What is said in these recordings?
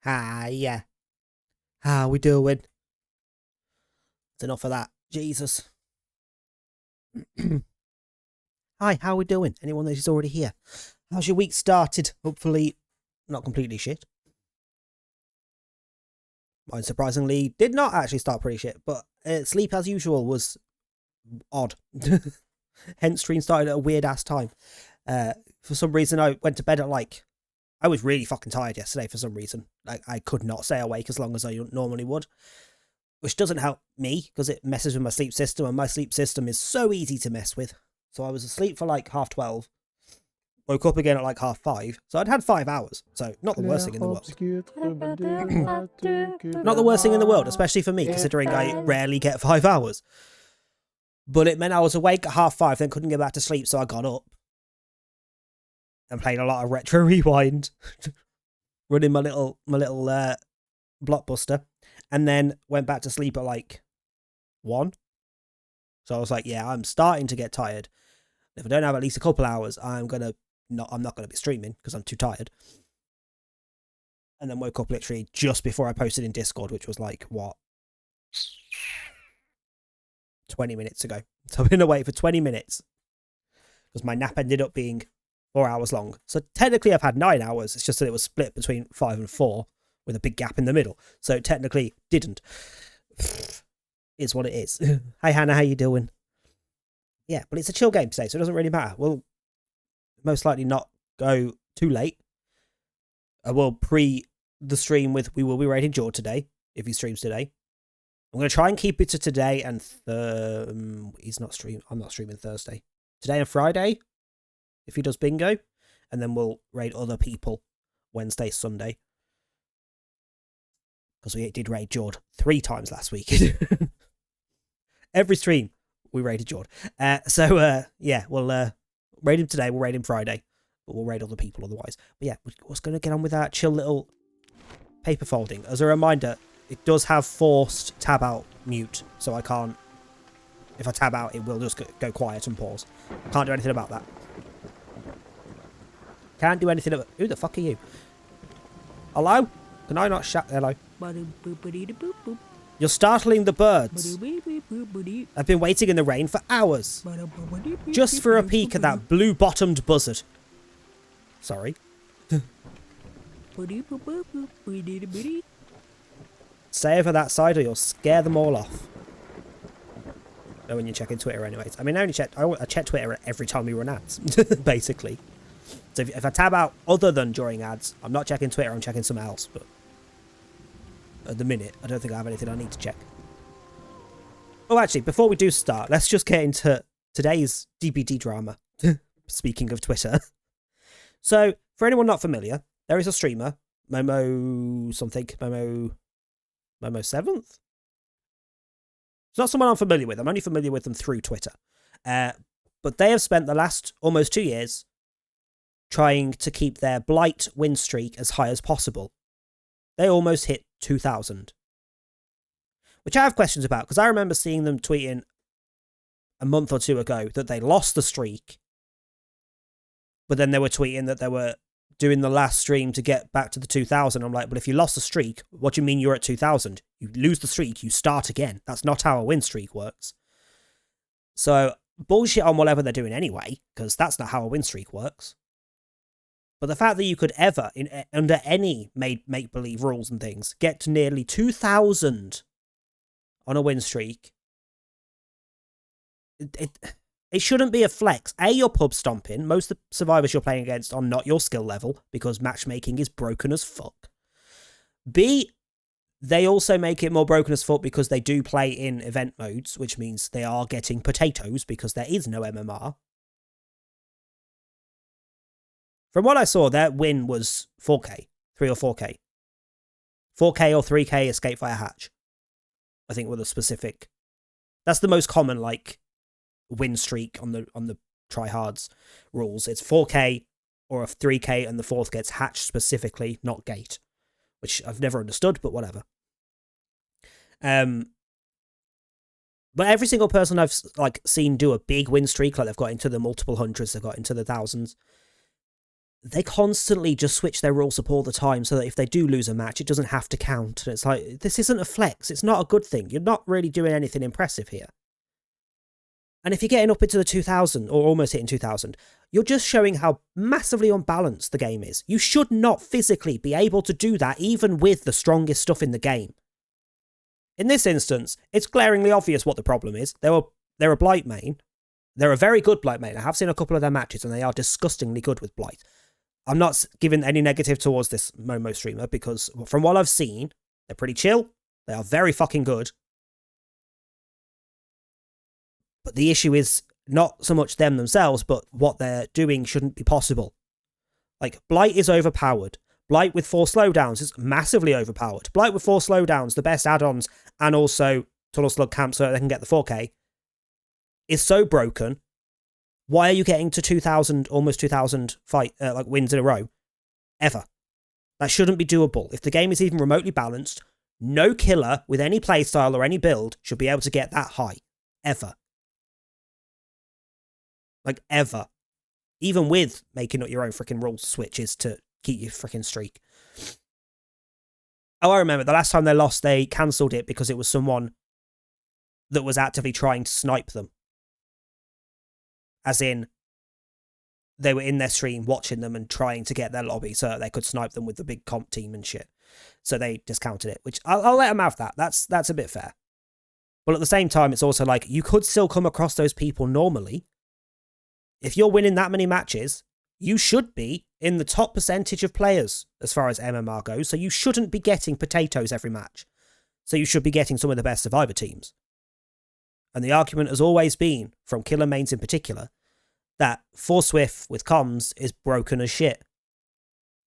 Hi, yeah. How we doing? It's enough of that. Jesus. Hi, how we doing? Anyone that is already here? How's your week started? Hopefully not completely shit. Mine surprisingly did not actually start pretty shit, but sleep as usual was odd. Hence stream started at a weird ass time. For some reason I went to bed at I was really fucking tired yesterday for some reason. I could not stay awake as long as I normally would. Which doesn't help me because it messes with my sleep system, and my sleep system is so easy to mess with. So I was asleep for 12:30, woke up again at 5:30, so I'd had 5 hours. So not the worst thing in the world. Not the worst thing in the world, especially for me, considering I rarely get 5 hours. But it meant I was awake at 5:30, then couldn't get back to sleep, so I got up and played a lot of Retro Rewind, running my little blockbuster. And then went back to sleep at 1. So I was like, yeah, I'm starting to get tired. If I don't have at least a couple hours, I'm not gonna be streaming because I'm too tired. And then woke up literally just before I posted in Discord, which was 20 minutes ago. So I've been awake for 20 minutes because my nap ended up being 4 hours long. So technically I've had 9 hours. It's just that it was split between 5 and 4. With a big gap in the middle. So technically didn't. Is what it is. Hi Hannah, how you doing? Yeah, but it's a chill game today, so it doesn't really matter. We'll most likely not go too late. We'll pre the stream with we will be raiding Jord today, if he streams today. I'm going to try and keep it to today and I'm not streaming Thursday. Today and Friday, if he does bingo. And then we'll raid other people Wednesday, Sunday. Because we did raid Jord 3 times last week. Every stream, we raided Jord. Yeah, we'll raid him today, we'll raid him Friday. But we'll raid other people otherwise. But yeah, we're just going to get on with that chill little paper folding. As a reminder, it does have forced tab out mute. So I can't... If I tab out, it will just go quiet and pause. I can't do anything about that. Can't do anything about... Who the fuck are you? Hello? Can I not shout? Hello? You're startling the birds. I've been waiting in the rain for hours. Just for a peek at that blue-bottomed buzzard. Sorry. Stay over that side or you'll scare them all off. Oh, when you're checking Twitter anyways. I mean, I check Twitter every time we run ads, basically. So if I tab out other than during ads, I'm not checking Twitter, I'm checking something else. But at the minute, I don't think I have anything I need to check. Oh, actually, before we do start, let's just get into today's DBD drama. Speaking of Twitter. So, for anyone not familiar, there is a streamer, Momo 7th? It's not someone I'm familiar with. I'm only familiar with them through Twitter. But they have spent the last almost 2 years trying to keep their Blight win streak as high as possible. They almost hit 2,000. Which I have questions about, because I remember seeing them tweeting a month or two ago that they lost the streak. But then they were tweeting that they were doing the last stream to get back to the 2,000. I'm like, but if you lost the streak, what do you mean you're at 2,000? You lose the streak, you start again. That's not how a win streak works. So, bullshit on whatever they're doing anyway, because that's not how a win streak works. But the fact that you could ever, under any make-believe rules and things, get to nearly 2,000 on a win streak, it shouldn't be a flex. A, you're pub stomping. Most of the survivors you're playing against are not your skill level, because matchmaking is broken as fuck. B, they also make it more broken as fuck because they do play in event modes, which means they are getting potatoes because there is no MMR. From what I saw, their win was 4k, 3 or 4k. 4k or 3k escape via hatch. I think with a specific... That's the most common, win streak on the tryhards rules. It's 4k or a 3k and the 4th gets hatch specifically, not gate. Which I've never understood, but whatever. But every single person I've seen do a big win streak, they've got into the multiple hundreds, they've got into the thousands, they constantly just switch their rules up all the time so that if they do lose a match, it doesn't have to count. And it's like, this isn't a flex. It's not a good thing. You're not really doing anything impressive here. And if you're getting up into the 2000 or almost hitting 2000, you're just showing how massively unbalanced the game is. You should not physically be able to do that even with the strongest stuff in the game. In this instance, it's glaringly obvious what the problem is. They're a Blight main. They're a very good Blight main. I have seen a couple of their matches and they are disgustingly good with Blight. I'm not giving any negative towards this Momo streamer because from what I've seen, they're pretty chill. They are very fucking good. But the issue is not so much them themselves, but what they're doing shouldn't be possible. Like, Blight is overpowered. Blight with 4 slowdowns is massively overpowered. Blight with 4 slowdowns, the best add-ons, and also Tunnel Slug Camp so they can get the 4K, is so broken. Why are you getting to 2,000, almost 2,000 wins in a row? Ever. That shouldn't be doable. If the game is even remotely balanced, no killer with any playstyle or any build should be able to get that high. Ever. Like, ever. Even with making up your own freaking rule switches to keep your freaking streak. Oh, I remember. The last time they lost, they cancelled it because it was someone that was actively trying to snipe them. As in, they were in their stream watching them and trying to get their lobby so that they could snipe them with the big comp team and shit. So they discounted it, which I'll let them have that. That's a bit fair. But at the same time, it's also like, you could still come across those people normally. If you're winning that many matches, you should be in the top percentage of players as far as MMR goes, so you shouldn't be getting potatoes every match. So you should be getting some of the best Survivor teams. And the argument has always been, from killer mains in particular, that Forswift with comms is broken as shit.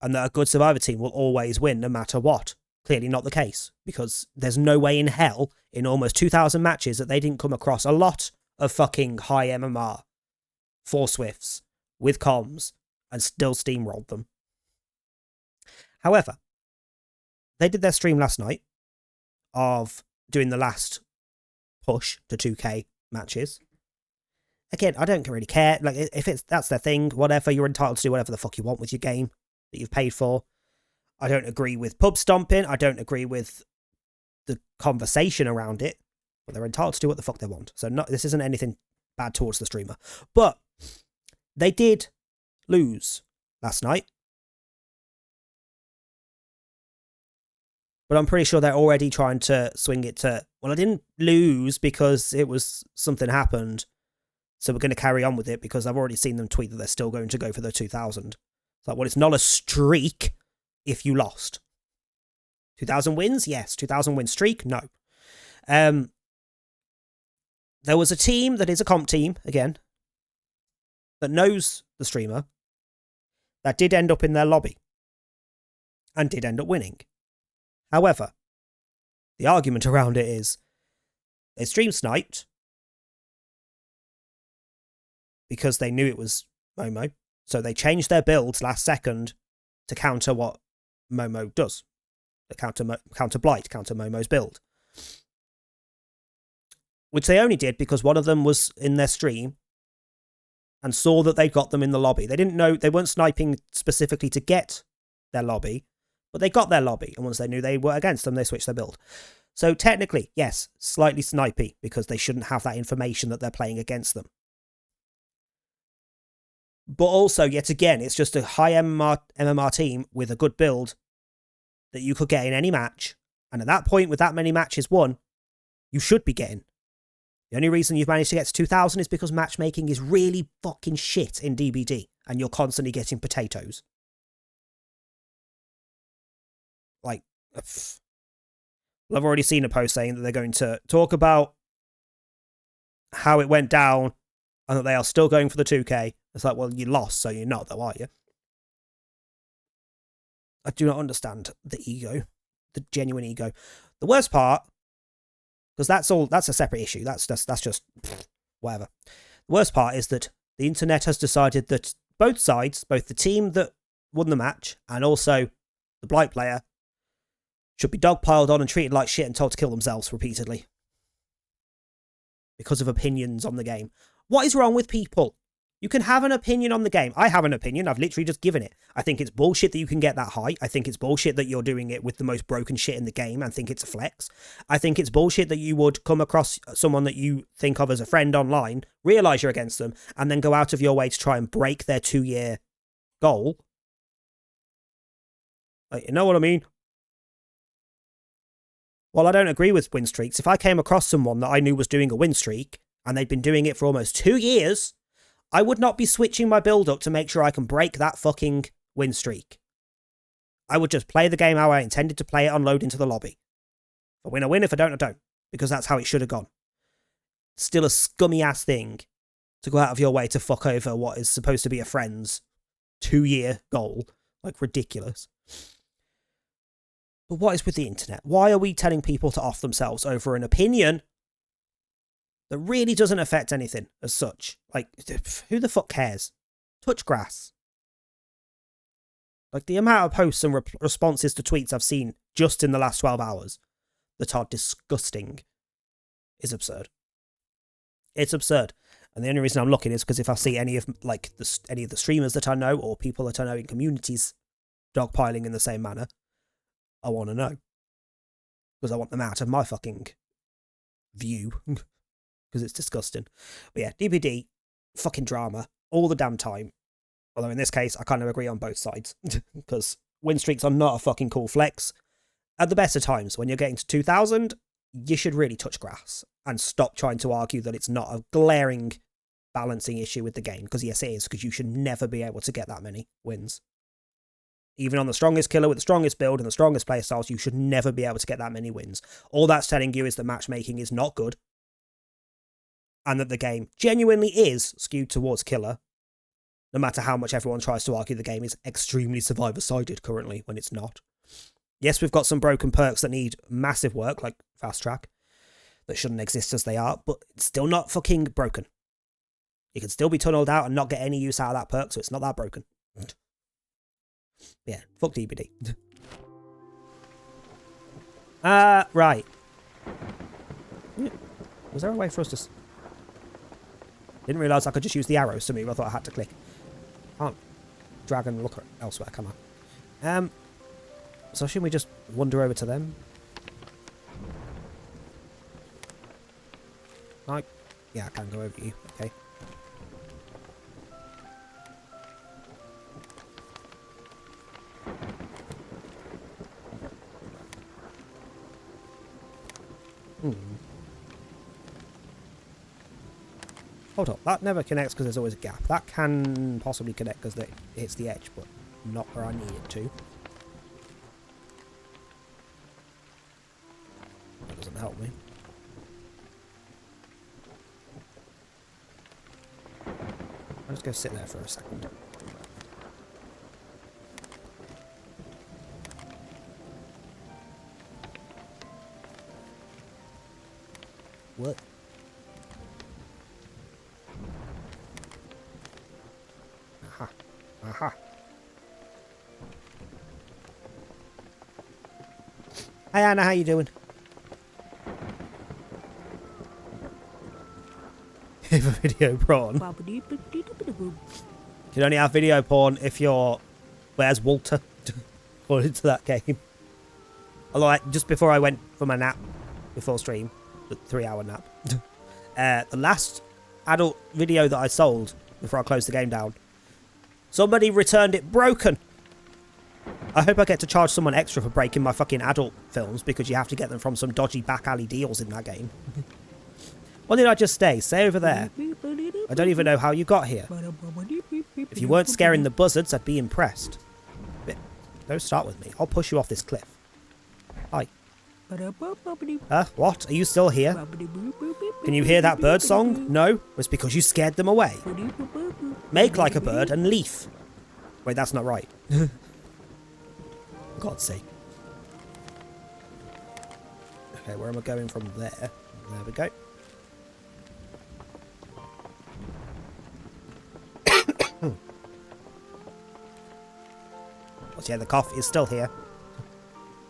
And that a good Survivor team will always win no matter what. Clearly not the case, because there's no way in hell, in almost 2,000 matches, that they didn't come across a lot of fucking high MMR Forswifts with comms and still steamrolled them. However, they did their stream last night of doing the last push to 2K matches. Again, I don't really care. Like, if that's their thing, whatever, you're entitled to do whatever the fuck you want with your game that you've paid for. I don't agree with pub stomping. I don't agree with the conversation around it, but they're entitled to do what the fuck they want. So this isn't anything bad towards the streamer. But they did lose last night. But I'm pretty sure they're already trying to swing it to, well, I didn't lose because it was something happened, so we're going to carry on with it because I've already seen them tweet that they're still going to go for the 2,000. It's like, well, it's not a streak if you lost. 2,000 wins? Yes. 2,000 win streak? No. There was a team that is a comp team, again, that knows the streamer, that did end up in their lobby and did end up winning. However, the argument around it is they stream sniped because they knew it was Momo, so they changed their builds last second to counter what Momo does. Counter Blight, counter Momo's build. Which they only did because one of them was in their stream and saw that they got them in the lobby. They didn't know, they weren't sniping specifically to get their lobby, but they got their lobby, and once they knew they were against them, they switched their build. So technically, yes, slightly snipey, because they shouldn't have that information that they're playing against them. But also, yet again, it's just a high MMR team with a good build that you could get in any match, and at that point, with that many matches won, you should be getting. The only reason you've managed to get to 2,000 is because matchmaking is really fucking shit in DBD, and you're constantly getting potatoes. Like, I've already seen a post saying that they're going to talk about how it went down and that they are still going for the 2K. It's like, well, you lost, so you're not, though, are you? I do not understand the ego, the genuine ego. The worst part, because that's a separate issue. That's just whatever. The worst part is that the internet has decided that both sides, both the team that won the match and also the Blight player, should be dogpiled on and treated like shit and told to kill themselves repeatedly. Because of opinions on the game. What is wrong with people? You can have an opinion on the game. I have an opinion. I've literally just given it. I think it's bullshit that you can get that high. I think it's bullshit that you're doing it with the most broken shit in the game and think it's a flex. I think it's bullshit that you would come across someone that you think of as a friend online, realise you're against them, and then go out of your way to try and break their 2-year goal. Like, you know what I mean? While I don't agree with win streaks, if I came across someone that I knew was doing a win streak and they'd been doing it for almost 2 years, I would not be switching my build up to make sure I can break that fucking win streak. I would just play the game how I intended to play it, unload into the lobby. If I win, I win. If I don't, I don't. Because that's how it should have gone. Still a scummy ass thing to go out of your way to fuck over what is supposed to be a friend's 2-year goal. Like, ridiculous. But what is with the internet? Why are we telling people to off themselves over an opinion that really doesn't affect anything as such? Like, who the fuck cares? Touch grass. Like, the amount of posts and responses to tweets I've seen just in the last 12 hours that are disgusting is absurd. It's absurd. And the only reason I'm looking is because if I see any of the streamers that I know or people that I know in communities dogpiling in the same manner, I want to know. Because I want them out of my fucking view. Because it's disgusting. But yeah, DBD, fucking drama, all the damn time. Although in this case, I kind of agree on both sides. Because win streaks are not a fucking cool flex. At the best of times, when you're getting to 2,000, you should really touch grass. And stop trying to argue that it's not a glaring balancing issue with the game. Because yes, it is. Because you should never be able to get that many wins. Even on the strongest killer with the strongest build and the strongest playstyles, you should never be able to get that many wins. All that's telling you is that matchmaking is not good. And that the game genuinely is skewed towards killer. No matter how much everyone tries to argue the game is extremely survivor-sided currently, when it's not. Yes, we've got some broken perks that need massive work, like Fast Track, that shouldn't exist as they are, but it's still not fucking broken. You can still be tunneled out and not get any use out of that perk, so it's not that broken. Yeah, fuck DBD. Right. Was there a way for us to... Didn't realise I could just use the arrows to move. I thought I had to click. Can't drag and look elsewhere, can I? So shouldn't we just wander over to them? Like, yeah, I can go over you. Okay. Hold on, that never connects because there's always a gap. That can possibly connect because it hits the edge, but not where I need it to. That doesn't help me. I'll just go sit there for a second. What? Aha. Aha. Hey Anna, how you doing? If a video porn. You can only have video porn if you're... Where's Walter? According to that game. Although, just before I went for my nap, before stream, the 3-hour nap, the last adult video that I sold before I closed the game down, somebody returned it broken. I hope I get to charge someone extra for breaking my fucking adult films because you have to get them from some dodgy back alley deals in that game. Why did I just stay? Stay over there. I don't even know how you got here. If you weren't scaring the buzzards, I'd be impressed. But don't start with me. I'll push you off this cliff. Hi. What? Are you still here? Can you hear that bird song? No? It's because you scared them away. Make like a bird and leaf. Wait, that's not right. For God's sake. Okay, where am I going from there? There we go. So yeah, the cough is still here.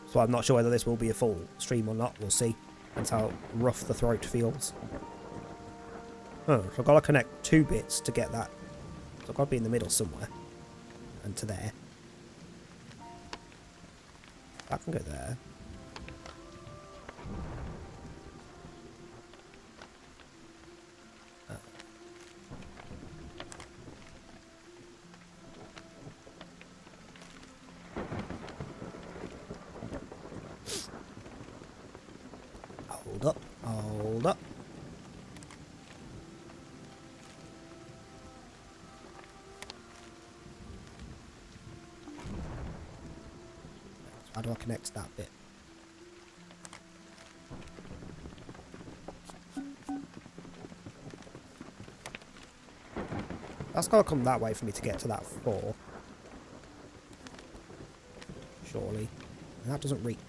So I'm not sure whether this will be a full stream or not. We'll see. That's how rough the throat feels. Oh, so I've got to connect 2 bits to get that So I've got to be in the middle somewhere. And to there. I can go there. Hold up. Hold up. How do I connect that bit? That's got to come that way for me to get to that 4. Surely. And that doesn't reach.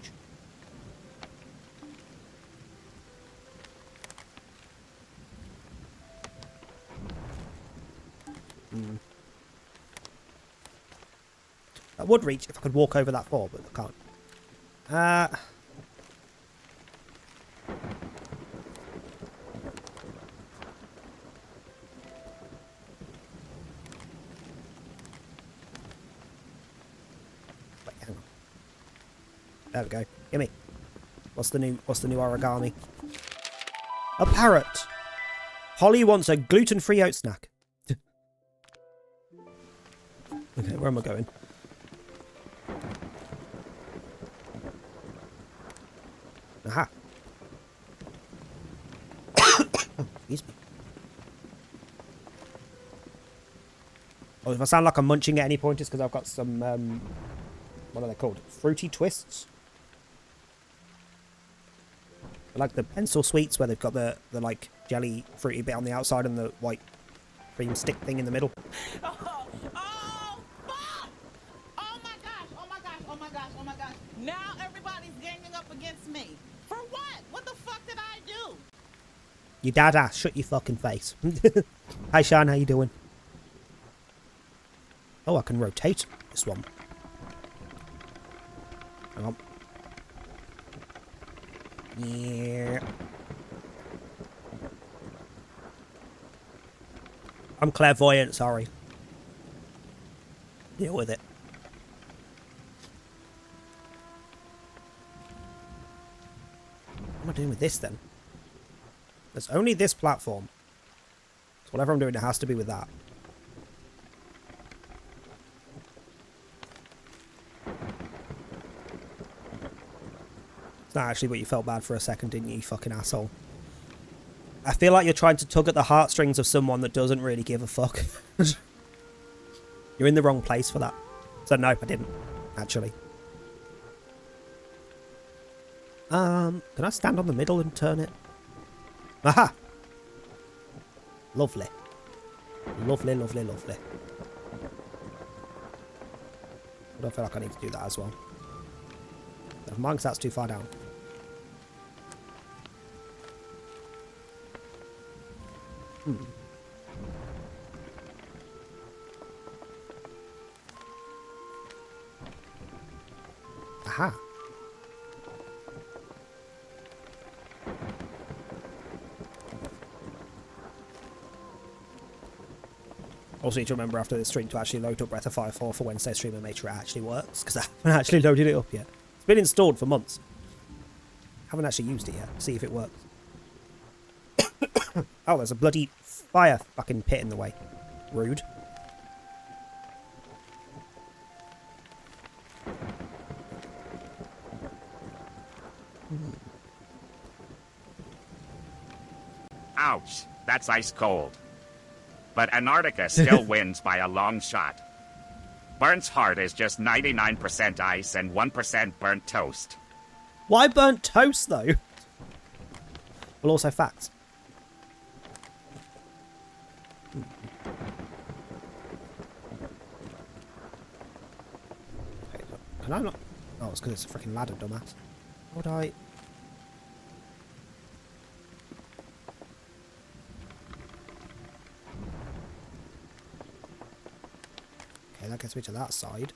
That would reach if I could walk over that 4, but I can't. Wait, hang on. There we go. Gimme. What's the new origami? A parrot. Holly wants a gluten-free oat snack. Okay, where am I going? Aha. Excuse me. Oh, if I sound like I'm munching at any point, it's because I've got some, what are they called? Fruity Twists? I like the pencil sweets where they've got the like, jelly fruity bit on the outside and the white cream stick thing in the middle. Oh, fuck! Oh my gosh, oh my gosh, oh my gosh, oh my gosh. Now everybody's ganging up against me. For what? What the fuck did I do? Your dad ass, shut your fucking face. Hi Sean, how you doing? Oh, I can rotate this one. Hang on. Yeah. I'm clairvoyant, sorry. Deal with it. What am I doing with this then? There's only this platform. So whatever I'm doing, it has to be with that. It's not actually what you felt bad for a second, didn't you, you fucking asshole? I feel like you're trying to tug at the heartstrings of someone that doesn't really give a fuck. You're in the wrong place for that. So no, I didn't, actually. Can I stand on the middle and turn it? Aha! Lovely. Lovely, lovely, lovely. I don't feel like I need to do that as well. Never mind, 'cause that's too far down. Aha. Also need to remember after this stream to actually load up Breath of Fire 4 for Wednesday stream and make sure it actually works, because I haven't actually loaded it up yet. It's been installed for months. Haven't actually used it yet. See if it works. Oh, there's a bloody fire fucking pit in the way. Rude. Ouch, that's ice cold. But Antarctica still wins by a long shot. Burnt's heart is just 99% ice and 1% burnt toast. Why burnt toast, though? Well, also facts. Okay, can I not? Oh, it's because it's a freaking ladder, dumbass. How would I? Okay, that gets me to that side.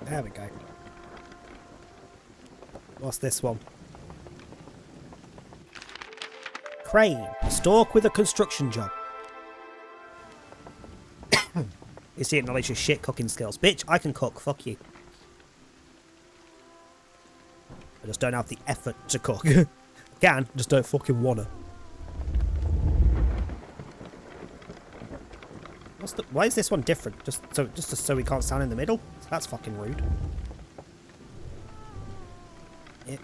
There we go. What's this one? Crane. Stalk with a construction job. Is he acknowledge your shit cooking skills? Bitch, I can cook. Fuck you. I just don't have the effort to cook. Can, just don't fucking wanna. Why is this one different? Just so we can't stand in the middle? That's fucking rude. Yeah.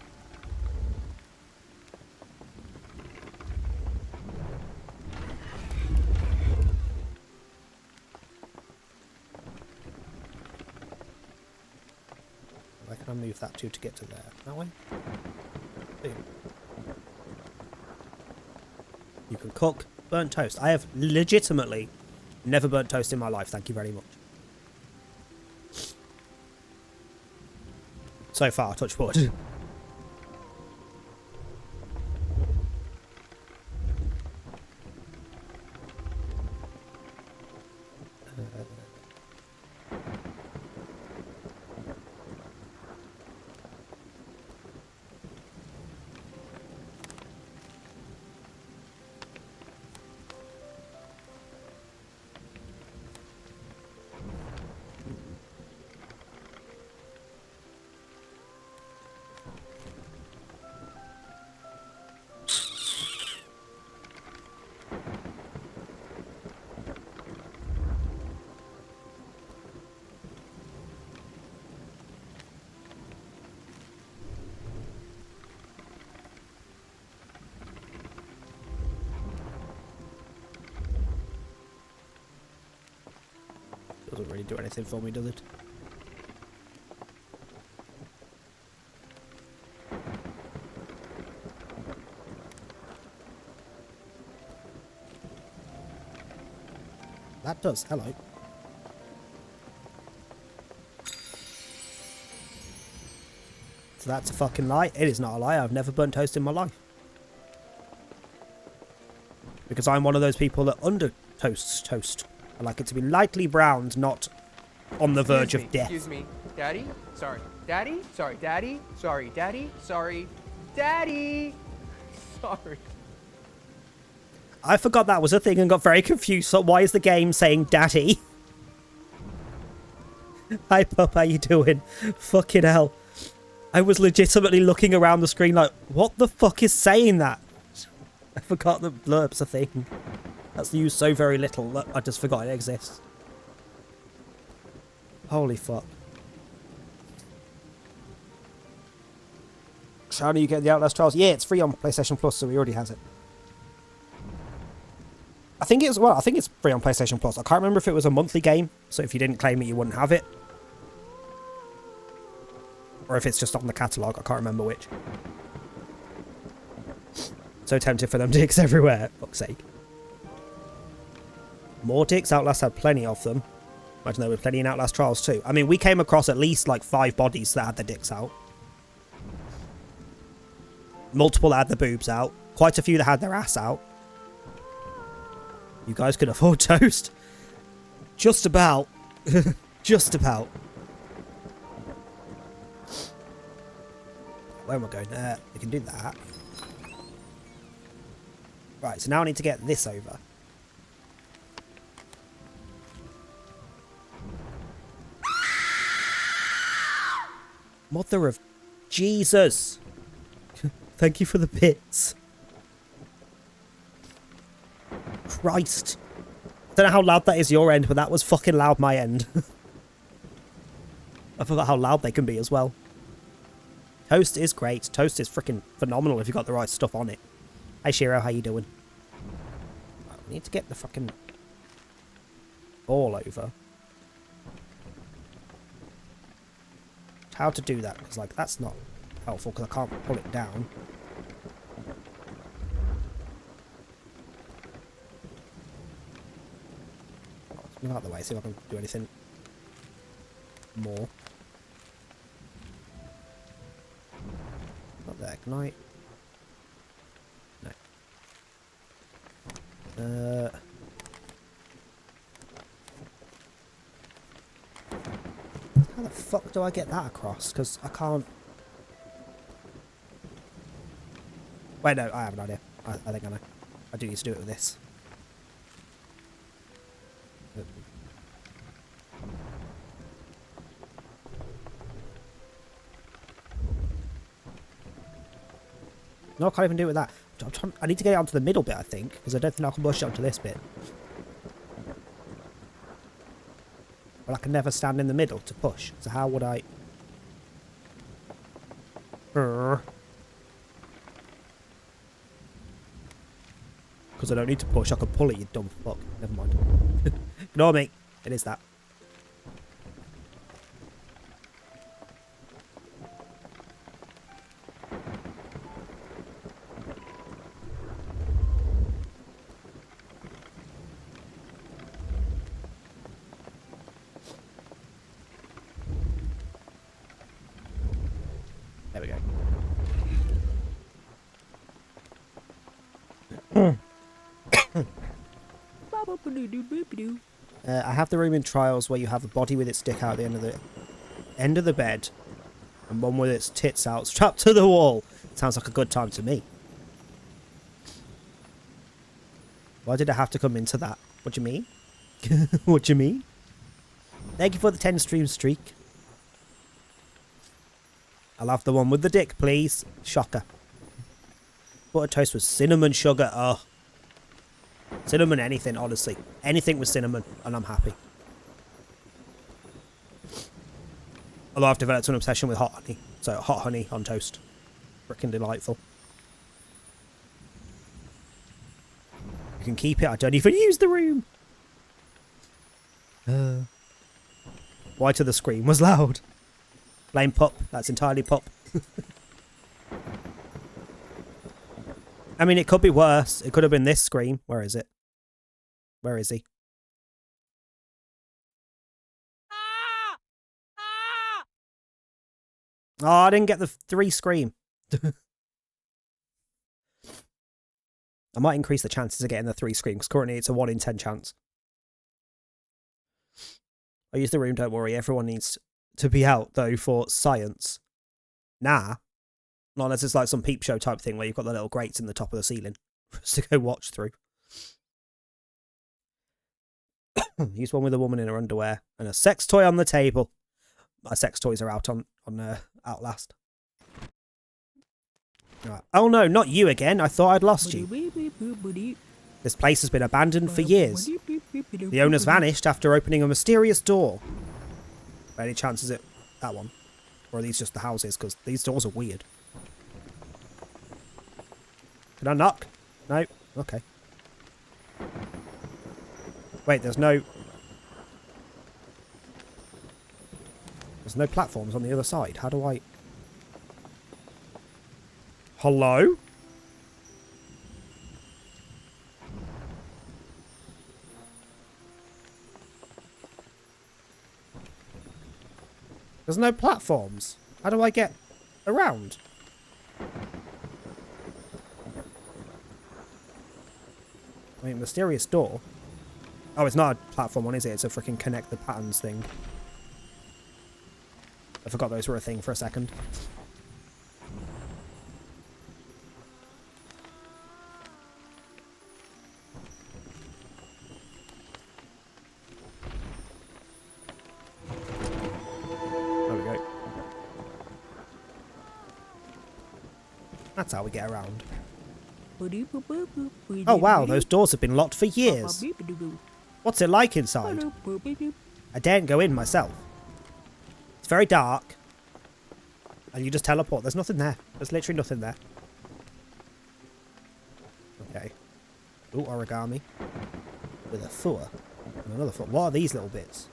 Where can I move that to get to there? That way? Boom. You can cook burnt toast. I have legitimately never burnt toast in my life. Thank you very much. So far, touch wood. Doesn't really do anything for me, does it? That does. Hello. So that's a fucking lie? It is not a lie. I've never burnt toast in my life. Because I'm one of those people that under toast. I like it to be lightly browned, not on the verge of death. Excuse me. Daddy? Sorry. Daddy? Sorry. Daddy? Sorry. Daddy? Sorry. Daddy! Sorry. I forgot that was a thing and got very confused. So why is the game saying daddy? Hi, pup. How you doing? Fucking hell. I was legitimately looking around the screen like, what the fuck is saying that? I forgot that blurb's a thing. That's used so very little that I just forgot it exists. Holy fuck. So how do you get the Outlast Trials? Yeah, it's free on PlayStation Plus, so he already has it. I think it's free on PlayStation Plus. I can't remember if it was a monthly game, so if you didn't claim it, you wouldn't have it. Or if it's just on the catalogue, I can't remember which. So tempted for them dicks everywhere, fuck's sake. More dicks? Outlast had plenty of them. Imagine there were plenty in Outlast Trials too. I mean, we came across at least like 5 bodies that had their dicks out. Multiple that had their boobs out. Quite a few that had their ass out. You guys could afford toast? Just about. Just about. Where am I going? We can do that. Right, so now I need to get this over. Mother of Jesus. Thank you for the bits. Christ. I don't know how loud that is your end, but that was fucking loud my end. I forgot how loud they can be as well. Toast is great. Toast is freaking phenomenal if you've got the right stuff on it. Hi Shiro, how you doing? Right, we need to get the fucking ball over. How to do that, because like that's not helpful because I can't pull it down. Move out of the way, see if I can do anything more. Not there, ignite. No. How the fuck do I get that across? Because I can't... Wait, no, I have an idea. I think I know. I do need to do it with this. No, I can't even do it with that. I need to get it onto the middle bit, I think, because I don't think I can push it onto this bit. But I can never stand in the middle to push. So how would I... Because I don't need to push, I can pull it, you dumb fuck. Never mind. Ignore me. It is that. There we go. I have the room in Trials where you have a body with its dick out at the end of the bed, and one with its tits out strapped to the wall. Sounds like a good time to me. Why did I have to come into that? What do you mean? What do you mean? Thank you for the 10 stream streak. I'll have the one with the dick, please. Shocker. Butter toast with cinnamon sugar. Oh. Cinnamon anything, honestly. Anything with cinnamon, and I'm happy. Although I've developed an obsession with hot honey. So hot honey on toast. Frickin' delightful. You can keep it. I don't even use the room. Why to the scream was loud. Blame Pup. That's entirely Pup. I mean, it could be worse. It could have been this scream. Where is it? Where is he? Oh, I didn't get the 3 scream. I might increase the chances of getting the 3 scream, because currently it's a 1 in 10 chance. I use the room, don't worry. Everyone needs to be out, though, for science. Nah. Not unless it's like some peep show type thing where you've got the little grates in the top of the ceiling for us to go watch through. Use one with a woman in her underwear and a sex toy on the table. My sex toys are out on Outlast. Right. Oh no, not you again. I thought I'd lost you. This place has been abandoned for years. The owners vanished after opening a mysterious door. By any chance is it that one? Or are these just the houses? Because these doors are weird. Can I knock? No? Okay. Wait, there's no platforms on the other side. How do I... Hello? There's no platforms. How do I get around? I mean, mysterious door. Oh, it's not a platform one, is it? It's a freaking connect the patterns thing. I forgot those were a thing for a second. There we go. That's how we get around. Oh wow, those doors have been locked for years. What's it like inside? I daren't go in myself. It's very dark. And you just teleport. There's nothing there. There's literally nothing there. Okay. Ooh, origami. With a foot. And another foot. What are these little bits?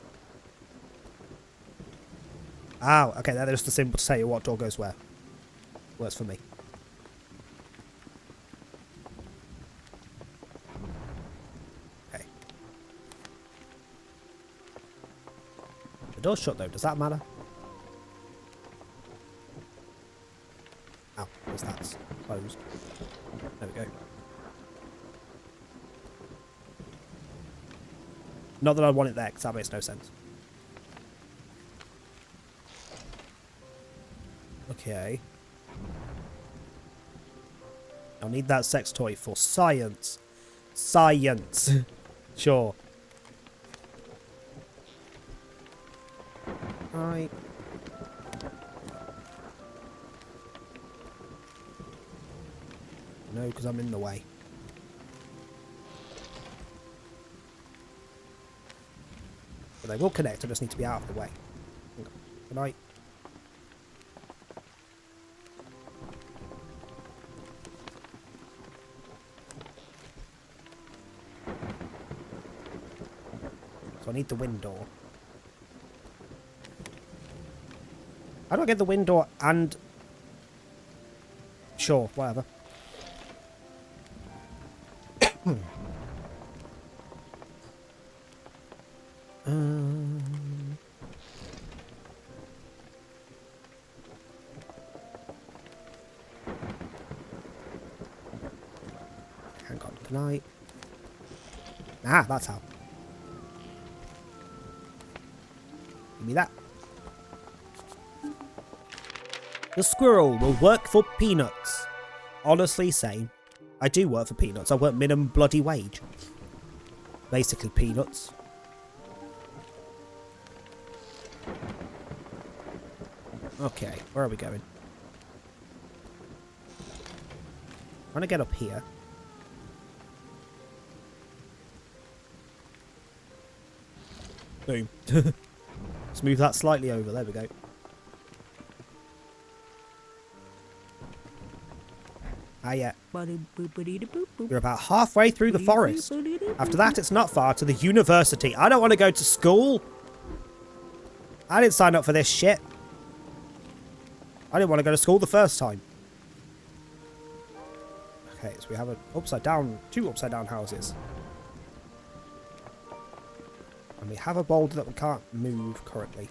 Oh, okay, they're just a symbol to tell you what door goes where. Works for me. Okay. The door's shut though, does that matter? Ow, because that's closed. There we go. Not that I want it there, because that makes no sense. Okay. I'll need that sex toy for science. Science. Sure. Right. No, because I'm in the way. But they will connect, I just need to be out of the way. Good night. So I need the wind door. How do I get the wind door and... Sure, whatever. Hang on, can I... Ah, that's how. Give me that. The squirrel will work for peanuts. Honestly, same. I do work for peanuts. I work minimum bloody wage. Basically peanuts. Okay, where are we going? I'm gonna get up here. Boom. Let's move that slightly over. There we go. Ah, yeah. You're about halfway through the forest. After that, it's not far to the university. I don't want to go to school. I didn't sign up for this shit. I didn't want to go to school the first time. Okay, so we have two upside down houses. And we have a boulder that we can't move currently.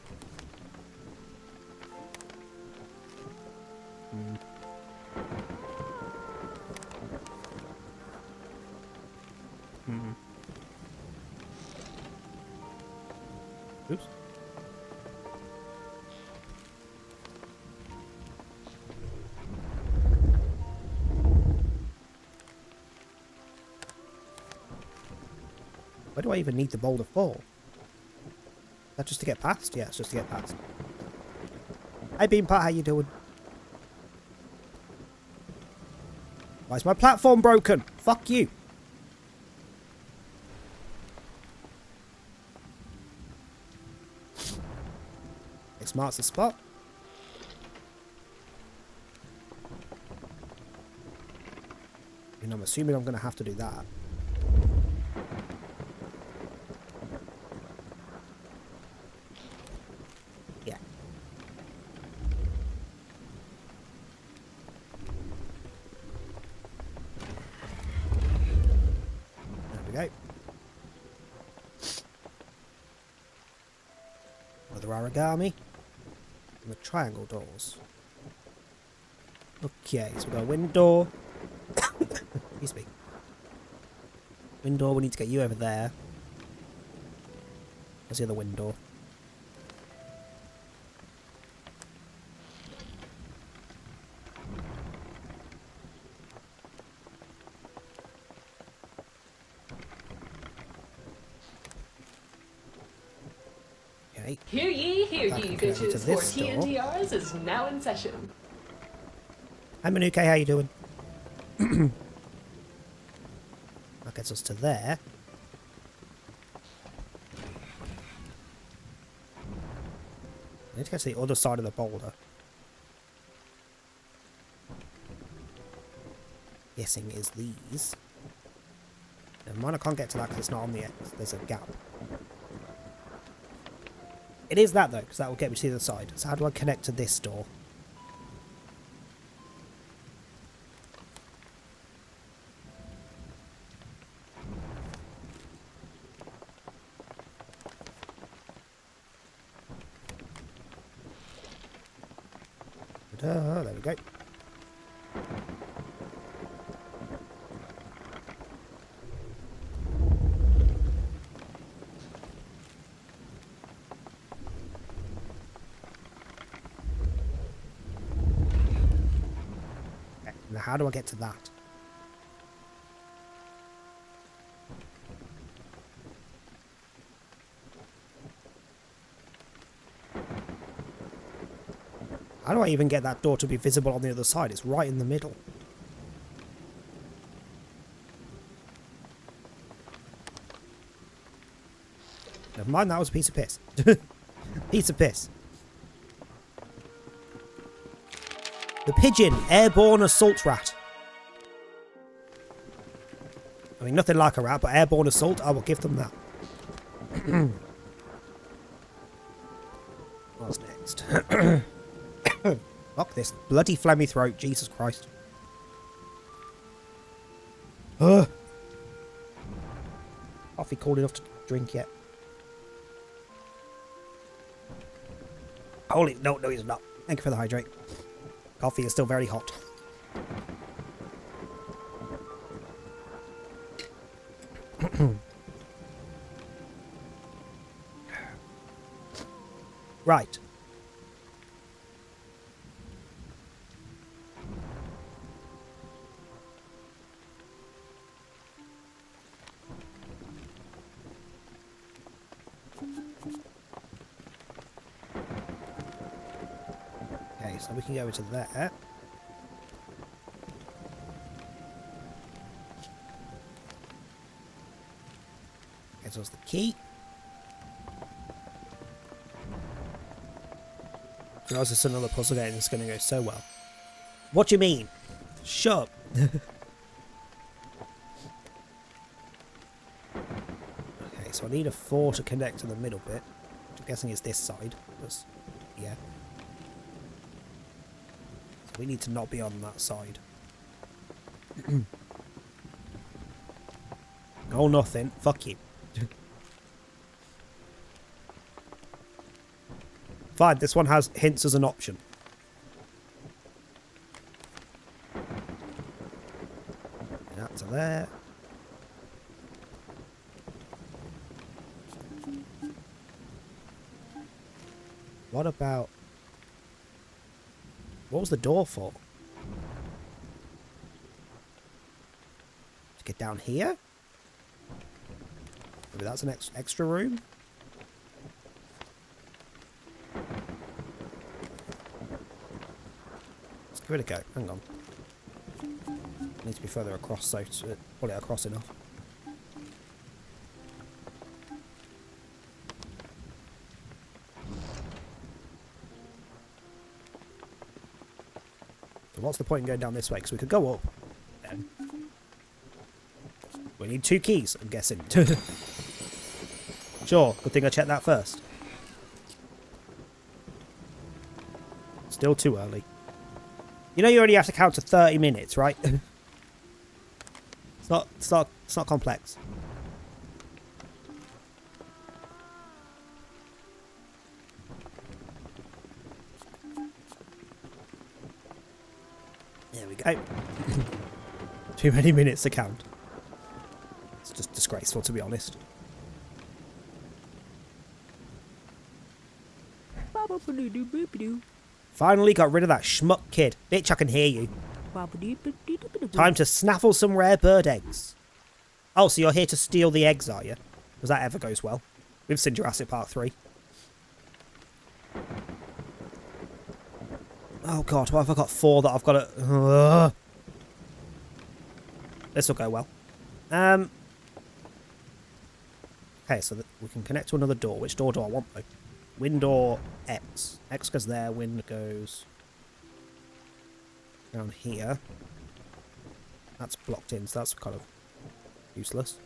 Oops. Where do I even need the boulder for? Is that just to get past? Yeah, it's just to get past. Hey Beanpot, how you doing? Why is my platform broken? Fuck you. X marks the spot. And I'm assuming I'm going to have to do that. Yeah. There we go. Another origami. And the triangle doors. Okay, so we've got a window. Excuse me. Window, we need to get you over there. There's the other window. Okay. Hear ye, hear That ye, can connect to bitches, for this door. TNTRs is now in session. Hi Manuke, how you doing? That gets us to there. I need to get to the other side of the boulder. Guessing is these. Never mind, I can't get to that because it's not on the end. There's a gap. It is that though, because that will get me to the other side. So how do I connect to this door? There we go. Now, how do I get to that? How do I even get that door to be visible on the other side? It's right in the middle. Never mind, that was a piece of piss. Piece of piss. The pigeon, airborne assault rat. I mean, nothing like a rat, but airborne assault, I will give them that. What's next? Fuck this bloody phlegmy throat, Jesus Christ. Ugh. Coffee cold enough to drink yet? Holy, no, it's not. Thank you for the hydrate. Coffee is still very hot. Right. Okay, so we can go into there. Okay, so that's the key. I was just another puzzle game that's going to go so well. What do you mean? Shut up. Okay, so I need a 4 to connect to the middle bit. Which I'm guessing is this side. Yeah. So we need to not be on that side. Oh, nothing. Fuck you. Fine, this one has hints as an option. That to there. What about... What was the door for? To get down here? Maybe that's an extra room? Give it a go. Hang on. Needs to be further across, so to pull it across enough. So what's the point in going down this way? Because we could go up. Then. We need 2 keys, I'm guessing. Sure, good thing I checked that first. Still too early. You know you only have to count to 30 minutes, right? It's not complex. There we go. Too many minutes to count. It's just disgraceful, to be honest. Finally got rid of that schmuck kid. Bitch, I can hear you. Time to snaffle some rare bird eggs. Oh, so you're here to steal the eggs, are you? Because that ever goes well. We've seen Jurassic Park 3. Oh god, what have I got 4 that I've got to... This will go well. Okay, so we can connect to another door. Which door do I want, though? Wind or X? X goes there, wind goes... down here. That's blocked in, so that's kind of useless.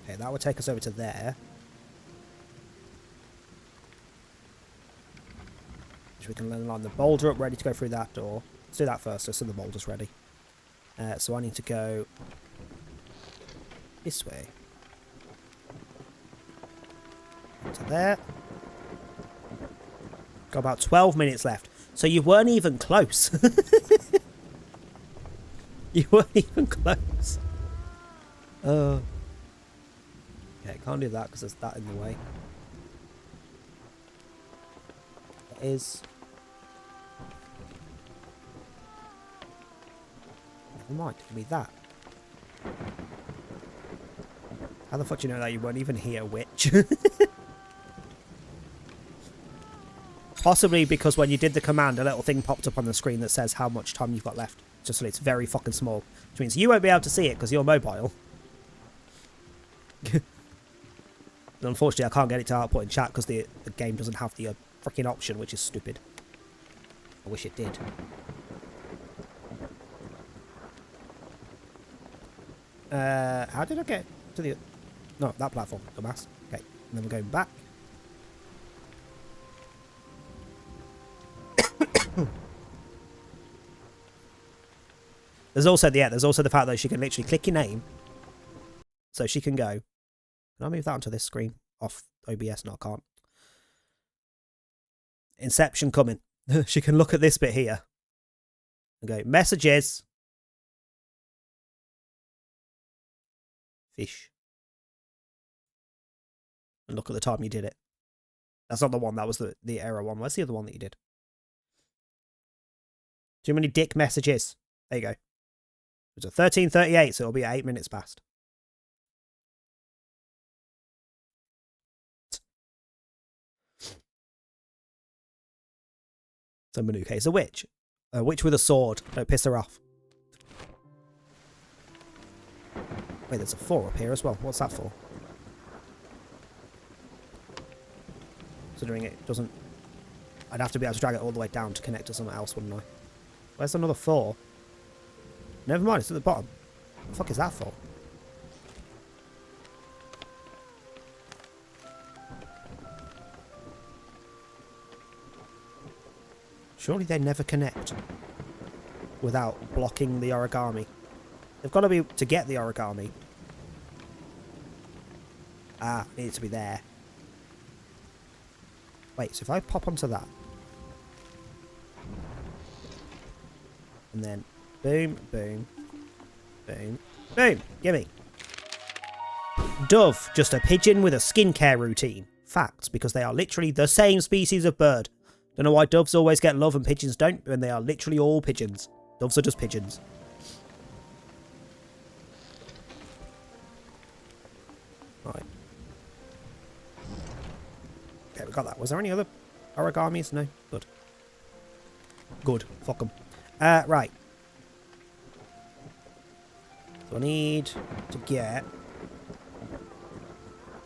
Okay, that would take us over to there. Which we can then line the boulder up, ready to go through that door. Let's do that first, so the boulder's ready. So I need to go this way. To there. Got about 12 minutes left. So you weren't even close. You weren't even close. Yeah, can't do that because there's that in the way. is... Never mind, give me that. How the fuck do you know that you weren't even here, witch? Possibly because when you did the command, a little thing popped up on the screen that says how much time you've got left. Just so it's very fucking small. Which means you won't be able to see it because you're mobile. And unfortunately, I can't get it to output in chat because the game doesn't have the freaking option, which is stupid. I wish it did. How did I get to the... No, that platform. Dumbass. Okay, and then we're going back. There's also the fact that she can literally click your name. So she can go. Can I move that onto this screen? Off OBS? No, I can't. Inception coming. She can look at this bit here. And go, messages. Fish. And look at the time you did it. That's not the one, that was the error one. Where's the other one that you did? Too many dick messages. There you go. It's a 13:38, so it'll be 8 minutes past. So Manuka is a witch. A witch with a sword. Don't piss her off. Wait, there's a 4 up here as well. What's that for? Considering it doesn't... I'd have to be able to drag it all the way down to connect to something else, wouldn't I? Where's another 4? Never mind, it's at the bottom. What the fuck is that for? Surely they never connect without blocking the origami. They've got to be to get the origami. Ah, it needs to be there. Wait, so if I pop onto that. And then boom, boom, boom, boom. Gimme. Dove, just a pigeon with a skincare routine. Facts, because they are literally the same species of bird. Don't know why doves always get love and pigeons don't, when they are literally all pigeons. Doves are just pigeons. Right. Okay, we got that. Was there any other origamis? No? Good. Good. Fuck them. Right. So I need to get...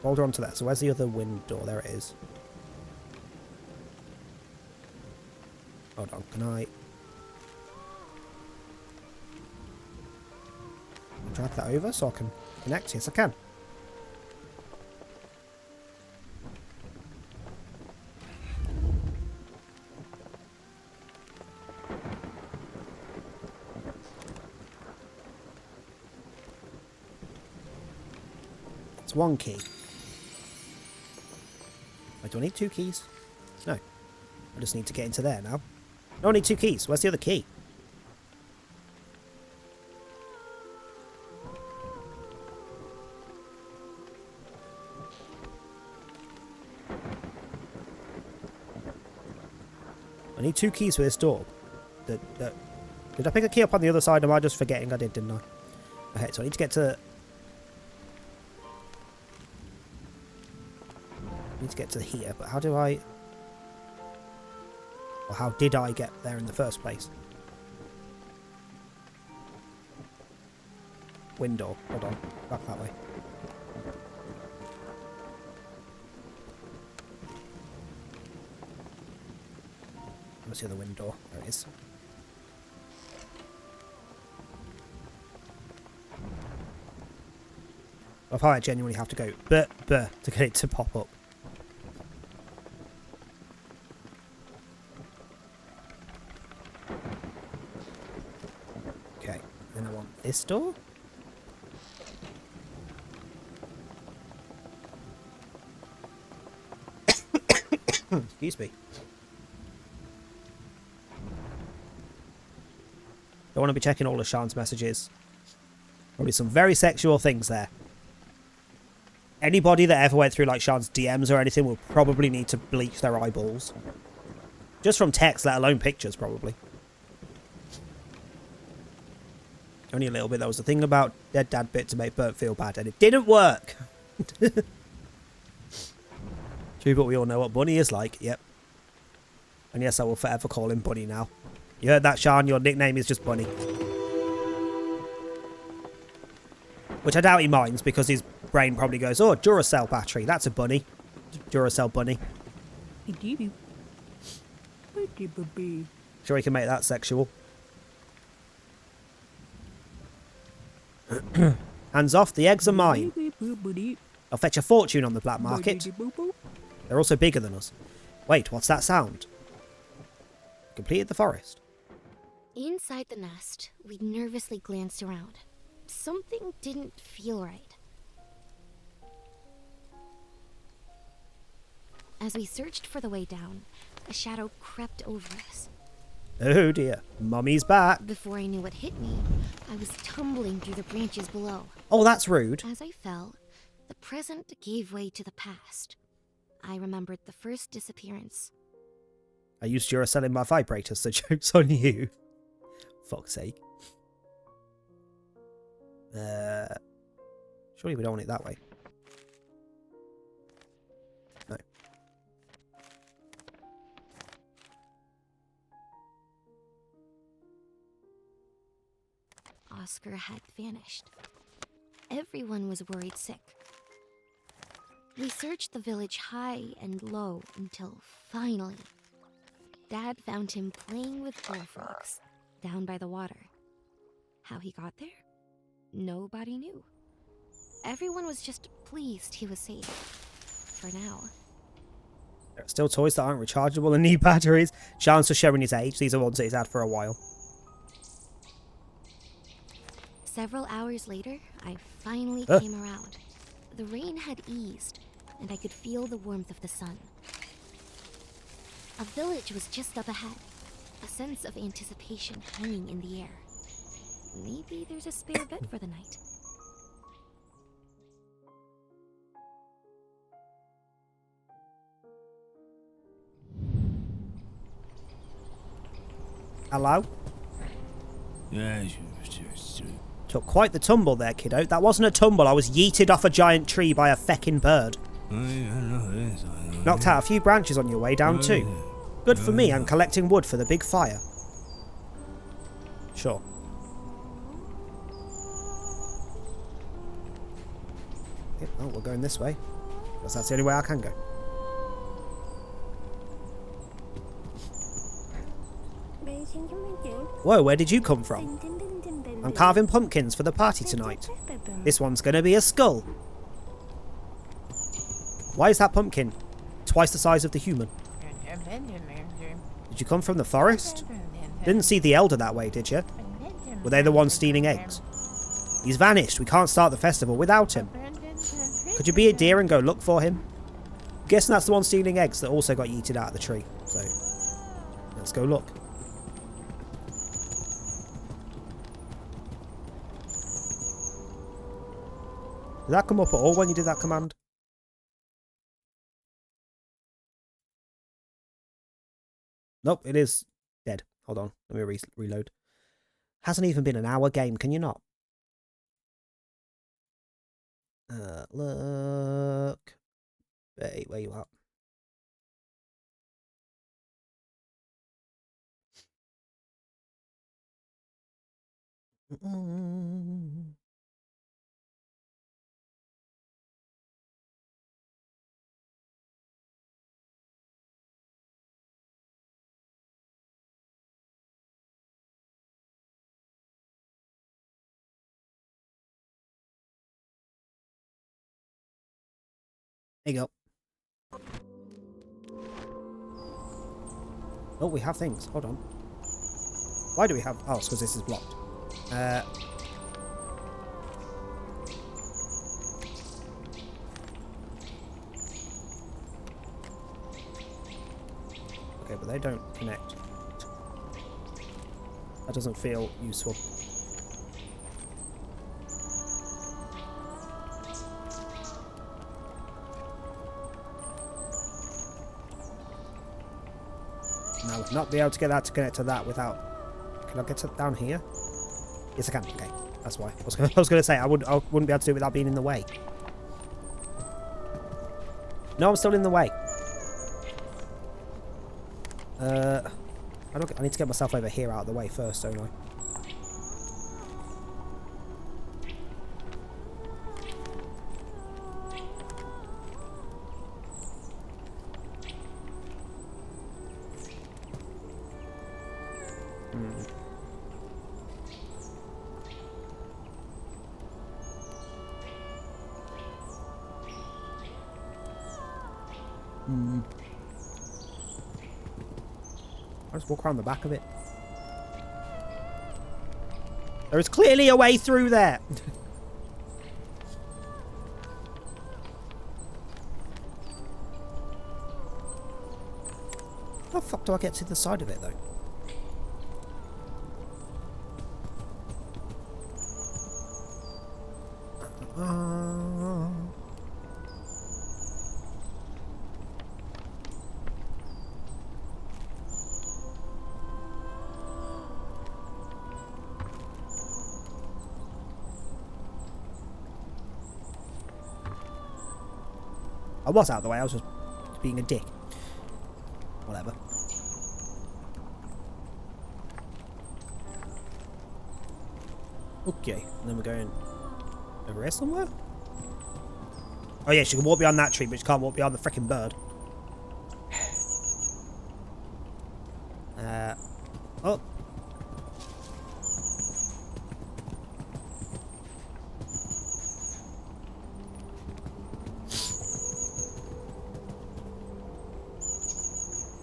Hold on to that. So where's the other window? There it is. Hold on. Can I... drag that over so I can connect? Yes, I can. It's 1 key. Wait, do I need 2 keys? No. I just need to get into there now. No, I need 2 keys. Where's the other key? I need 2 keys for this door. Did I pick a key up on the other side? Am I just forgetting I did, didn't I? Okay, so I need to get to... here, but how do I... Or how did I get there in the first place? Window. Hold on. Back that way. Let's see the window. There it is. I probably genuinely have to go to get it to pop up. Okay, then I want this door. Excuse me. Don't want to be checking all of Sean's messages. Probably some very sexual things there. Anybody that ever went through like Sean's DMs or anything will probably need to bleach their eyeballs. Just from text, let alone pictures, probably. Only a little bit. That was the thing about Dead Dad bit to make Bert feel bad, and it didn't work. True, but we all know what Bunny is like. Yep. And yes, I will forever call him Bunny now. You heard that, Sean? Your nickname is just Bunny. Which I doubt he minds, because his brain probably goes, oh, Duracell battery. That's a bunny. Duracell bunny. Sure, we can make that sexual. Hands off, the eggs are mine. I'll fetch a fortune on the black market. They're also bigger than us. Wait, what's that sound? Completed the forest. Inside the nest, we nervously glanced around. Something didn't feel right. As we searched for the way down, a shadow crept over us. Oh dear, Mummy's back. Before I knew what hit me, I was tumbling through the branches below. Oh, that's rude. As I fell, the present gave way to the past. I remembered the first disappearance. I used Duracell in my vibrator, so joke's on you. Fuck's sake. Surely we don't want it that way. No. Oscar had vanished. Everyone was worried sick. We searched the village high and low until finally, Dad found him playing with bullfrogs down by the water. How he got there? Nobody knew. Everyone was just pleased he was safe. For now. There are still toys that aren't rechargeable and need batteries. Sean's just showing his age. These are ones that he's had for a while. Several hours later, I finally came around. The rain had eased, and I could feel the warmth of the sun. A village was just up ahead, a sense of anticipation hanging in the air. Maybe there's a spare bed for the night. Hello? Took quite the tumble there, kiddo. That wasn't a tumble. I was yeeted off a giant tree by a feckin' bird. Knocked out a few branches on your way down too. Good for me, I'm collecting wood for the big fire. Sure. Yep, oh, we're going this way. Because that's the only way I can go. Whoa, where did you come from? I'm carving pumpkins for the party tonight. This one's gonna be a skull. Why is that pumpkin twice the size of the human? Did you come from the forest? Didn't see the elder that way, did you? Were they the ones stealing eggs? He's vanished. We can't start the festival without him. Could you be a deer and go look for him? I'm guessing that's the one stealing eggs that also got yeeted out of the tree. So, let's go look. Did that come up at all when you did that command? Nope, it is dead. Hold on, let me reload. Hasn't even been an hour game, can you not? Look. Hey, where you at? There you go. Oh, we have things. Hold on. Why do we have... Oh, it's because this is blocked. Okay, but they don't connect. That doesn't feel useful. And I would not be able to get that to connect to that without... Can I get it down here? Yes, I can. Okay. That's why. I was going to say, I wouldn't be able to do it without being in the way. No, I'm still in the way. I need to get myself over here out of the way first, don't I? I'll just walk around the back of it. There is clearly a way through there. How the fuck do I get to the side of it, though? I was out of the way, I was just being a dick. Whatever. Okay, and then we're going over here somewhere? Oh yeah, she can walk beyond that tree, but she can't walk beyond the freaking bird. Oh.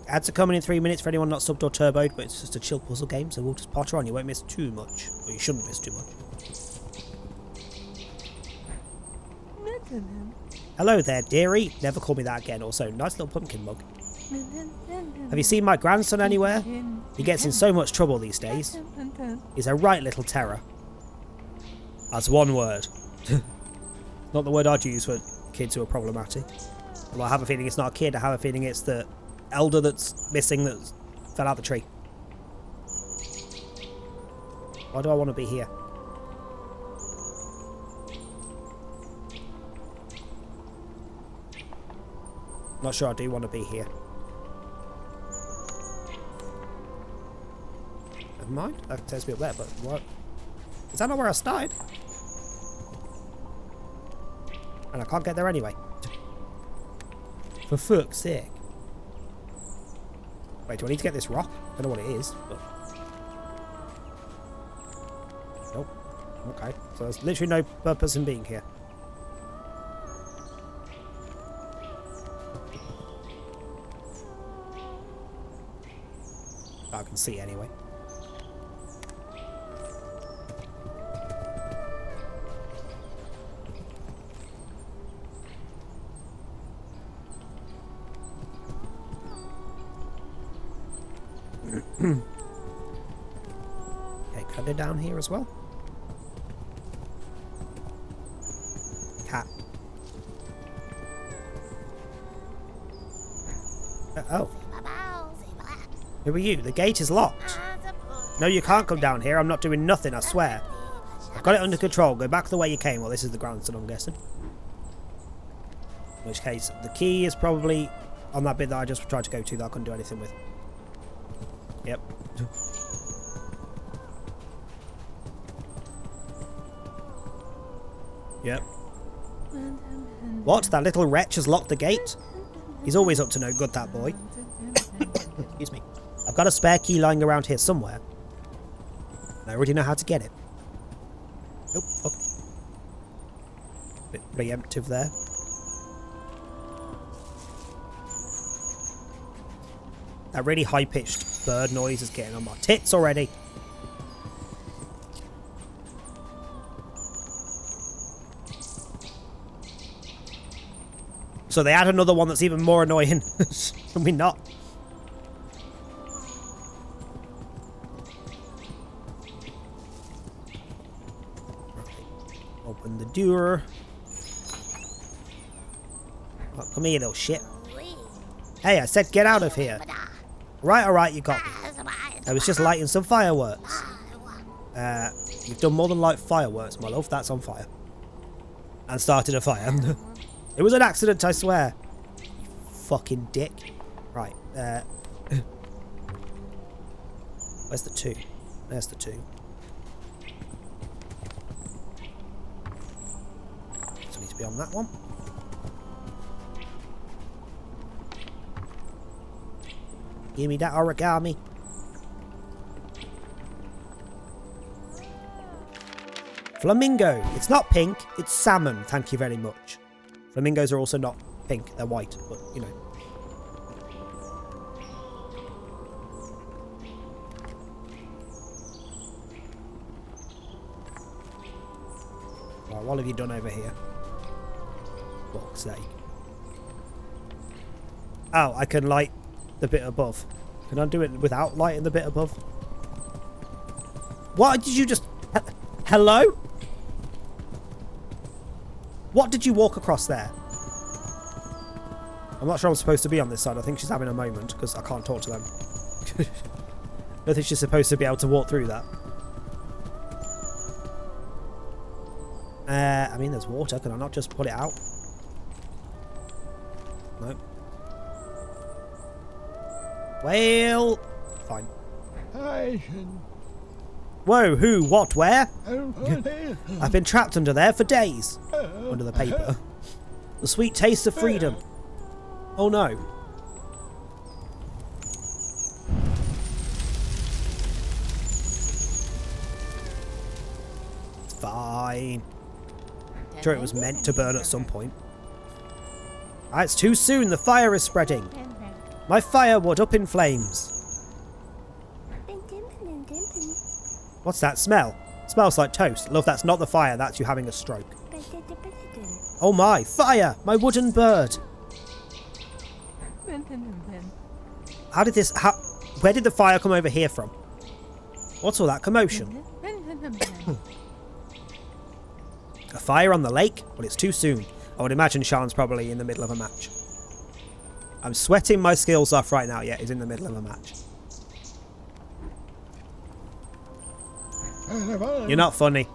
Ads are coming in 3 minutes for anyone not subbed or turboed, but it's just a chill puzzle game, so we'll just potter on. You won't miss too much. Or you shouldn't miss too much. Hello there, dearie. Never call me that again. Also, nice little pumpkin mug. Have you seen my grandson anywhere? He gets in so much trouble these days. He's a right little terror. That's one word. Not the word I'd use for kids who are problematic. Well, I have a feeling it's not a kid. I have a feeling it's the elder that's missing that fell out the tree. Why do I want to be here? Not sure I do want to be here. Never mind. That takes me up there, but what? Is that not where I started? And I can't get there anyway. For fuck's sake. Wait, do I need to get this rock? I don't know what it is, but... Nope. Okay. So there's literally no purpose in being here. I can see anyway. Okay, can I go down here as well? Cat. Oh. Who are you? The gate is locked. No, you can't come down here. I'm not doing nothing, I swear. I've got it under control. Go back the way you came. Well, this is the grandson, I'm guessing. In which case, the key is probably on that bit that I just tried to go to that I couldn't do anything with. Yep. Yep. What? That little wretch has locked the gate? He's always up to no good, that boy. Excuse me. I've got a spare key lying around here somewhere. And I already know how to get it. Oh, fuck. Bit preemptive there. That really high-pitched bird noise is getting on my tits already. So they add another one that's even more annoying. Can we not? Open the door. Oh, come here, little shit. Hey, I said get out of here. Right, you got me. I was just lighting some fireworks. You've done more than light fireworks, my love. That's on fire. And started a fire. It was an accident, I swear. You fucking dick. Right, where's the 2? There's the 2. So I need to be on that one. Give me that origami. Flamingo. It's not pink, it's salmon. Thank you very much. Flamingos are also not pink, they're white, but you know. Right, what have you done over here? Fuck's sake. Oh, I can light the bit above. Can I do it without lighting the bit above? What did you just... Hello? What did you walk across there? I'm not sure I'm supposed to be on this side. I think she's having a moment because I can't talk to them. I don't think she's supposed to be able to walk through that. I mean, there's water. Can I not just put it out? No. Well, fine. Whoa, who, what, where? I've been trapped under there for days. Under the paper. The sweet taste of freedom. Oh no. It's fine. I'm sure it was meant to burn at some point. Ah, it's too soon, the fire is spreading. My firewood up in flames. What's that smell? Smells like toast. Love, that's not the fire, that's you having a stroke. Oh my, fire! My wooden bird! How did this... where did the fire come over here from? What's all that commotion? A fire on the lake? Well, it's too soon. I would imagine Sean's probably in the middle of a match. I'm sweating my skills off right now, yet he's in the middle of a match. You're not funny.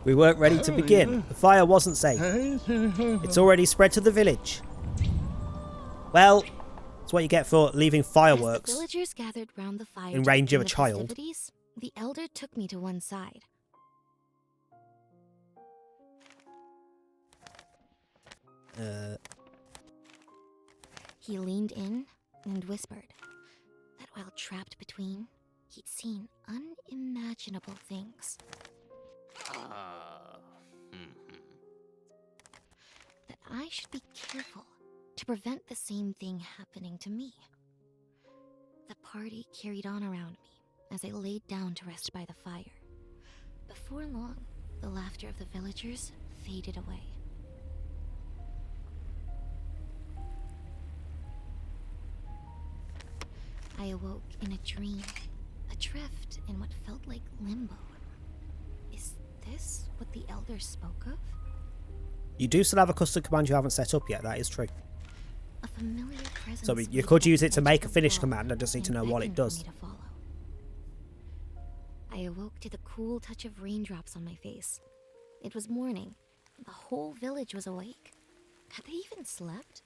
We weren't ready to begin. The fire wasn't safe. It's already spread to the village. Well, that's what you get for leaving fireworks. As the villagers gathered round the fire in range of a the child. festivities, the elder took me to one side. He leaned in and whispered that while trapped between, he'd seen unimaginable things. That I should be careful to prevent the same thing happening to me. The party carried on around me as I laid down to rest by the fire. Before long, the laughter of the villagers faded away. I awoke in a dream, adrift in what felt like limbo. Is this what the elder spoke of? You do still have a custom command you haven't set up yet, that is true. A familiar presence. So you could use it to make a finish command, I just need to know what it does. I awoke to the cool touch of raindrops on my face. It was morning. The whole village was awake. Had they even slept?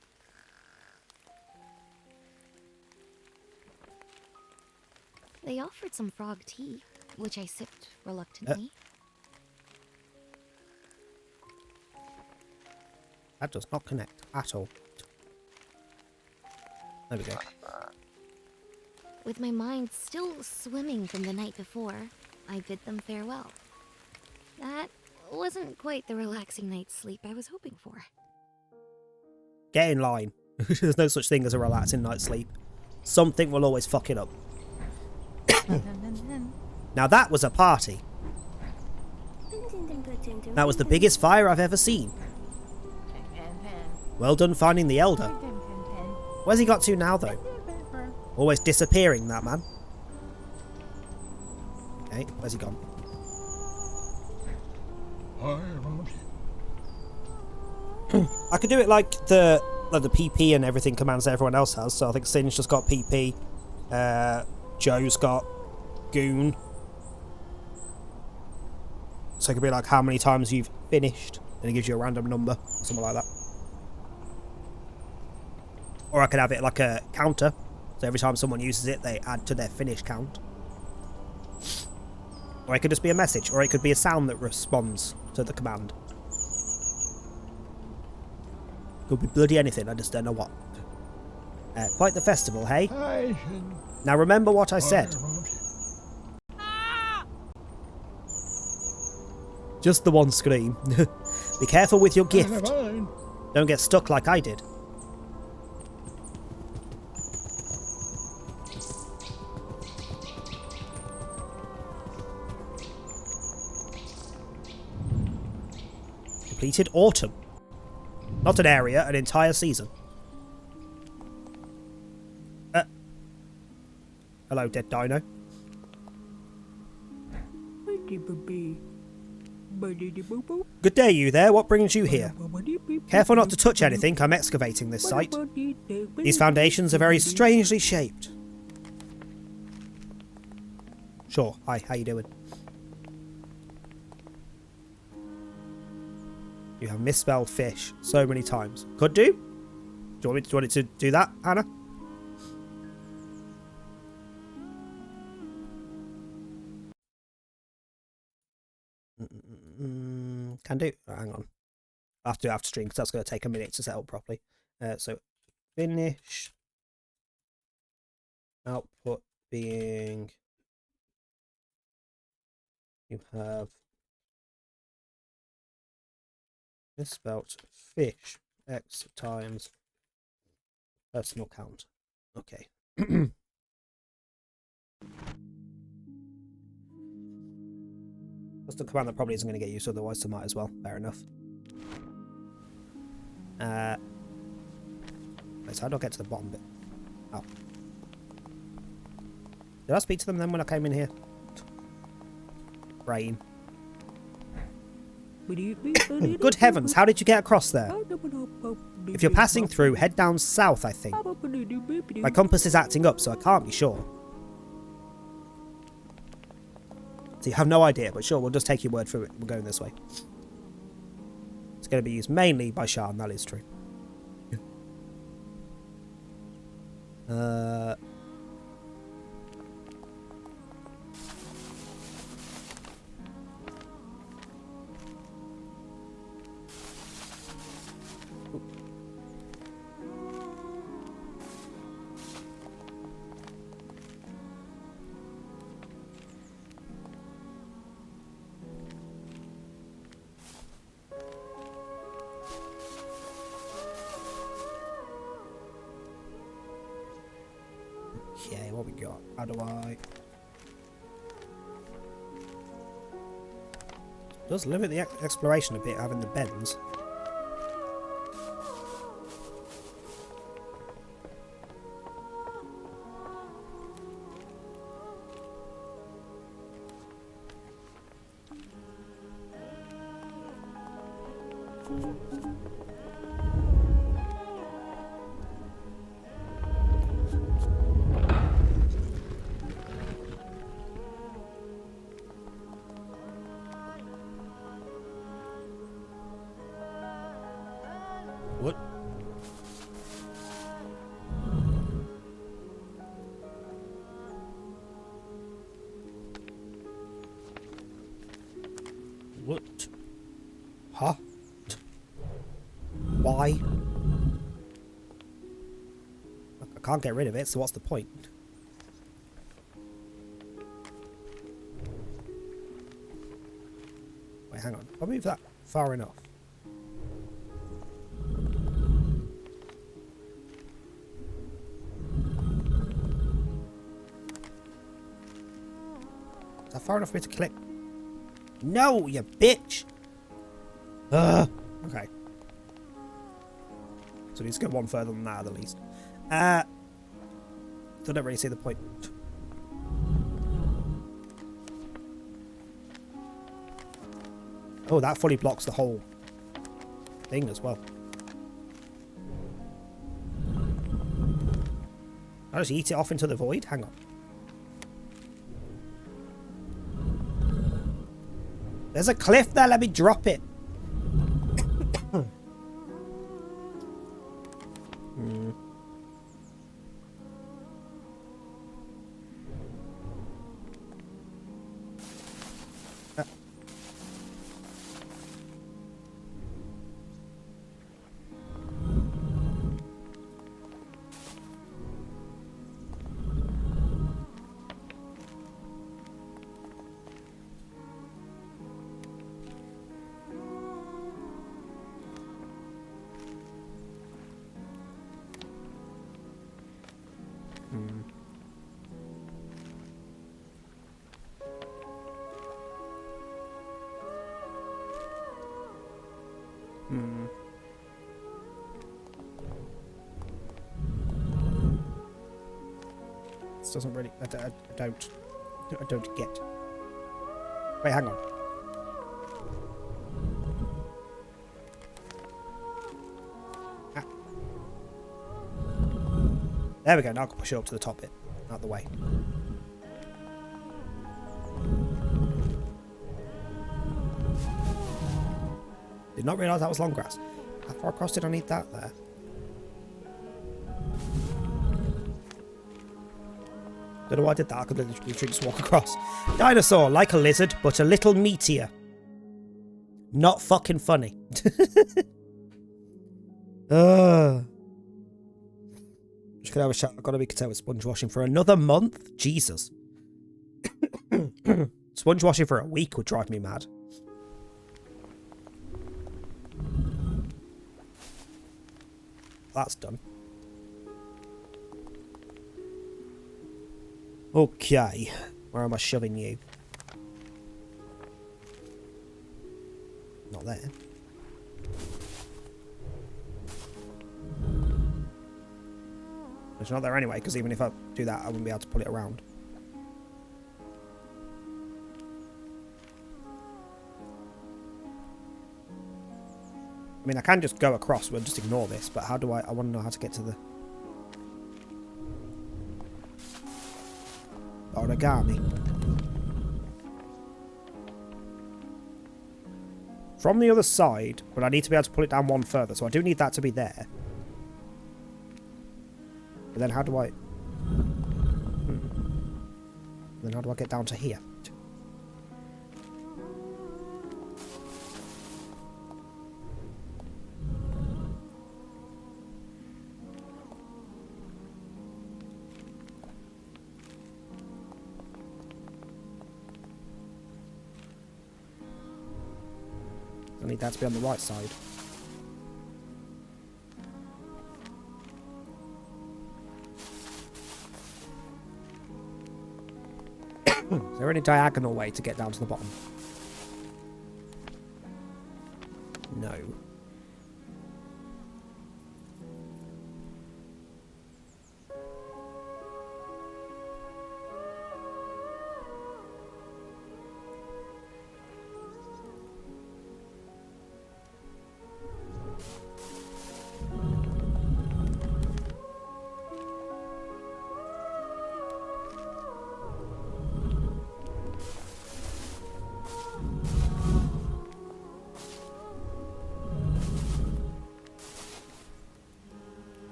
They offered some frog tea, which I sipped reluctantly. That does not connect at all. There we go. With my mind still swimming from the night before, I bid them farewell. That wasn't quite the relaxing night's sleep I was hoping for. Get in line. There's no such thing as a relaxing night's sleep. Something will always fuck it up. Now that was a party. That was the biggest fire I've ever seen. Well done finding the elder. Where's he got to now, though? Always disappearing, that man. Okay, where's he gone? I could do it like the like the PP and everything commands that everyone else has. So I think Singe just got PP. Joe's got Goon. So it could be like how many times you've finished, and it gives you a random number, something like that. Or I could have it like a counter, so every time someone uses it, they add to their finish count. Or it could just be a message, or it could be a sound that responds to the command. Could be bloody anything, I just don't know what. Quite the festival, hey? Now remember what I said. Just the one scream. Be careful with your gift. Don't get stuck like I did. Completed autumn. Not an area, an entire season. Hello, dead dino. Good day, you there. What brings you here? Careful not to touch anything. I'm excavating this site. These foundations are very strangely shaped. Sure. Hi, how you doing? You have misspelled fish so many times. Could do? Do you want it to do that, Anna? Can do. Oh, hang on. I have to do after stream because that's going to take a minute to set up properly. So finish output being you have misspelt fish x times personal count. Okay. That's the command that probably isn't going to get used, otherwise I might as well. Fair enough. Wait, so how do I get to the bottom bit? Oh. Did I speak to them then when I came in here? Brain. Good heavens, how did you get across there? If you're passing through, head down south, I think. My compass is acting up, so I can't be sure. So you have no idea, but sure, we'll just take your word for it. We're going this way. It's going to be used mainly by Sean, that is true. Okay, what we got? How do I... Does limit the exploration a bit, having the bends. What? What? Huh? Why? Look, I can't get rid of it, so what's the point? Wait, hang on. I'll move that far enough. Is that far enough for me to click? No, you bitch! Okay. So let's go one further than that at the least. I don't really see the point. Oh, that fully blocks the whole thing as well. I'll just eat it off into the void. Hang on. There's a cliff there. Let me drop it. This doesn't really. I don't get. Wait, hang on. Ah. There we go. Now I can push it up to the top bit. Out of the way. Did not realise that was long grass. How far across did I need that there? Don't know why I did that. I could literally just walk across. Dinosaur, like a lizard, but a little meatier. Not fucking funny. Just gonna have a chat. I've got to be content with sponge washing for another month. Jesus. Sponge washing for a week would drive me mad. That's done. Okay. Where am I shoving you? Not there. It's not there anyway, because even if I do that, I wouldn't be able to pull it around. I mean, I can just go across and just ignore this, but how do I want to know how to get to the origami. From the other side, but I need to be able to pull it down one further, so I do need that to be there. But then how do I... Then how do I get down to here? I need that to be on the right side. Is there any diagonal way to get down to the bottom? No.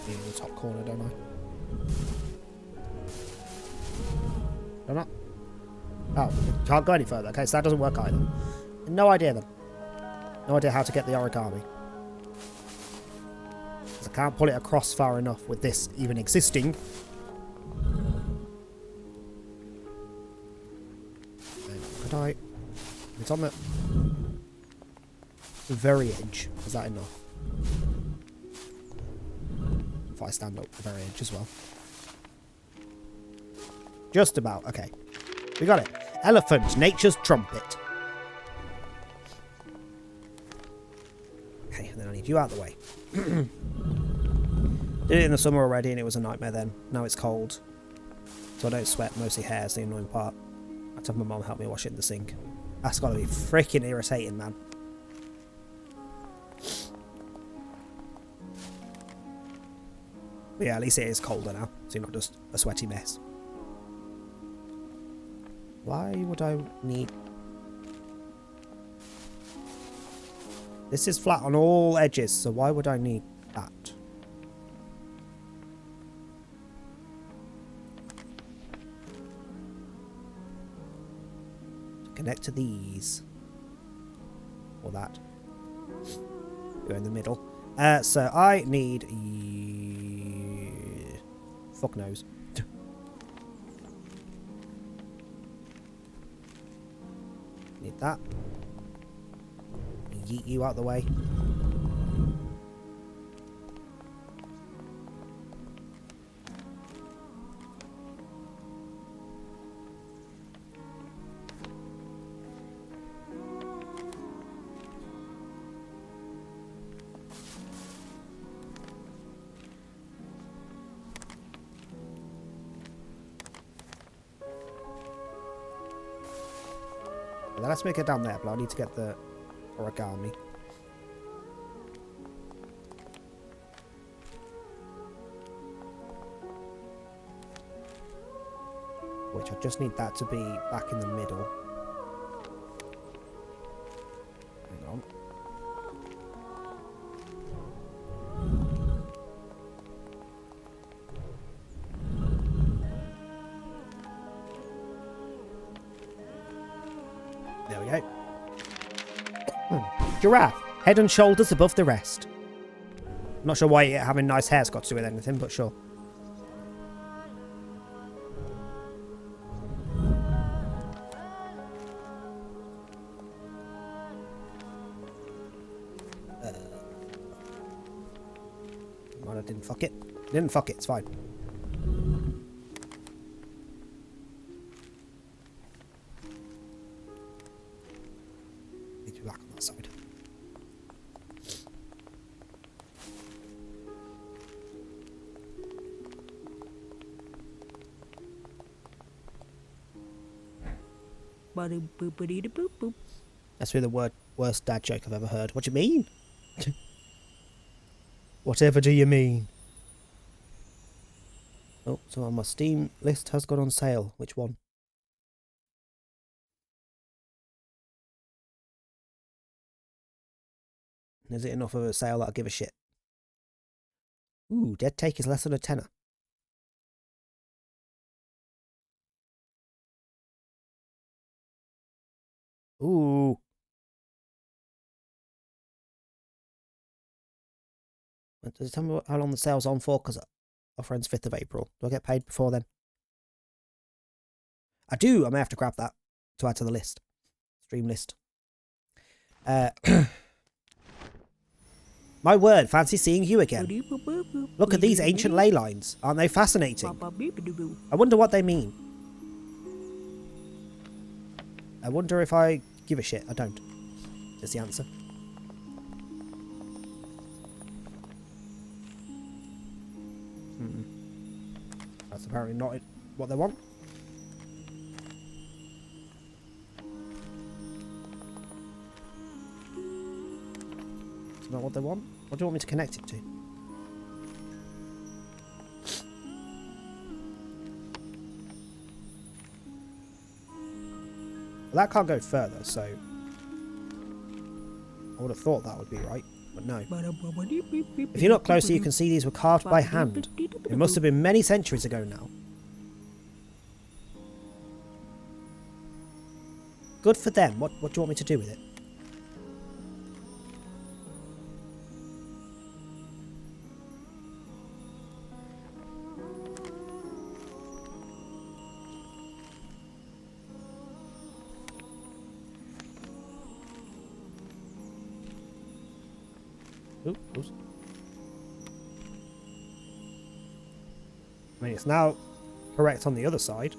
In the top corner, don't I? Don't I? Oh, can't go any further. Okay, so that doesn't work either. No idea then. No idea how to get the origami. Because I can't pull it across far enough with this even existing. Could I? It's on the very edge. Is that enough? If I stand up the very edge as well. Just about. Okay. We got it. Elephant, nature's trumpet. Okay, and then I need you out of the way. Did it in the summer already and it was a nightmare then. Now it's cold. So I don't sweat, mostly hair is the annoying part. I have to have my mum help me wash it in the sink. That's gotta be freaking irritating, man. But yeah, at least it is colder now, so you're not just a sweaty mess. Why would I need... This is flat on all edges, so why would I need that? To connect to these. Or that. Go in the middle. So I need... Fuck knows. Need that. Yeet you out the way. Let's make it down there, but I need to get the origami. Which I just need that to be back in the middle. Hang on. There we go. Giraffe. Head and shoulders above the rest. Not sure why having nice hair's got to do with anything, but sure. Well, I didn't fuck it. Didn't fuck it, it's fine. Need to be back on that side. That's really the worst dad joke I've ever heard. What do you mean? Whatever do you mean? Oh, so my Steam list has gone on sale. Which one? Is it enough of a sale that I'll give a shit? Ooh, Dead Take is less than a tenner. Ooh. Does it tell me how long the sale's on for? Because our friend's 5th of April. Do I get paid before then? I do. I may have to grab that to add to the list. Stream list. My word, fancy seeing you again. Look at these ancient ley lines. Aren't they fascinating? I wonder what they mean. I wonder if I give a shit. I don't. Is the answer. That's apparently not what they want. It's not what they want. What do you want me to connect it to? Well, that can't go further, so I would have thought that would be right, but no. If you look closer, you can see these were carved by hand. It must have been many centuries ago now. Good for them. What do you want me to do with it? Oops. I mean, it's now correct on the other side.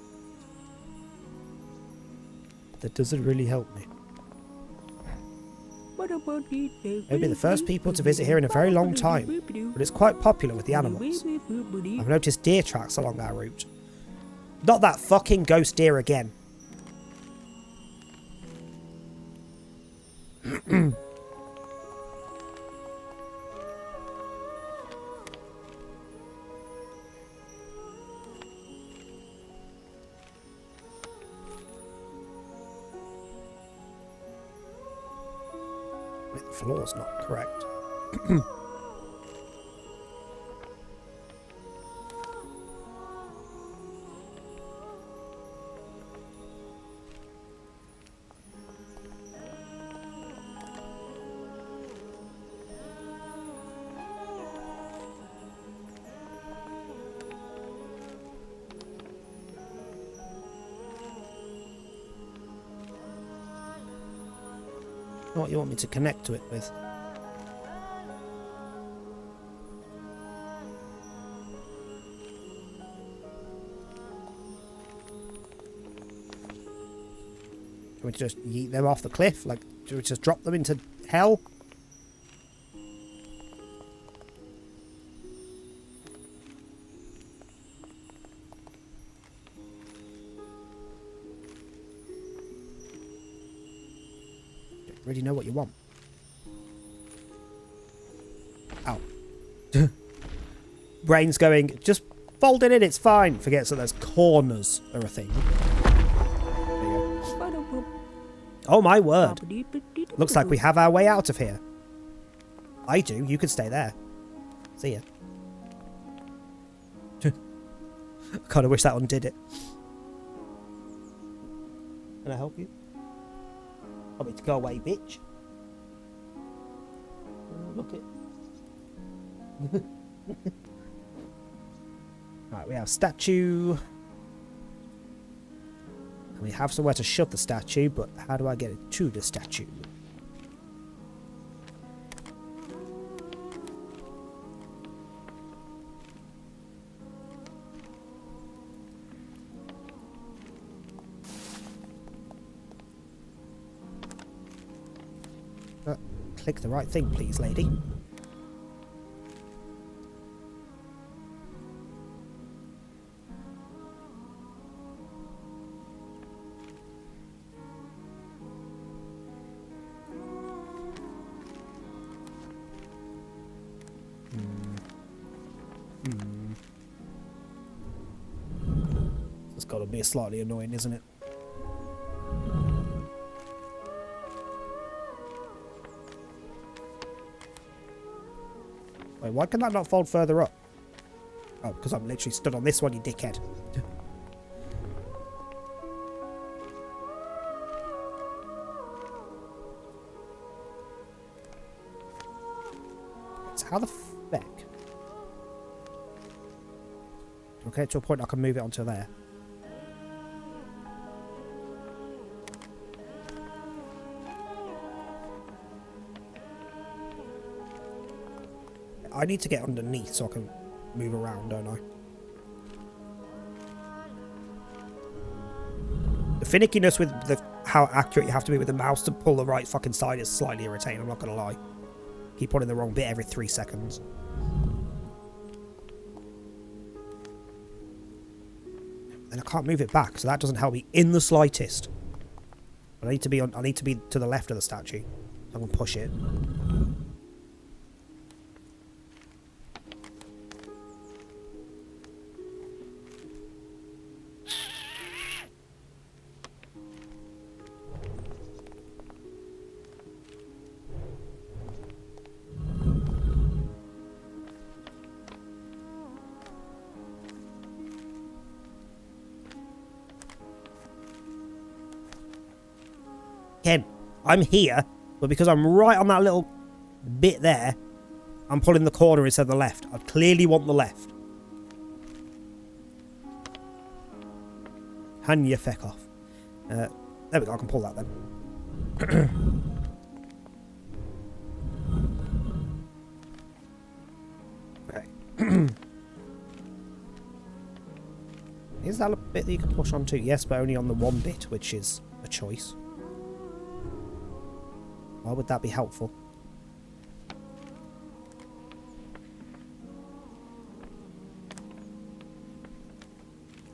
That doesn't really help me. They've been the first people to visit here in a very long time, but it's quite popular with the animals. I've noticed deer tracks along our route. Not that fucking ghost deer again. Floor's not correct. What you want me to connect to it with? Can we just yeet them off the cliff? Like, do we just drop them into hell? Don't really know what you want. Ow. Brain's going, just fold it in, it's fine. Forgets that there's corners are a thing. Oh my word. Looks like we have our way out of here. I do. You can stay there. See ya. I kind of wish that undid it. Can I help you? Want me to go away, bitch? Look it. Right, we have statue. We have somewhere to shove the statue, but how do I get it to the statue? Click the right thing, please, lady. It's got to be slightly annoying, isn't it? Wait, why can that not fold further up? Oh, because I'm literally stood on this one, you dickhead. So how the feck? Okay, to a point I can move it onto there. I need to get underneath so I can move around, don't I? The finickiness with how accurate you have to be with the mouse to pull the right fucking side is slightly irritating, I'm not gonna lie. Keep putting the wrong bit every 3 seconds. And I can't move it back, so that doesn't help me in the slightest. But I need to be to the left of the statue. So I can push it. Ken, I'm here, but because I'm right on that little bit there, I'm pulling the corner instead of the left. I clearly want the left. Hand your feck off. There we go, I can pull that then. Okay. Is that a bit that you can push onto? Yes, but only on the one bit, which is a choice. Why would that be helpful?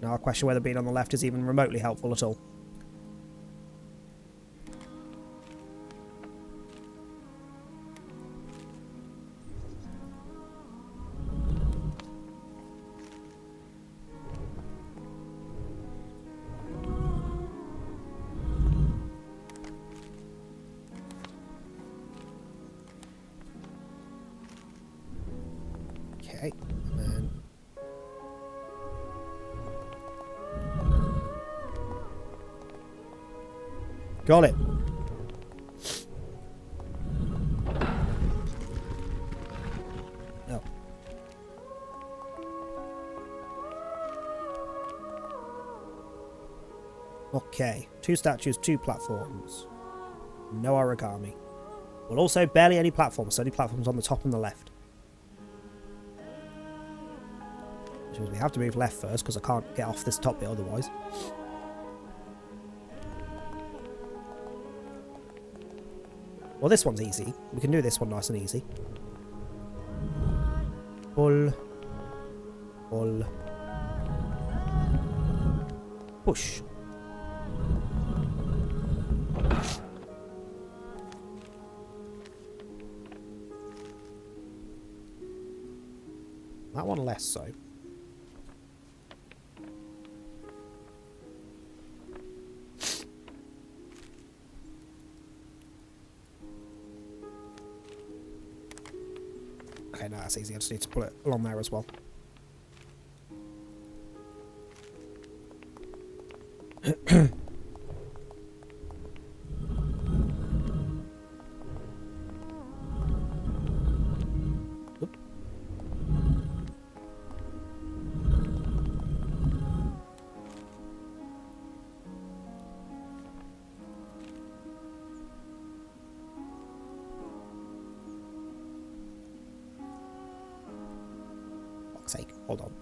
Now I question whether being on the left is even remotely helpful at all. Okay. And then... Got it. Oh. Okay. 2 statues, 2 platforms. No origami. Well, also barely any platforms. Only platforms on the top and the left. Which means we have to move left first because I can't get off this top bit otherwise. Well, this one's easy. We can do this one nice and easy. Pull. Pull. Push. That one less so. Okay, no, that's easy. I just need to put it along there as well. Oop. Fuck's sake, hold on.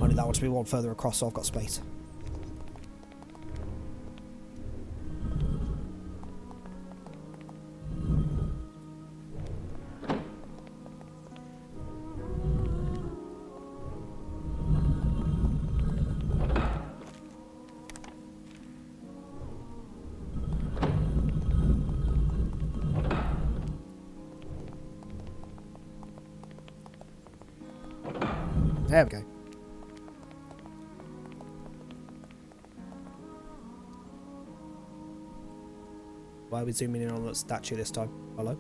I need that one to be one further across so I've got space. There we go. Why are we zooming in on that statue this time? Hello?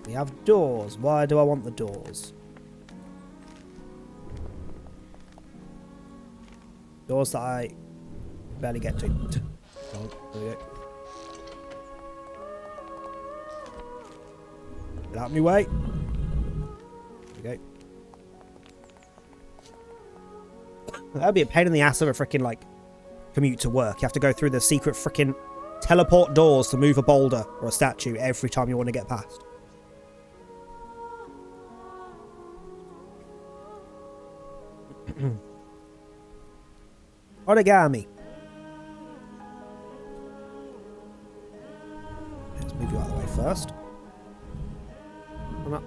We have doors. Why do I want the doors? Doors that I barely get to. Oh, there we go. Get out of my way. There we go. That'd be a pain in the ass of a freaking, like, commute to work. You have to go through the secret freaking teleport doors to move a boulder or a statue every time you want to get past. Origami. Let's move you out of the way first. Come up.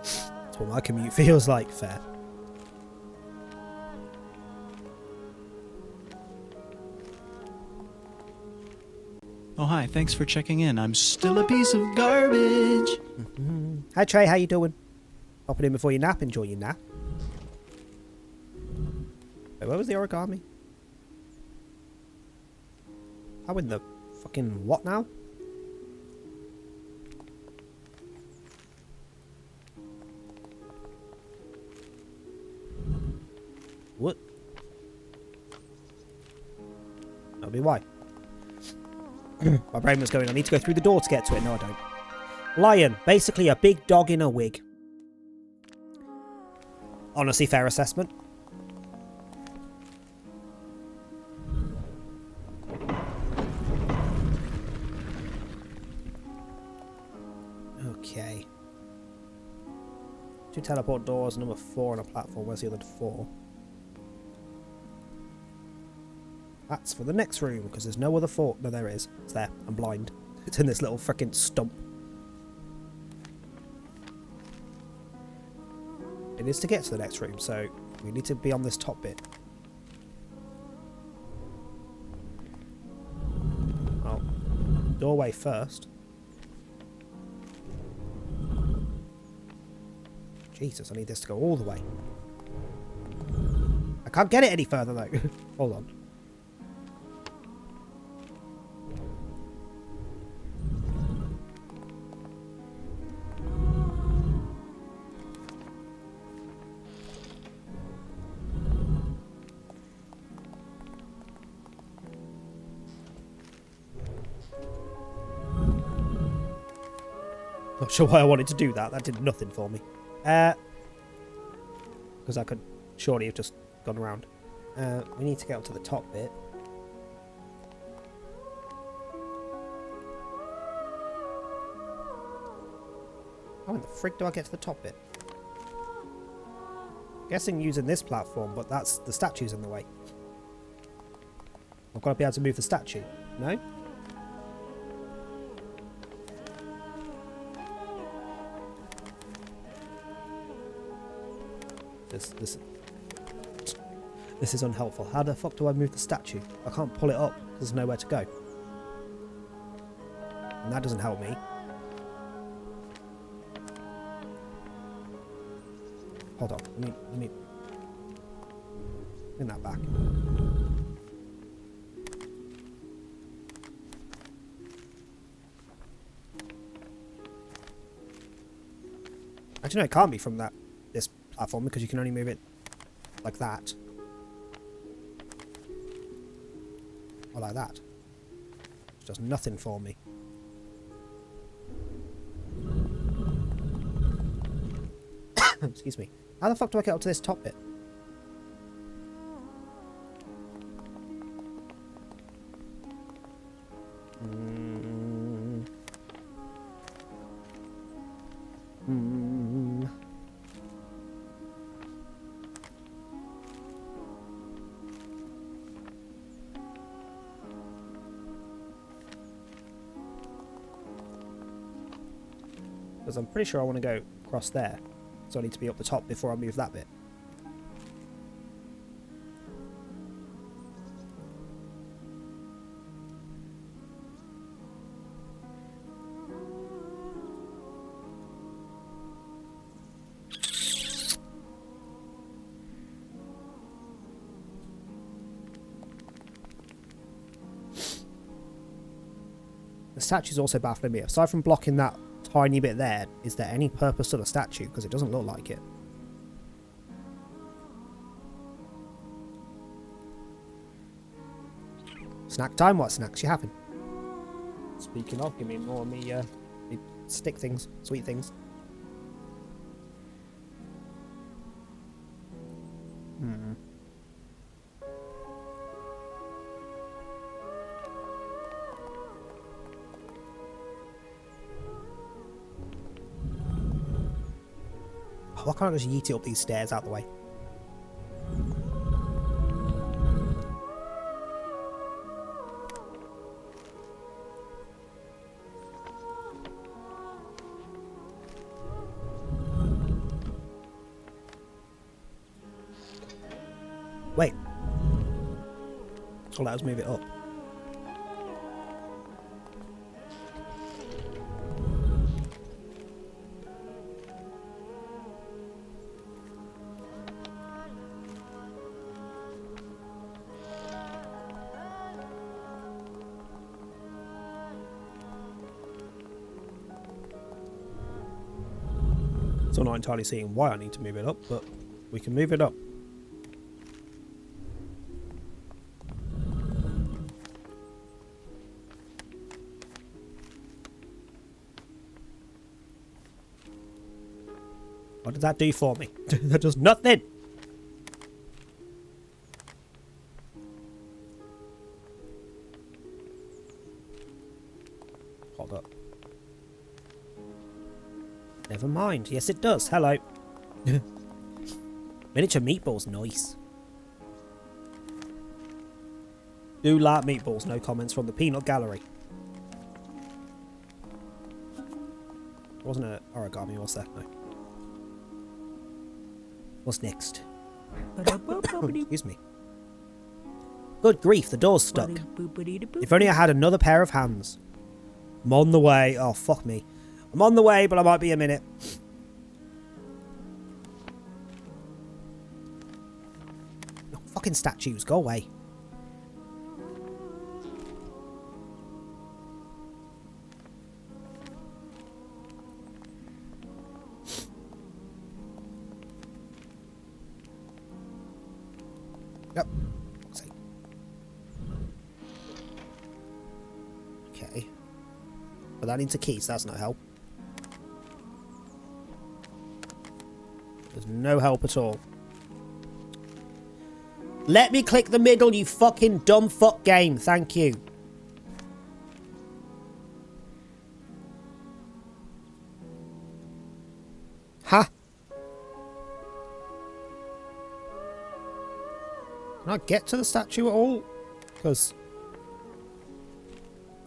That's what my commute feels like. Fair. Oh, hi. Thanks for checking in. I'm still a piece of garbage. Hi, Trey. How you doing? Popping in before you nap. Enjoy your nap. Wait, where was the origami? How in the fucking what now? What? That'll be why. My brain was going, I need to go through the door to get to it. No, I don't. Lion. Basically a big dog in a wig. Honestly, fair assessment. Okay. 2 teleport doors, number 4 on a platform. Where's the other 4? That's for the next room, because there's no other 4. No, there is. It's there. I'm blind. It's in this little frickin' stump. It is to get to the next room, so we need to be on this top bit. Oh. Doorway first. Jesus, I need this to go all the way. can't get it any further though. Hold on. Not sure why I wanted to do that. That did nothing for me. Because I could surely have just gone around. We need to get up to the top bit. How in the frick do I get to the top bit? Guessing using this platform, but that's the statue's in the way. I've got to be able to move the statue. No? This is unhelpful. How the fuck do I move the statue? I can't pull it up. There's nowhere to go. And that doesn't help me. Hold on. Let me bring that back. Actually, no, it can't be from this platform because you can only move it like that. Or like that. Which does nothing for me. Excuse me. How the fuck do I get up to this top bit? Because I'm pretty sure I want to go across there. So I need to be up the top before I move that bit. The statue's also baffling me. Aside from blocking that tiny bit there, is there any purpose to the statue? Because it doesn't look like it. Snack time? What snacks you having? Speaking of, give me more of me, me stick things, sweet things. Why can't I just yeet it up these stairs out the way? Wait. So let us move it up. So I'm not entirely seeing why I need to move it up, but we can move it up. What did that do for me? That does nothing! Hold up. Never mind. Yes, it does. Hello. Miniature meatballs. Nice. Do like meatballs. No comments from the peanut gallery. Wasn't it origami? What's that? No. What's next? Excuse me. Good grief, the door's stuck. If only I had another pair of hands. I'm on the way. Oh, fuck me. I'm on the way, but I might be a minute. Oh, fucking statues. Go away. Yep. Okay. But that needs a key, so that's no help. There's no help at all. Let me click the middle, you fucking dumb fuck game. Thank you. Huh? Can I get to the statue at all? Because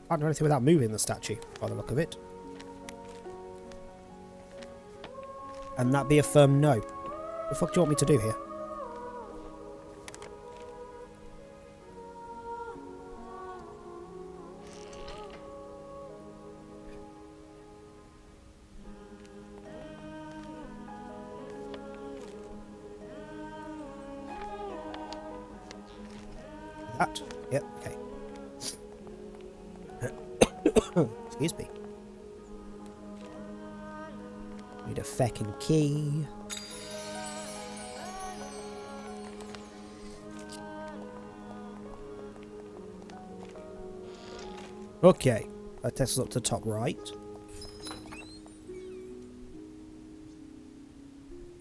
I can't do anything without moving the statue, by the look of it. And that be a firm no. What the fuck do you want me to do here? That? Yep, okay. Excuse me. Need a feckin' key. Okay, that takes us up to the top right.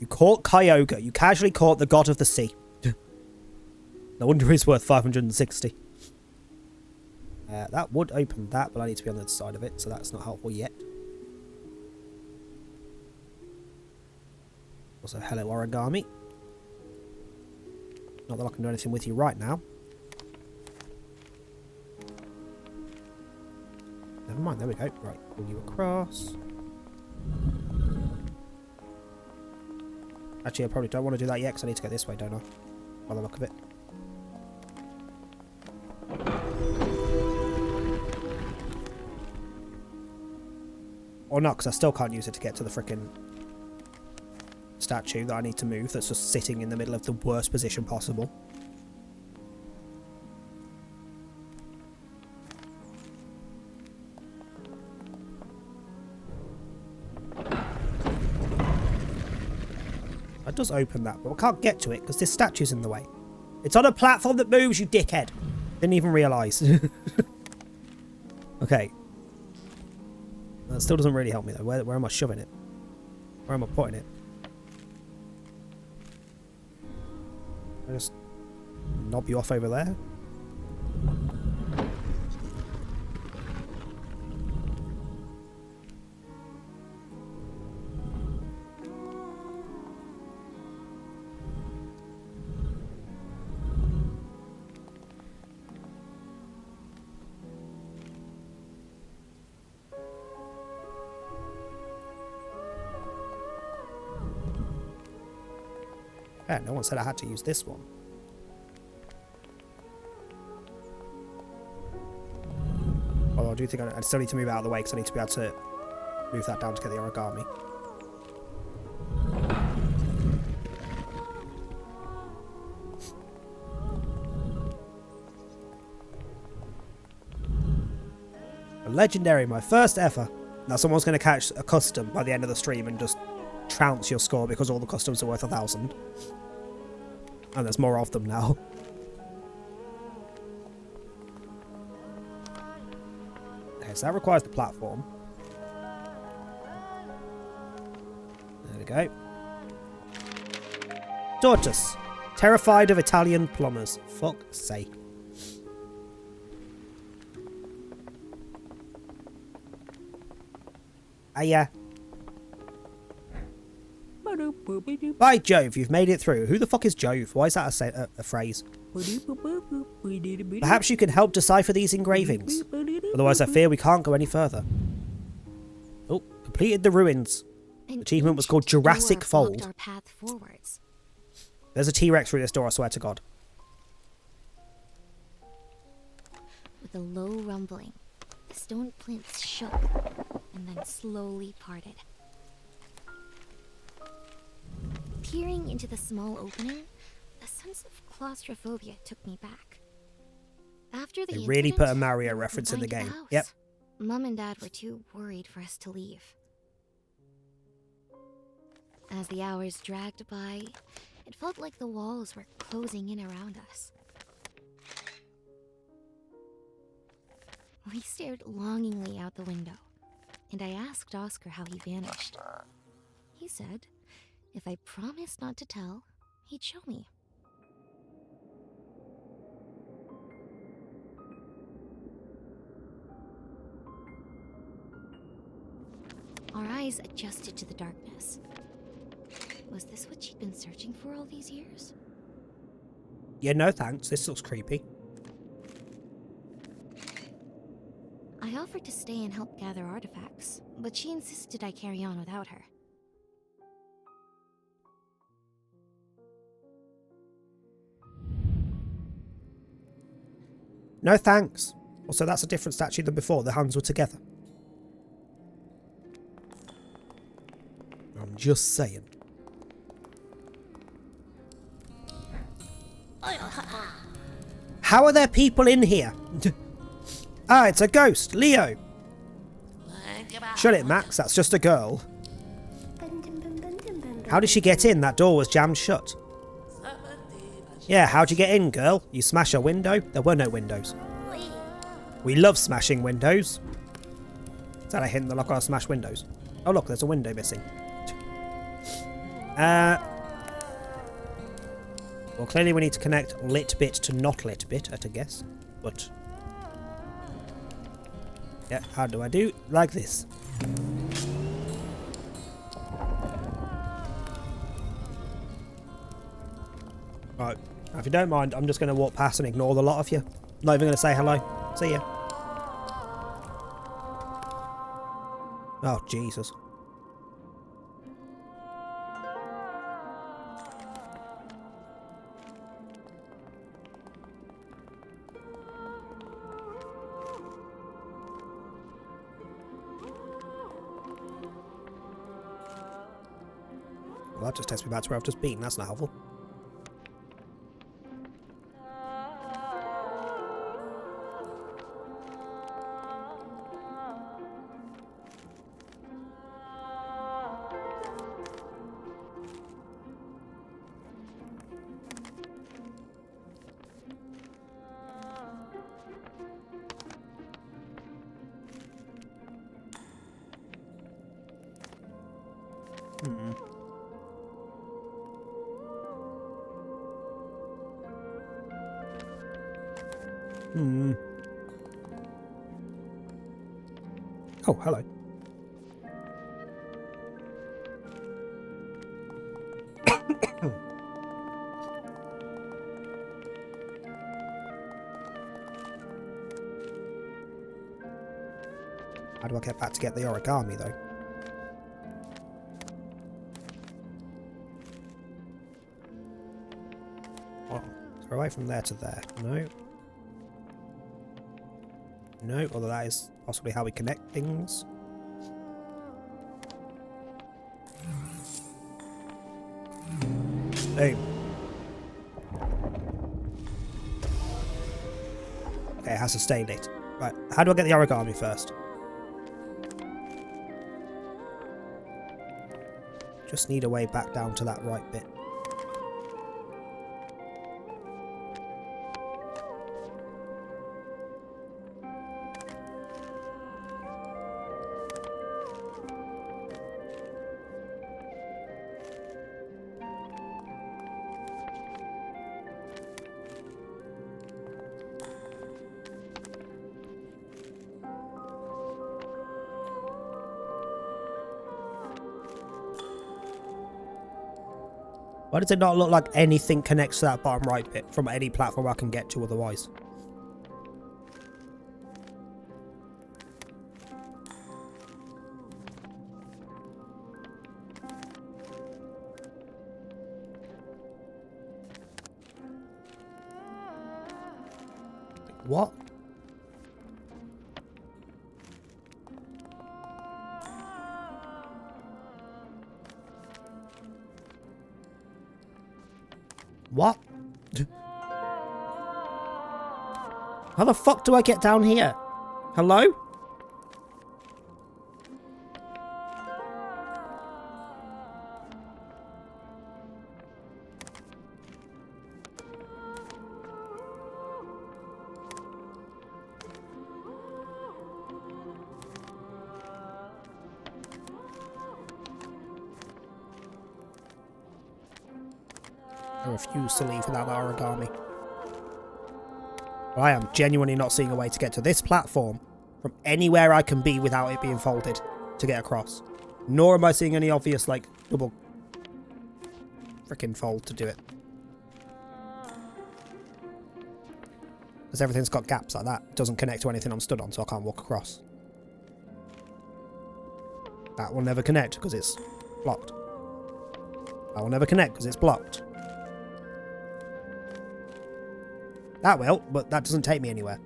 You caught Kyogre. You casually caught the god of the sea. No wonder he's worth 560. That would open that, but I need to be on the other side of it, so that's not helpful yet. Also, hello origami. Not that I can do anything with you right now. Never mind, there we go. Right, pull you across. Actually, I probably don't want to do that yet, because I need to go this way, don't I? By the look of it. Or not, because I still can't use it to get to the frickin' statue that I need to move that's just sitting in the middle of the worst position possible. That does open that, but I can't get to it because this statue's in the way. It's on a platform that moves, you dickhead. Didn't even realise. Okay. That still doesn't really help me though. Where am I shoving it? Where am I putting it? I just knob you off over there? Yeah, no one said I had to use this one. Although I do think I still need to move out of the way because I need to be able to move that down to get the origami. A legendary, my first ever. Now someone's going to catch a custom by the end of the stream and just trounce your score because all the customs are worth 1,000. And there's more of them now. Okay, so that requires the platform. There we go. Tortoise. Terrified of Italian plumbers. Fuck's sake. Yeah. By Jove, you've made it through. Who the fuck is Jove? Why is that a phrase? Perhaps you can help decipher these engravings. Otherwise I fear we can't go any further. Oh, completed the ruins. The achievement was called Jurassic Fold. Our path forwards. There's a T-Rex through this door, I swear to God. With a low rumbling, the stone plinths shook and then slowly parted. Peering into the small opening, the sense of claustrophobia took me back. After the They really put a incident, Mario we reference in the confined to game. house. Yep. Mum and Dad were too worried for us to leave. As the hours dragged by, it felt like the walls were closing in around us. We stared longingly out the window, and I asked Oscar how he vanished. He said, if I promised not to tell, he'd show me. Our eyes adjusted to the darkness. Was this what she'd been searching for all these years? Yeah, no thanks. This looks creepy. I offered to stay and help gather artifacts, but she insisted I carry on without her. No thanks. Also, that's a different statue than before. The hands were together. I'm just saying. How are there people in here? Ah, it's a ghost. Leo. Shut it, Max. That's just a girl. How did she get in? That door was jammed shut. Yeah, how'd you get in, girl? You smash a window? There were no windows. We love smashing windows. Is that a hint that I'm gonna smash windows? Oh look, there's a window missing. Well, clearly we need to connect lit bit to not lit bit, at a guess. But yeah, how do I do? Like this. Right, now if you don't mind, I'm just going to walk past and ignore the lot of you. Not even going to say hello. See ya. Oh, Jesus. Well, that just takes me back to where I've just been. That's not helpful. Oh, hello. How do I get back to get the origami, though? Oh, so away from there to there. No. No, although that is possibly how we connect things. Boom. Okay, it has to stay lit. Right, how do I get the origami first? Just need a way back down to that right bit. Why does it not look like anything connects to that bottom right bit from any platform I can get to otherwise? What? What? How the fuck do I get down here? Hello? I refuse to leave without the origami. I am genuinely not seeing a way to get to this platform from anywhere I can be without it being folded to get across. Nor am I seeing any obvious, like, double frickin' fold to do it. Because everything's got gaps like that. It doesn't connect to anything I'm stood on, so I can't walk across. That will never connect because it's blocked. That will never connect because it's blocked. That will, but that doesn't take me anywhere.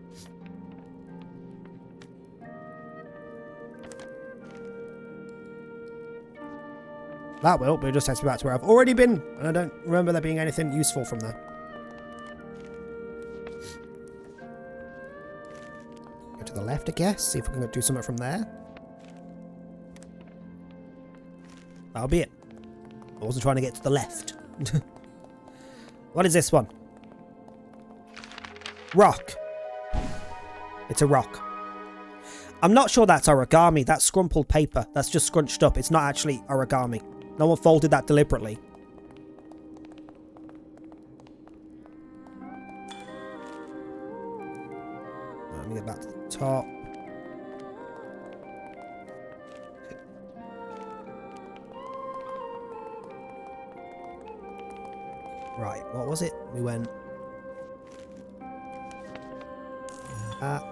That will, but it just takes me back to where I've already been, and I don't remember there being anything useful from there. Go to the left, I guess, see if we can do something from there. That'll be it. I wasn't trying to get to the left. What is this one? Rock. It's a rock. I'm not sure that's origami. That's scrumpled paper. That's just scrunched up. It's not actually origami. No one folded that deliberately. Let me get back to the top. Right, what was it? We went... that.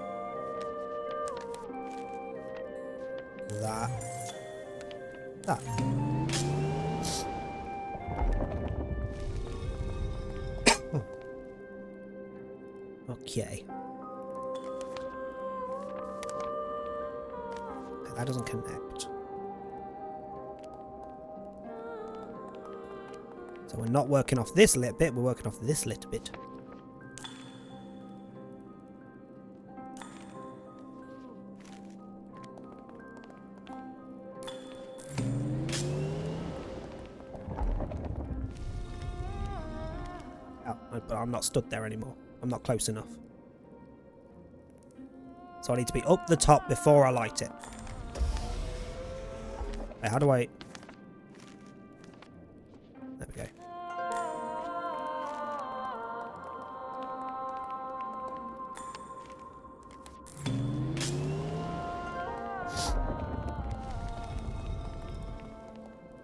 That. Okay. That doesn't connect. So we're not working off this little bit, we're working off this little bit. But I'm not stood there anymore. I'm not close enough. So I need to be up the top before I light it. Hey, how do I... There we go.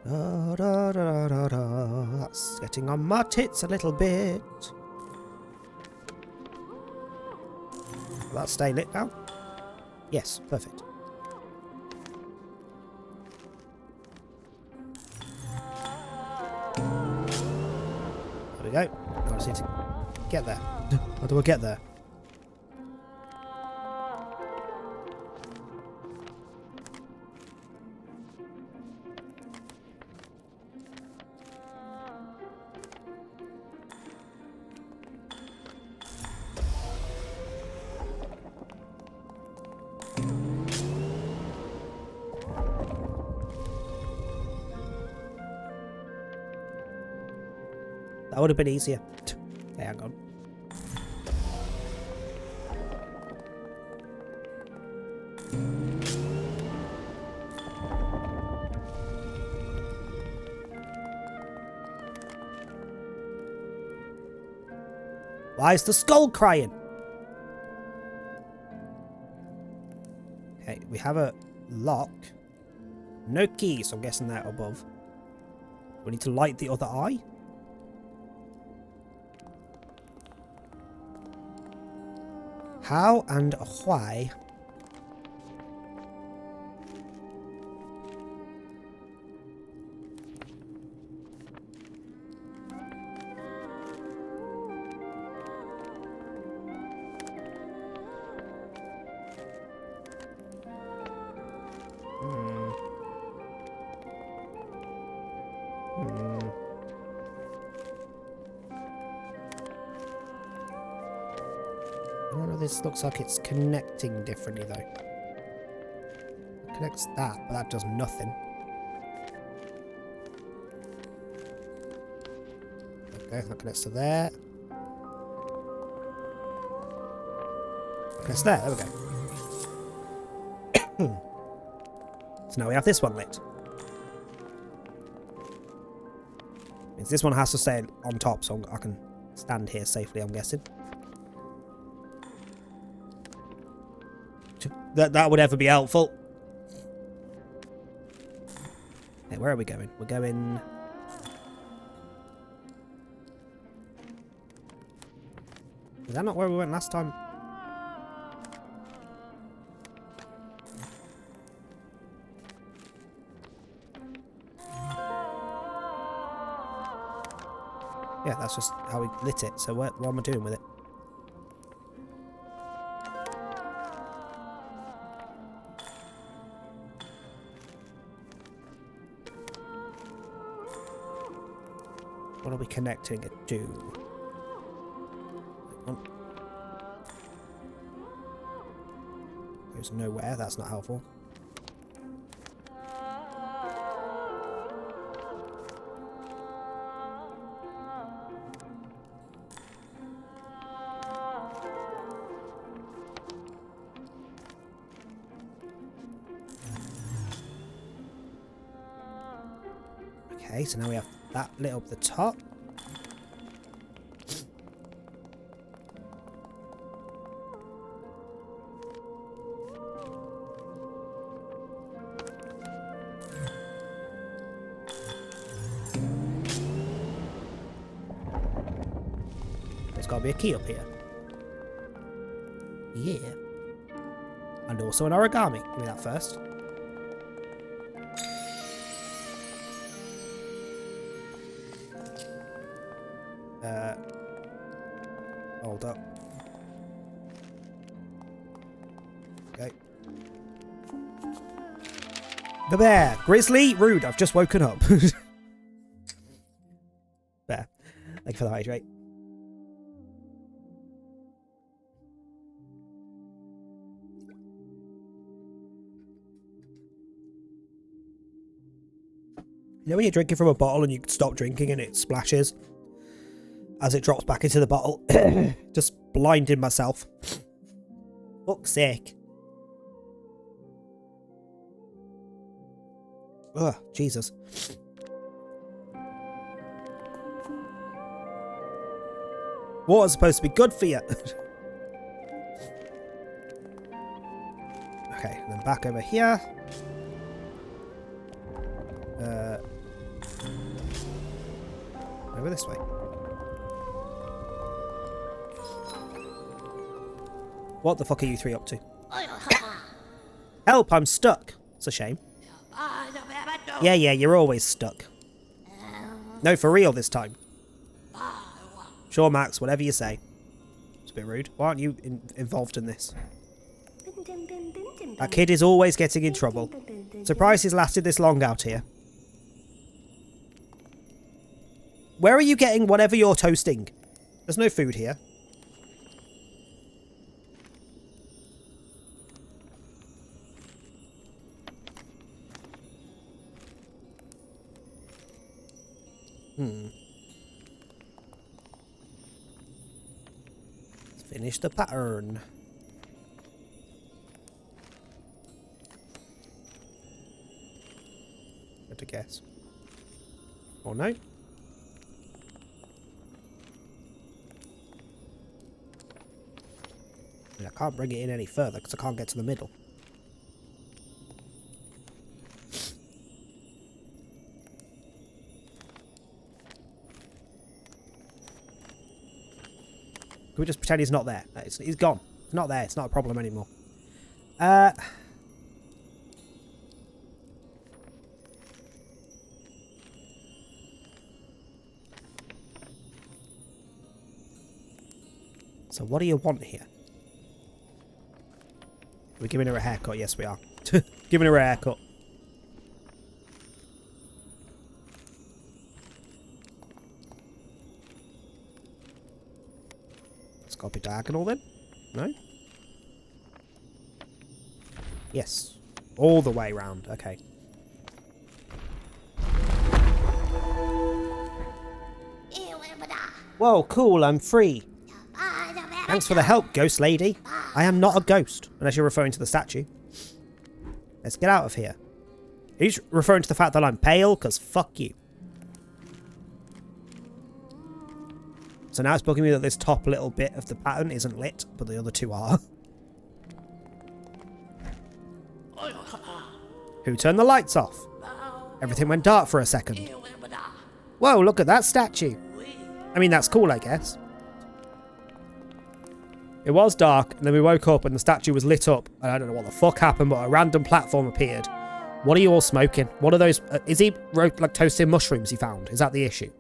Da, da, da, da, da. That's getting on my tits a little bit. Will that stay lit now? Yes, perfect. There we go. Now I just need to get there. How do I get there? That would have been easier. Okay, hang on. Why is the skull crying? Okay, we have a lock. No key, so I'm guessing that above. We need to light the other eye. How and why? None of this looks like it's connecting differently though. It connects that, but that does nothing. Okay, that connects to there. Connects there, there we go. So now we have this one lit. Means this one has to stay on top so I can stand here safely, I'm guessing. That would ever be helpful. Hey, where are we going? We're going... Is that not where we went last time? Yeah, that's just how we lit it. So what am I doing with it? What are we connecting it to? There's nowhere. That's not helpful. Okay, so now we have that lit up the top. There's got to be a key up here. Yeah. And also an origami. Give me that first. Hold up. Okay. The bear. Grizzly. Rude. I've just woken up. Bear. Thank you for the hydrate. You know when you're drinking from a bottle and you stop drinking and it splashes as it drops back into the bottle? Just blinded myself. Fuck's sake. Ugh, Jesus. Water's supposed to be good for you. Okay, and then back over here. Over this way. What the fuck are you three up to? Help, I'm stuck. It's a shame. Yeah, you're always stuck. No, for real this time. Sure, Max, whatever you say. It's a bit rude. Why aren't you involved in this? That kid is always getting in trouble. Surprised he's lasted this long out here. Where are you getting whatever you're toasting? There's no food here. Let's finish the pattern. Had to guess. Or no? I can't bring it in any further because I can't get to the middle. Can we just pretend he's not there? He's gone. He's not there. It's not a problem anymore. So what do you want here? We're giving her a haircut. Yes, we are. Giving her a haircut. It's got to be diagonal then. No? Yes. All the way round. Okay. Whoa, cool, I'm free. Thanks for the help, ghost lady. I am not a ghost, unless you're referring to the statue. Let's get out of here. Are you referring to the fact that I'm pale? Because fuck you. So now it's bugging me that this top little bit of the pattern isn't lit, but the other two are. Who turned the lights off? Everything went dark for a second. Whoa, look at that statue. I mean, that's cool, I guess. It was dark, and then we woke up and the statue was lit up. And I don't know what the fuck happened, but a random platform appeared. What are you all smoking? What are those? Is he like toasting mushrooms he found? Is that the issue?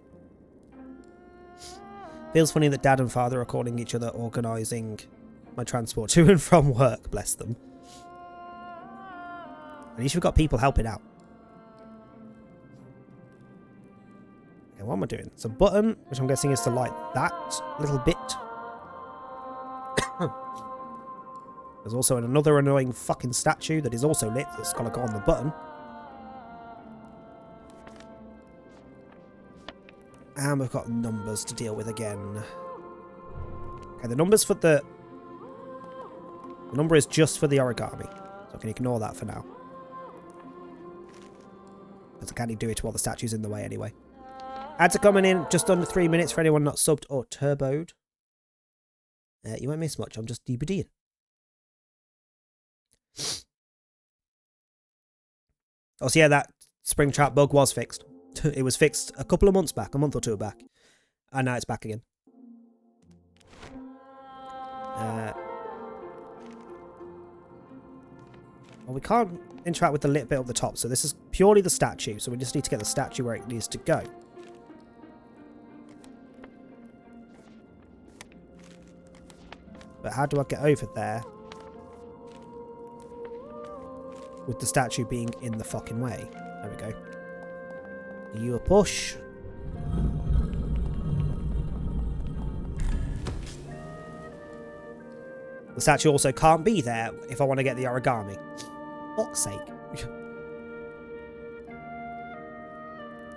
Feels funny that Dad and Father are calling each other organising my transport to and from work. Bless them. At least we've got people helping out. Okay, what am I doing? It's a button, which I'm guessing is to light that little bit. There's also another annoying fucking statue that is also lit that's got to go on the button. And we've got numbers to deal with again. Okay, the number's for the number is just for the origami. So I can ignore that for now. Because I can't do it while the statue's in the way anyway. Ads are coming in just under 3 minutes for anyone not subbed or turboed. You won't miss much, I'm just DBDing. Oh, so yeah, that Springtrap bug was fixed. It was fixed a couple of months back, a month or two back. And now it's back again. Well, we can't interact with the lit bit up the top, so this is purely the statue, so we just need to get the statue where it needs to go. But how do I get over there with the statue being in the fucking way? There we go. Are you a push? The statue also can't be there if I want to get the origami. Fuck's sake.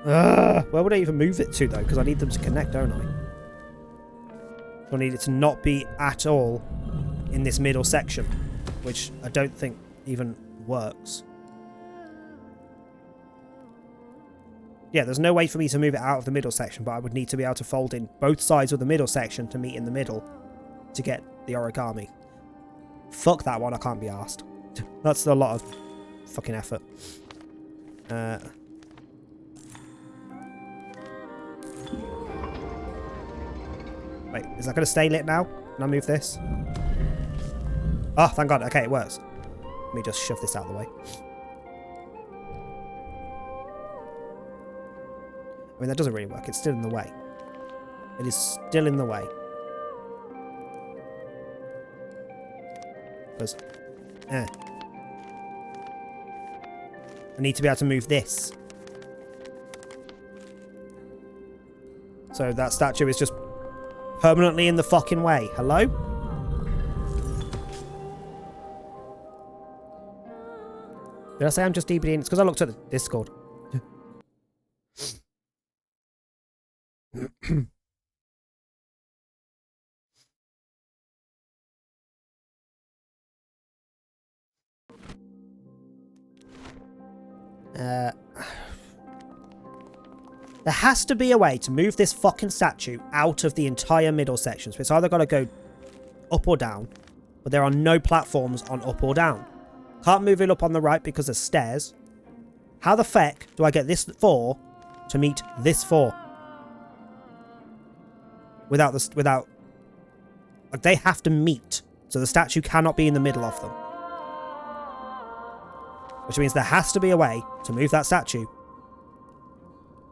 Where would I even move it to though? Because I need them to connect, don't I? I need it to not be at all in this middle section, which I don't think even works. Yeah, there's no way for me to move it out of the middle section, but I would need to be able to fold in both sides of the middle section to meet in the middle to get the origami. Fuck that one, I can't be arsed. That's a lot of fucking effort. Wait, is that going to stay lit now? Can I move this? Oh, thank God. Okay, it works. Let me just shove this out of the way. I mean, that doesn't really work. It's still in the way. It is still in the way. Because, I need to be able to move this. So that statue is just permanently in the fucking way. Hello? Did I say I'm just DBDing? It's because I looked at the Discord. There has to be a way to move this fucking statue out of the entire middle section. So it's either got to go up or down, but there are no platforms on up or down. Can't move it up on the right because there's stairs. How the feck do I get this 4 to meet this 4? Without like, they have to meet, so the statue cannot be in the middle of them. Which means there has to be a way to move that statue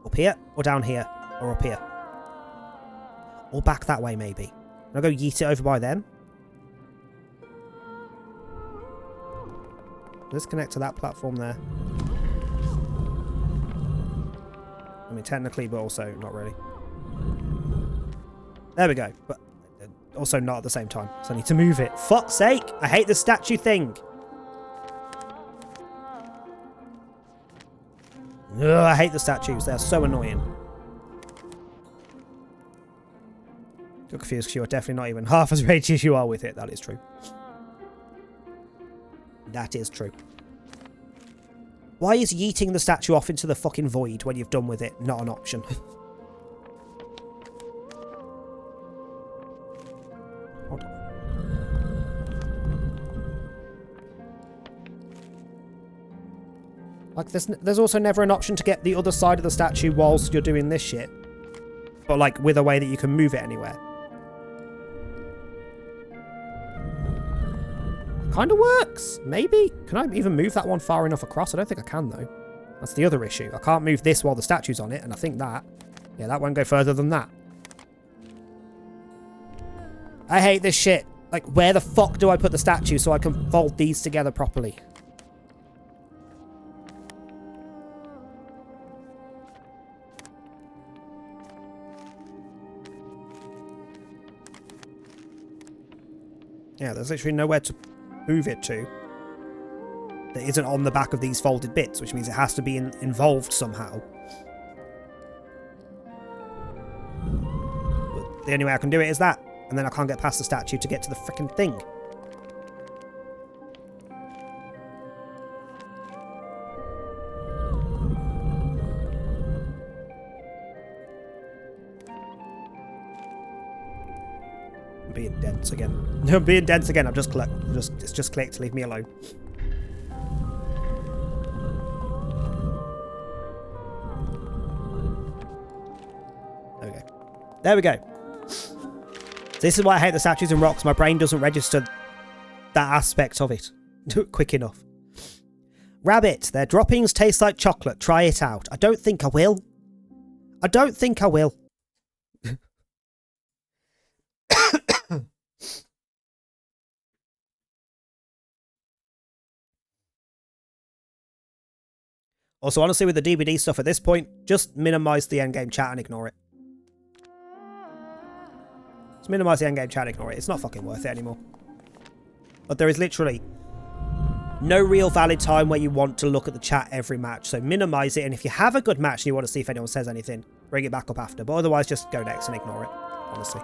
up here, or down here, or up here. Or back that way, maybe. Can I go yeet it over by them? Let's connect to that platform there. I mean, technically, but also not really. There we go. But also not at the same time. So I need to move it. Fuck's sake! I hate the statue thing. Ugh, I hate the statues. They are so annoying. You're confused because you are definitely not even half as ragey as you are with it. That is true. That is true. Why is yeeting the statue off into the fucking void when you've done with it not an option? Hold on. Like, there's also never an option to get the other side of the statue whilst you're doing this shit. But, like, with a way that you can move it anywhere. Kind of works. Maybe. Can I even move that one far enough across? I don't think I can, though. That's the other issue. I can't move this while the statue's on it, and I think that... Yeah, that won't go further than that. I hate this shit. Like, where the fuck do I put the statue so I can fold these together properly? Yeah, there's literally nowhere to move it to that isn't on the back of these folded bits, which means it has to be involved somehow. But the only way I can do it is that, and then I can't get past the statue to get to the frickin' thing. I'm being dense again. I'm being dense again. It's just clicked. Leave me alone. Okay. There we go. This is why I hate the statues and rocks. My brain doesn't register that aspect of it quick enough. Rabbit, their droppings taste like chocolate. Try it out. I don't think I will. I don't think I will. Also, honestly, with the DVD stuff at this point, just minimise the endgame chat and ignore it. Just minimise the endgame chat and ignore it. It's not fucking worth it anymore. But there is literally no real valid time where you want to look at the chat every match. So minimise it, and if you have a good match and you want to see if anyone says anything, bring it back up after. But otherwise, just go next and ignore it, honestly.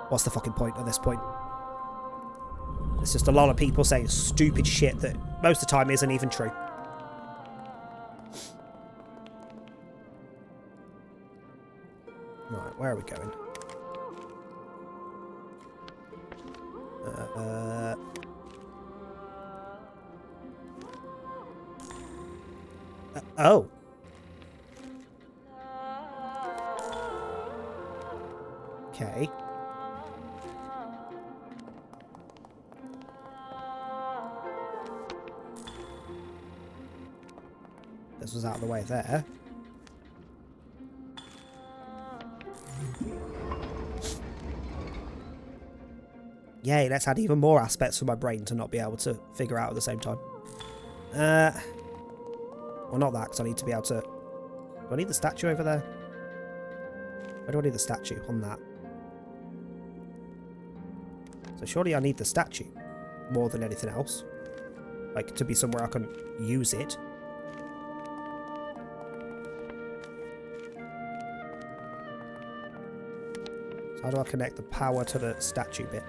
What's the fucking point at this point? It's just a lot of people saying stupid shit that most of the time isn't even true. Right, where are we going? Oh. Okay. This was out of the way there. Yay, let's add even more aspects for my brain to not be able to figure out at the same time. Well, not that, because I need to be able to... Do I need the statue over there? Where do I need the statue? On that. So surely I need the statue more than anything else. Like, to be somewhere I can use it. So how do I connect the power to the statue bit?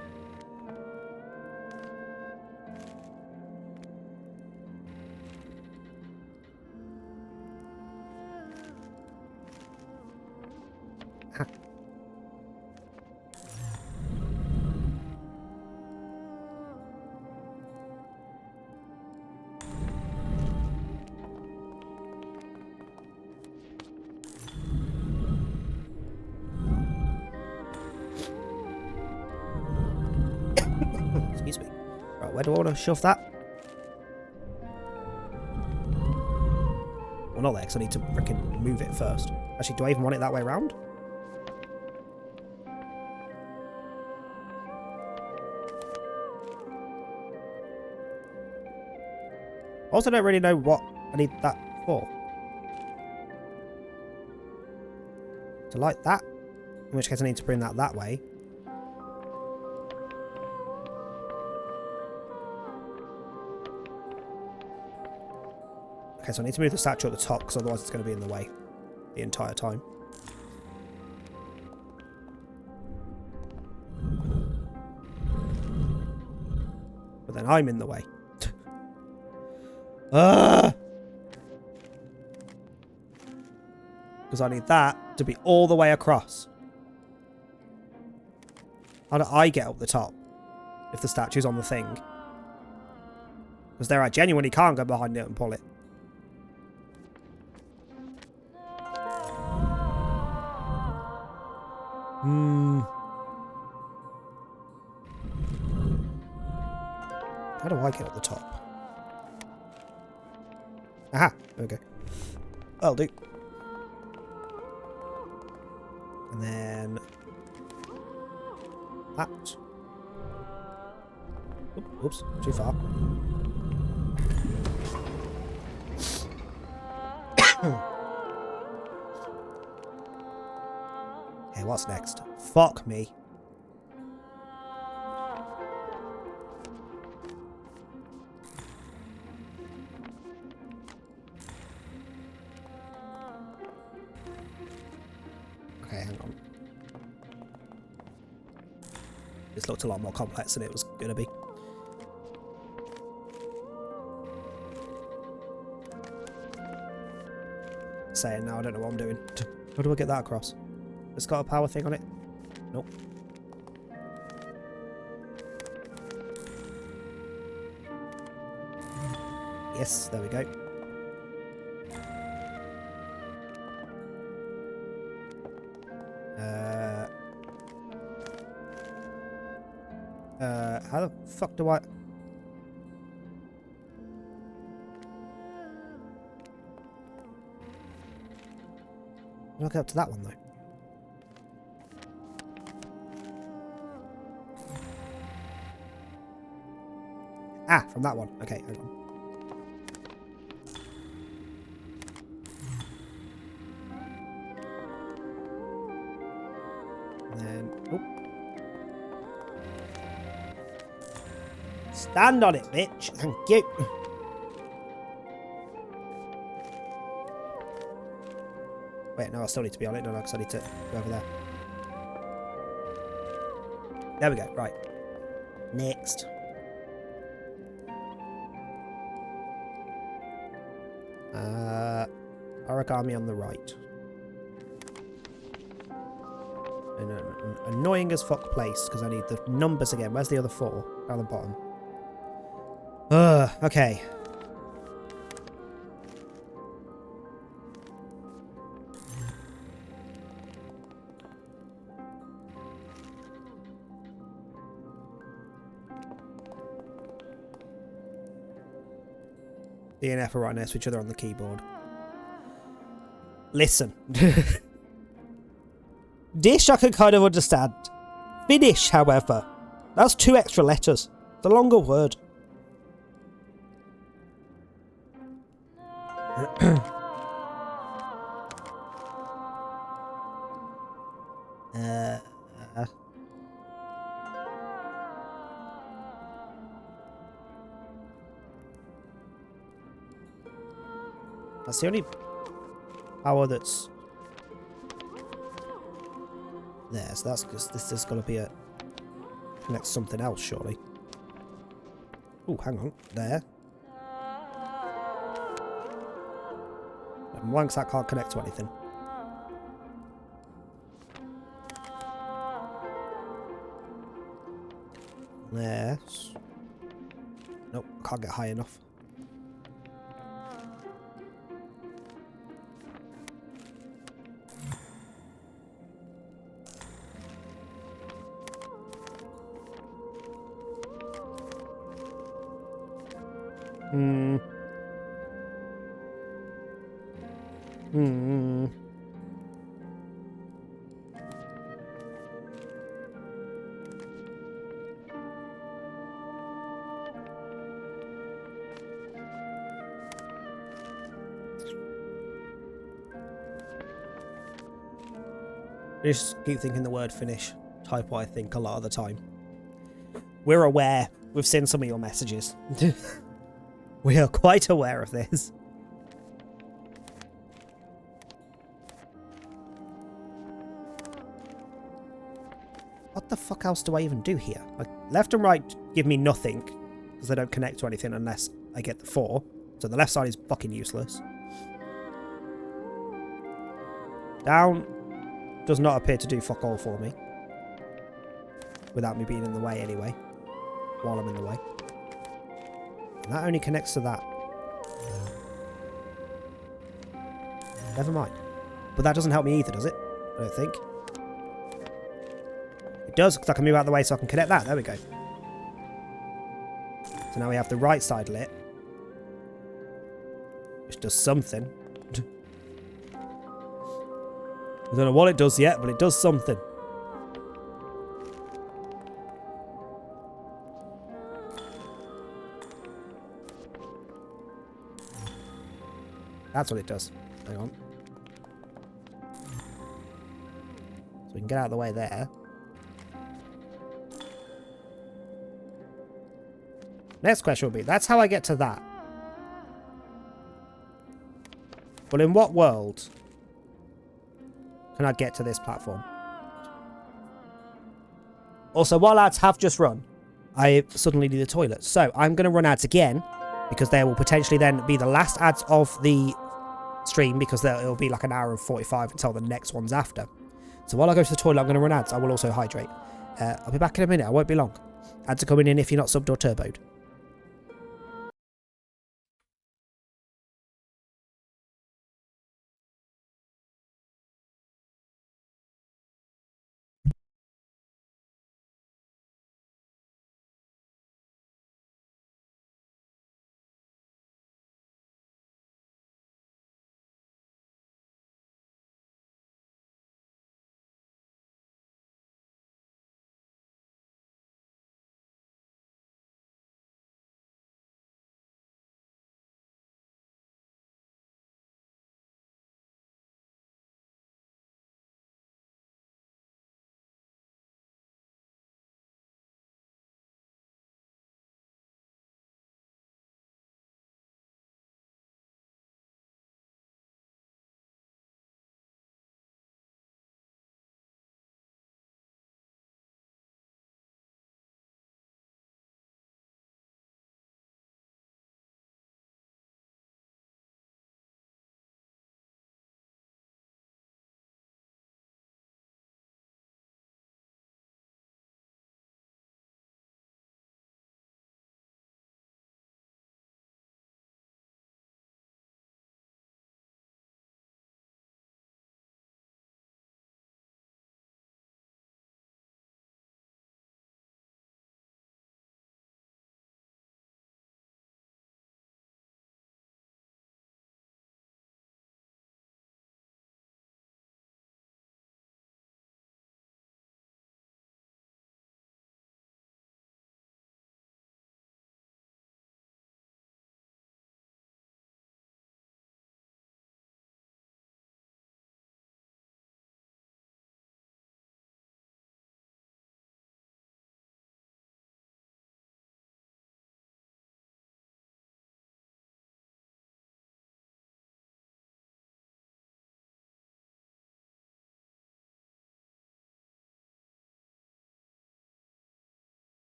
Excuse me. Right, where do I want to shove that? Well, not there, because I need to freaking move it first. Actually, do I even want it that way around? Also, don't really know what I need that for. To light that? In which case I need to bring that way. Okay, so I need to move the statue at the top, because otherwise it's going to be in the way the entire time. But then I'm in the way. Because I need that to be all the way across. How do I get up the top if the statue's on the thing? Because there I genuinely can't go behind it and pull it. How do I get up the top? Aha! There we go. That'll do. And then... that. Oops, too far. Okay, what's next? Fuck me. Okay, hang on. This looked a lot more complex than it was going to be. Saying now, I don't know what I'm doing. How do I get that across? It's got a power thing on it? Nope. Yes, there we go. How the fuck do I... How do I get up to that one, though? Ah, from that one. Okay, hang on. And then... oh. Stand on it, bitch. Thank you. Wait, no, I still need to be on it, don't I? Because I need to go over there. There we go. Right. Next. Origami on the right. In an annoying as fuck place, because I need the numbers again. Where's the other 4? Down the bottom. Okay. D and F are right next to each other on the keyboard. Listen. Dish I can kind of understand. Finish, however. That's 2 extra letters. It's a longer word. That's the only power that's there, so that's because this is going to be a connect something else, surely. Oh, hang on, there. And once that can't connect to anything. There. Nope, can't get high enough. I just keep thinking the word finish. Type what I think a lot of the time. We're aware. We've seen some of your messages. We are quite aware of this. the fuck else do I even do here? Like, left and right give me nothing, because they don't connect to anything unless I get the 4. So the left side is fucking useless. Down does not appear to do fuck all for me. Without me being in the way anyway. While I'm in the way. And that only connects to that. Never mind. But that doesn't help me either, does it? I don't think. It does, because I can move out of the way so I can connect that. There we go. So now we have the right side lit. Which does something. I don't know what it does yet, but it does something. That's what it does. Hang on. So we can get out of the way there. Next question will be, that's how I get to that. Well, in what world can I get to this platform? Also, while ads have just run, I suddenly need the toilet. So I'm going to run ads again, because they will potentially then be the last ads of the stream, because it'll be like an hour and 45 until the next one's after. So while I go to the toilet, I'm going to run ads. I will also hydrate. I'll be back in a minute. I won't be long. Ads are coming in if you're not subbed or turboed.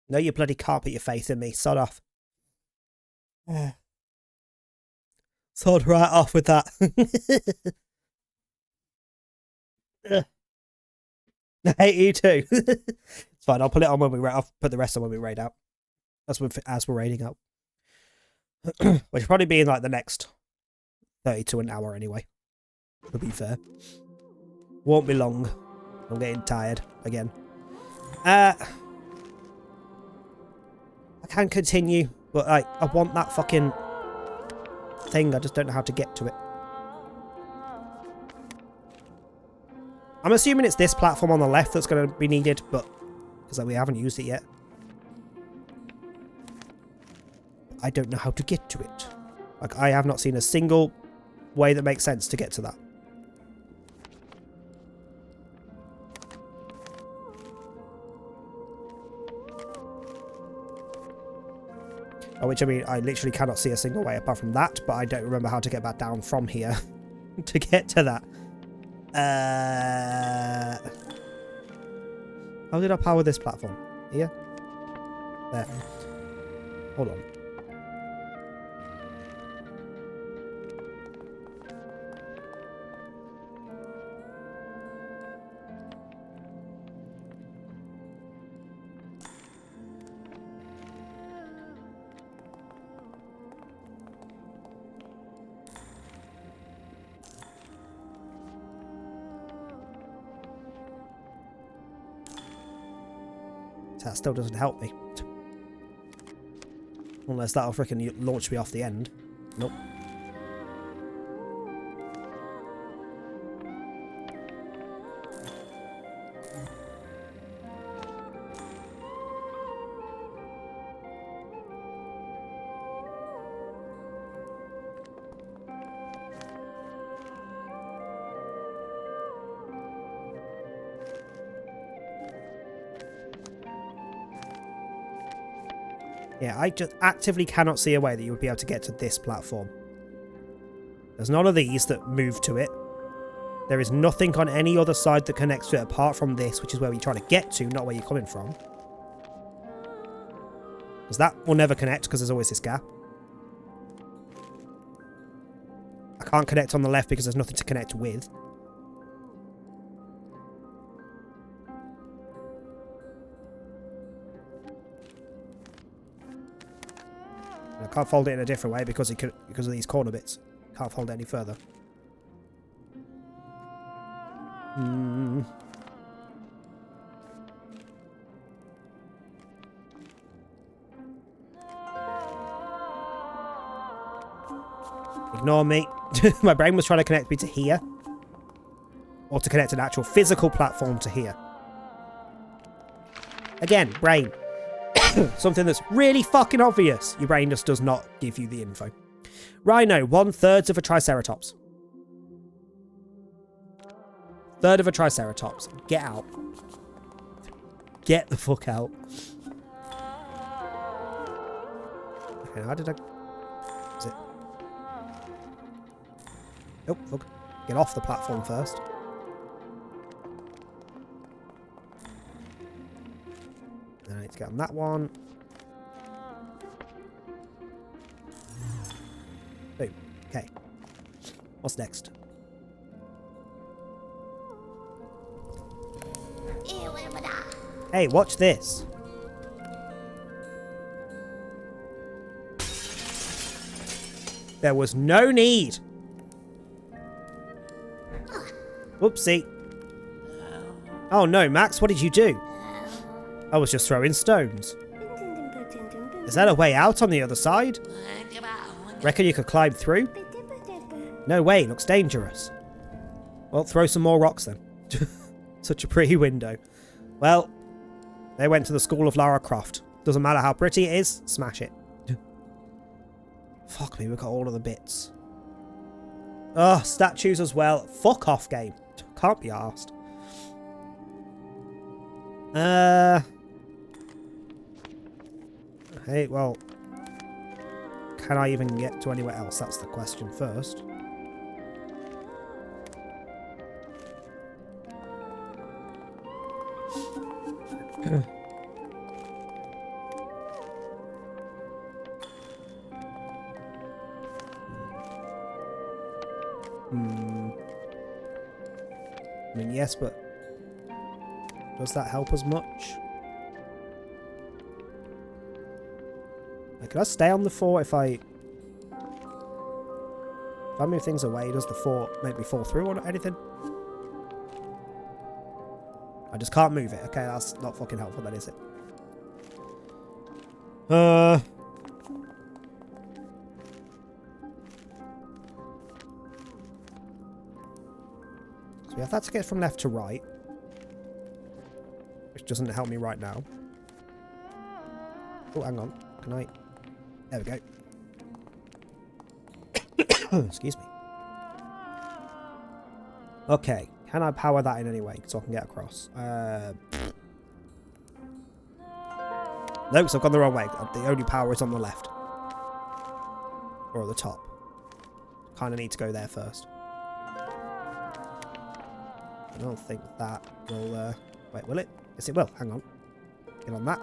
No, you bloody can't put your faith in me. Sod off. Sod right off with that. I hate you too. It's fine. I'll put it on when we. I'll put the rest on when we raid out. As we're raiding out, which will probably be in like the next 30 to an hour anyway. To be fair, won't be long. I'm getting tired again. I can continue, but I want that fucking thing. I just don't know how to get to it. I'm assuming it's this platform on the left that's going to be needed, but because we haven't used it yet. I don't know how to get to it. Like, I have not seen a single way that makes sense to get to that. Which, I mean, I literally cannot see a single way apart from that, but I don't remember how to get back down from here to get to that. How did I power this platform? Here? There. Hold on. That still doesn't help me. Unless that'll freaking launch me off the end. Nope. Yeah, I just actively cannot see a way that you would be able to get to this platform. There's none of these that move to it. There is nothing on any other side that connects to it apart from this, which is where we're trying to get to, not where you're coming from. Because that will never connect because there's always this gap. I can't connect on the left because there's nothing to connect with. I can't fold it in a different way because of these corner bits. Can't fold it any further. Ignore me. My brain was trying to connect me to here. Or to connect an actual physical platform to here. Again, brain. Something that's really fucking obvious. Your brain just does not give you the info. Rhino, 1/3 of a Triceratops. Third of a Triceratops. Get out. Get the fuck out. Okay, how did I... Is it... Oh, fuck. Get off the platform first. I need to get on that one. Boom. Okay. What's next? Hey, watch this. There was no need. Whoopsie. Oh no, Max, what did you do? I was just throwing stones. Is that a way out on the other side? Reckon you could climb through? No way, looks dangerous. Well, throw some more rocks then. Such a pretty window. Well, they went to the school of Lara Croft. Doesn't matter how pretty it is, smash it. Fuck me, we've got all of the bits. Oh, statues as well. Fuck off, game. Can't be arsed. Hey, well, can I even get to anywhere else? That's the question first. I mean, yes, but does that help as much? Like, can I stay on the fort if I move things away? Does the fort make me fall through or anything? I just can't move it. Okay, that's not fucking helpful then, is it? So we have that to get from left to right, which doesn't help me right now. Oh, hang on. Can I? There we go. Excuse me. Okay. Can I power that in any way so I can get across? No, because I've gone the wrong way. The only power is on the left. Or at the top. Kind of need to go there first. I don't think that will... wait, will it? Yes, it will. Hang on. Get on that.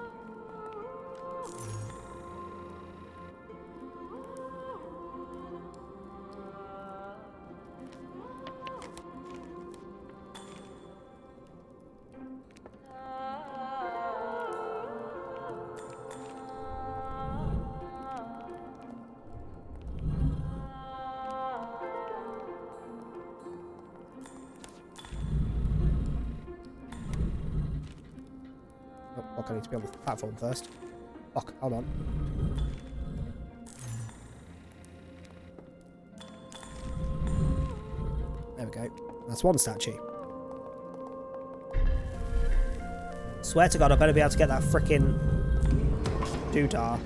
Fuck, I need to be on the platform first. Fuck, hold on. There we go. That's one statue. Swear to God, I better be able to get that frickin' doodah.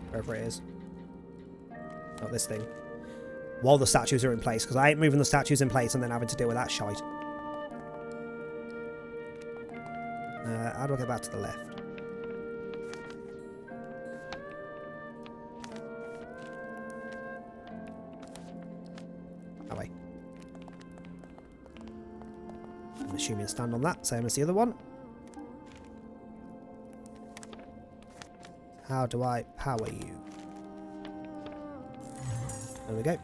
Wherever it is. Not this thing. While the statues are in place, because I ain't moving the statues in place and then having to deal with that shite. How do I get back to the left? That way. I'm assuming stand on that, same as the other one. How do I power you? There we go.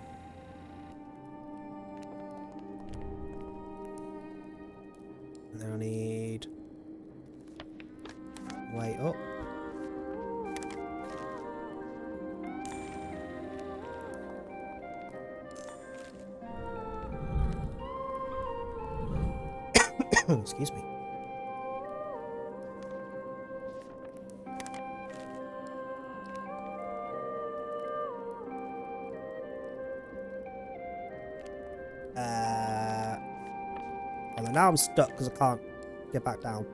And then I need... way up. Excuse me. Well, now I'm stuck because I can't get back down.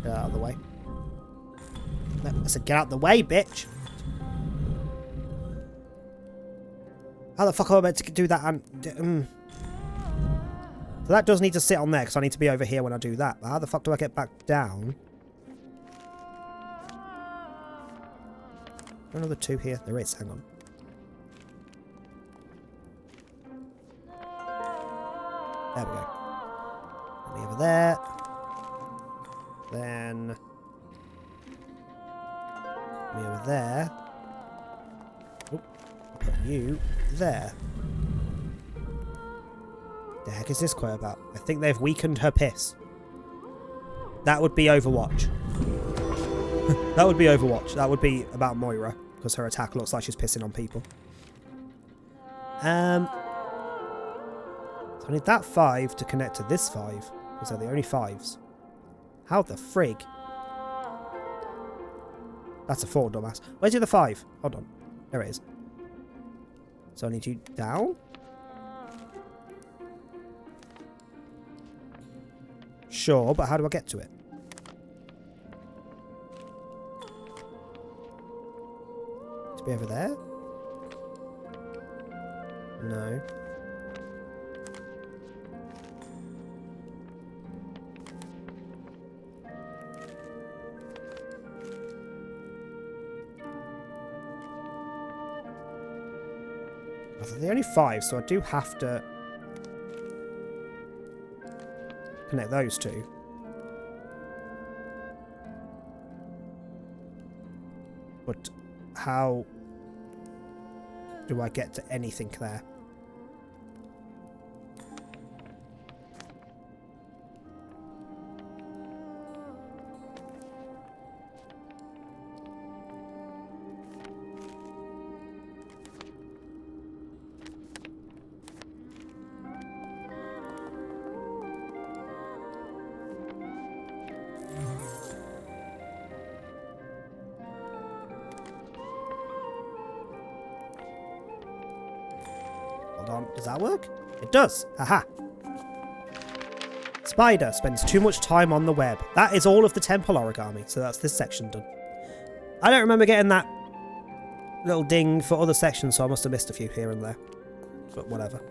Get out of the way. No, I said get out of the way, bitch! How the fuck am I meant to do that? So that does need to sit on there, because I need to be over here when I do that. But how the fuck do I get back down? Another two here. There is, hang on. There we go. Let me over there. Then me over there. Oop, put you there. The heck is this quote about? I think they've weakened her piss. That would be Overwatch. That would be Overwatch. That would be about Moira, because her attack looks like she's pissing on people. So I need that 5 to connect to this 5, because they're the only 5s. How the frig? That's a 4, dumbass. Where's the other 5? Hold on. There it is. So I need you down? Sure, but how do I get to it? To be over there? No. They're only 5, so I do have to connect those two. But how do I get to anything there? Hold on, does that work? It does! Haha! Spider spends too much time on the web. That is all of the temple origami, so that's this section done. I don't remember getting that little ding for other sections, so I must have missed a few here and there. But whatever.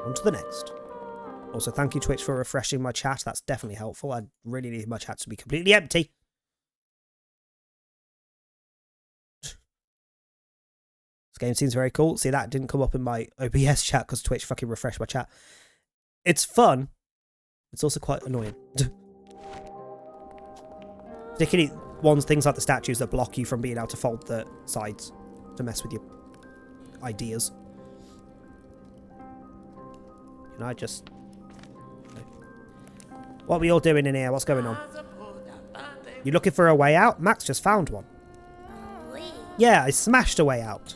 On to the next. Also, thank you, Twitch, for refreshing my chat. That's definitely helpful. I really need my chat to be completely empty. This game seems very cool. See, that didn't come up in my OBS chat because Twitch fucking refreshed my chat. It's fun. It's also quite annoying. Particularly things like the statues that block you from being able to fold the sides to mess with your ideas. Can I just... No. What are we all doing in here? What's going on? You looking for a way out? Max just found one. Yeah, I smashed a way out.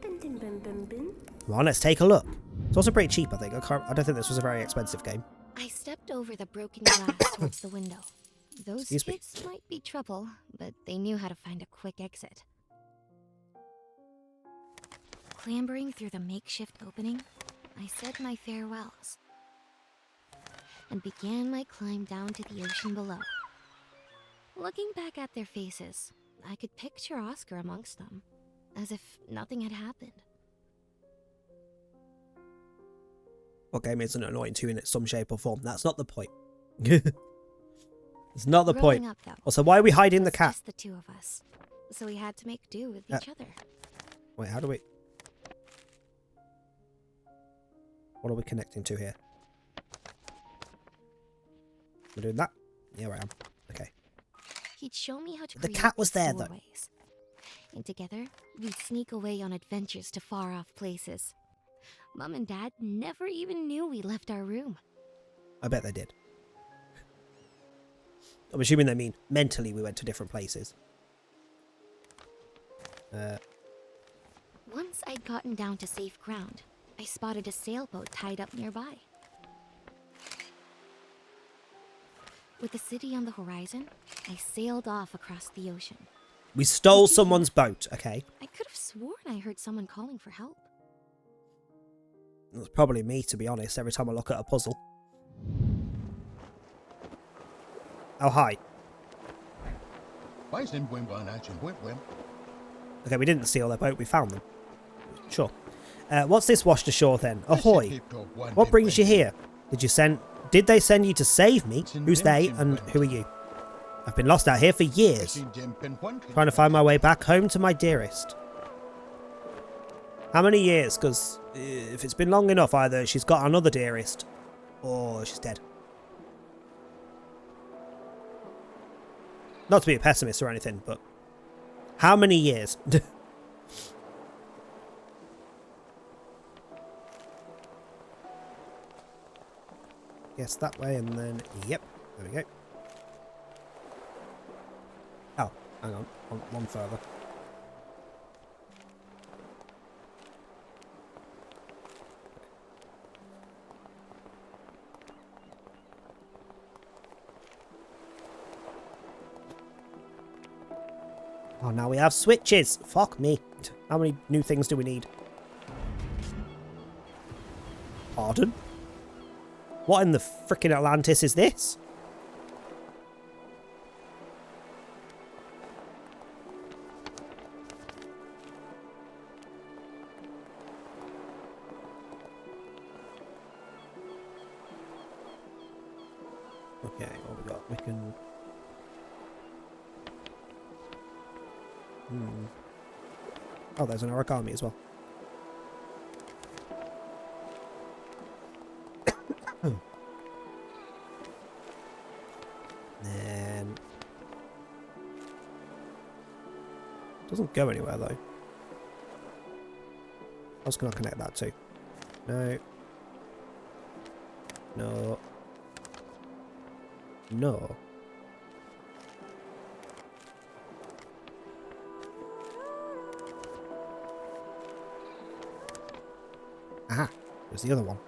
Come on, let's take a look. It's also pretty cheap, I think. I don't think this was a very expensive game. I stepped over the broken glass towards the window. Those kids might be trouble, but they knew how to find a quick exit. Clambering through the makeshift opening, I said my farewells and began my climb down to the ocean below. Looking back at their faces, I could picture Oscar amongst them, as if nothing had happened. What game isn't annoying to you in some shape or form? That's not the point. It's not the point. Up, though, also, why are we hiding the cat? Just the two of us, so we had to make do with each other. Wait, how do we... What are we connecting to here? We're doing that? Yeah, I am. Okay. He'd show me how to The create cat was there, though. doorways. And together, we'd sneak away on adventures to far-off places. Mom and Dad never even knew we left our room. I bet they did. I'm assuming they mean mentally we went to different places. Once I'd gotten down to safe ground, I spotted a sailboat tied up nearby. With the city on the horizon, I sailed off across the ocean. We stole someone's boat, okay? I could have sworn I heard someone calling for help. It's probably me, to be honest, every time I look at a puzzle. Oh, hi. Okay, we didn't steal their boat, we found them. Sure. What's this washed ashore then? Ahoy! What brings you here? Did they send you to save me? Who's they and who are you? I've been lost out here for years, trying to find my way back home to my dearest. How many years? Because if it's been long enough, either she's got another dearest or she's dead. Not to be a pessimist or anything, but how many years? Yes, that way, and then, yep, there we go. Oh, hang on, one further. Oh, now we have switches. Fuck me. How many new things do we need? Pardon? What in the frickin' Atlantis is this? Okay, what we got? We can... Oh, there's an origami as well. Then doesn't go anywhere though. I was gonna connect that too. No. No. No. Aha! There's the other one.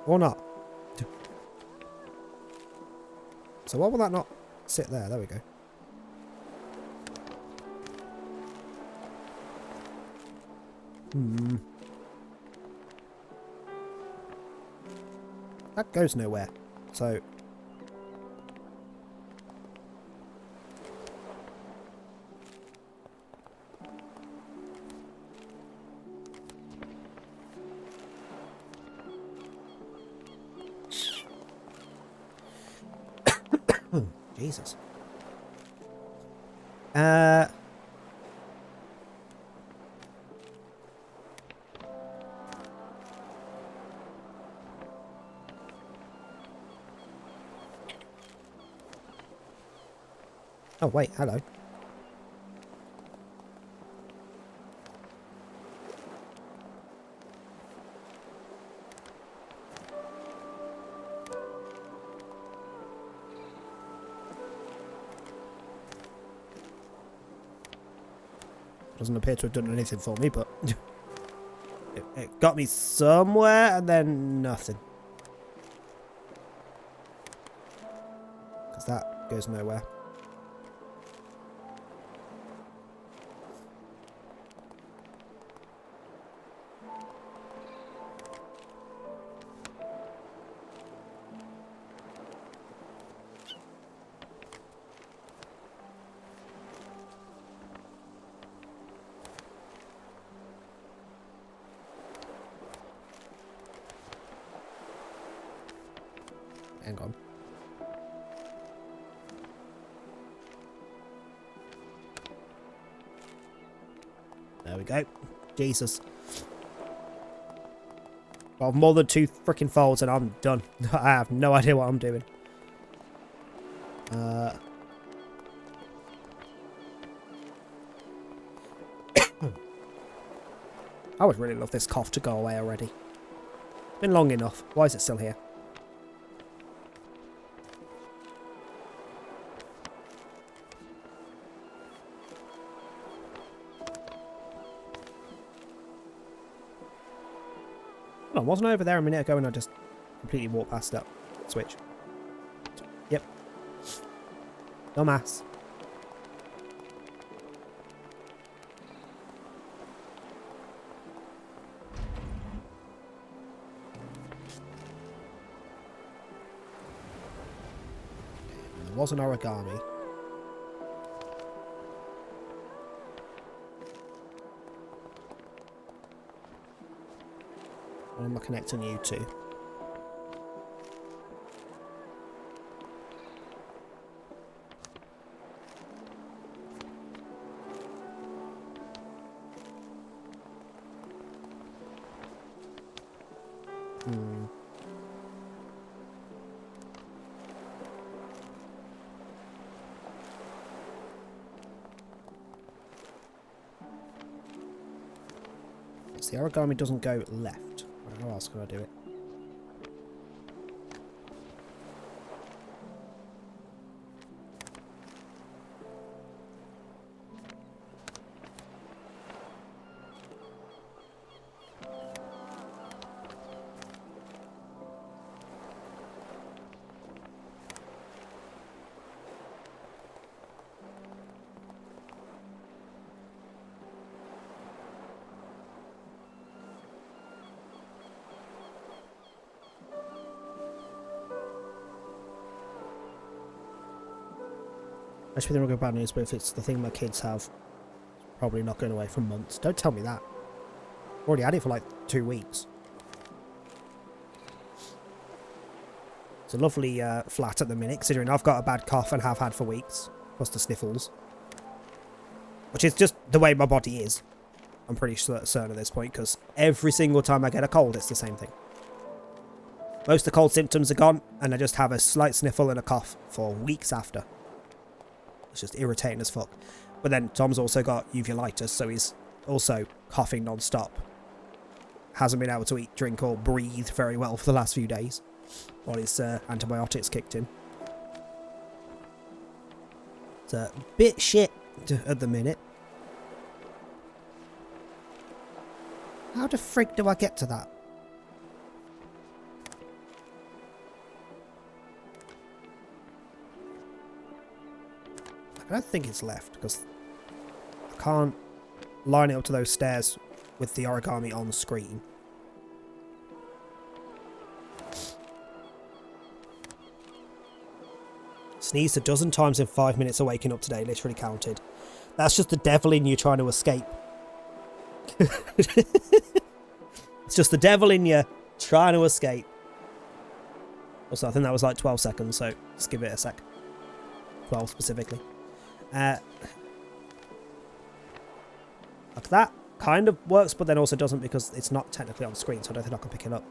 Or not. So why will that not sit there? There we go. That goes nowhere. So... Jesus. Oh, wait, hello. Doesn't appear to have done anything for me, but it got me somewhere and then nothing. Because that goes nowhere. Hang on. There we go. Jesus. Got more than 2 freaking folds and I'm done. I have no idea what I'm doing. I would really love this cough to go away already. Been long enough. Why is it still here? Hold on, wasn't I over there a minute ago and I just completely walked past that switch? Yep. Dumbass. There was an origami. What am I connecting you to? So the origami doesn't go left. How else can I do it? Actually, the real bad news, but if it's the thing my kids have, it's probably not going away for months. Don't tell me that. Already had it for like 2 weeks. It's a lovely flat at the minute, considering I've got a bad cough and have had for weeks, plus the sniffles. Which is just the way my body is. I'm pretty certain at this point, because every single time I get a cold, it's the same thing. Most of the cold symptoms are gone, and I just have a slight sniffle and a cough for weeks after. It's just irritating as fuck. But then Tom's also got uveitis, so he's also coughing non-stop. Hasn't been able to eat, drink, or breathe very well for the last few days, while his antibiotics kicked in. It's a bit shit at the minute. How the frig do I get to that? I don't think it's left, because I can't line it up to those stairs with the origami on screen. Sneezed a dozen times in 5 minutes of waking up today, literally counted. That's just the devil in you trying to escape. It's just the devil in you trying to escape. Also, I think that was like 12 seconds, so just give it a sec. 12 specifically. Like that kind of works, but then also doesn't, because it's not technically on screen, so I don't think I can pick it up.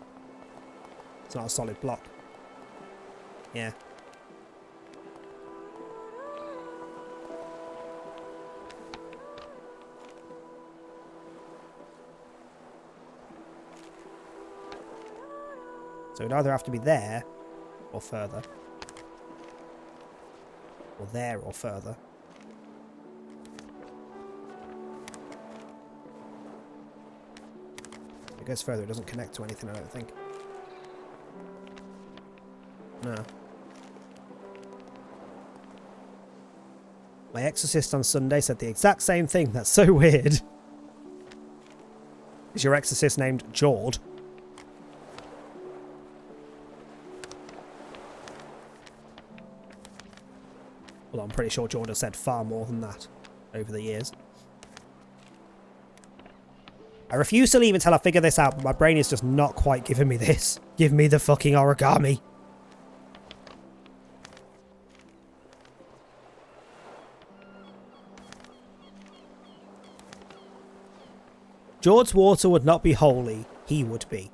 It's not a solid block. Yeah. So it'd either have to be there or further. Or there or further. If it goes further, it doesn't connect to anything, I don't think. No. My exorcist on Sunday said the exact same thing. That's so weird. Is your exorcist named Jord? Well, I'm pretty sure Jord has said far more than that over the years. I refuse to leave until I figure this out, but my brain is just not quite giving me this. Give me the fucking origami. Jord's water would not be holy, he would be.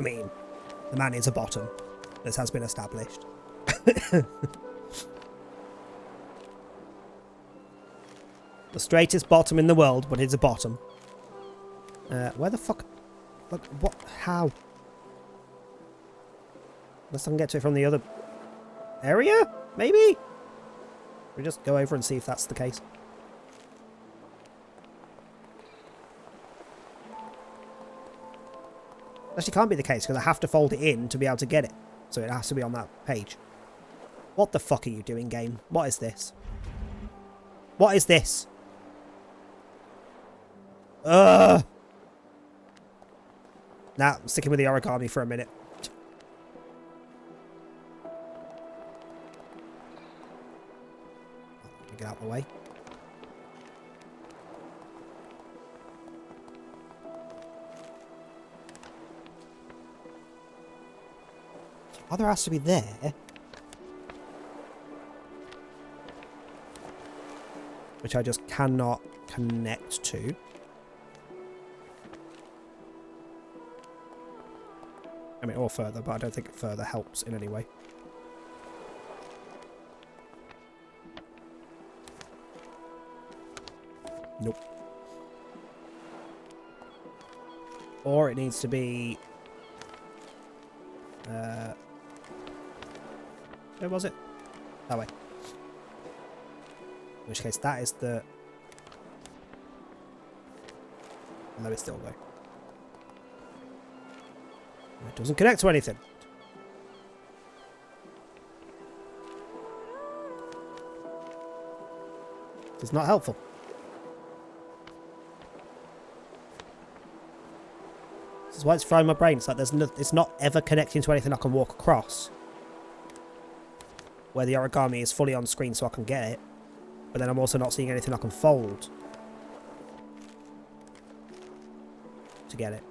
I mean, the man is a bottom. This has been established. The straightest bottom in the world, but it's a bottom. Where the fuck? Look, what? How? Unless I can get to it from the other area? Maybe? We just go over and see if that's the case. Actually, can't be the case, because I have to fold it in to be able to get it. So it has to be on that page. What the fuck are you doing, game? What is this? What is this? Ugh! Nah, I'm sticking with the origami for a minute. Get out of the way. Either has to be there. Which I just cannot connect to. I mean, or further, but I don't think further helps in any way. Nope. Or it needs to be... where was it? That way. In which case, that is the... No, it's still there. It doesn't connect to anything. It's not helpful. This is why it's frying my brain. It's like there's no, it's not ever connecting to anything I can walk across. Where the origami is fully on screen so I can get it. But then I'm also not seeing anything I can fold to get it.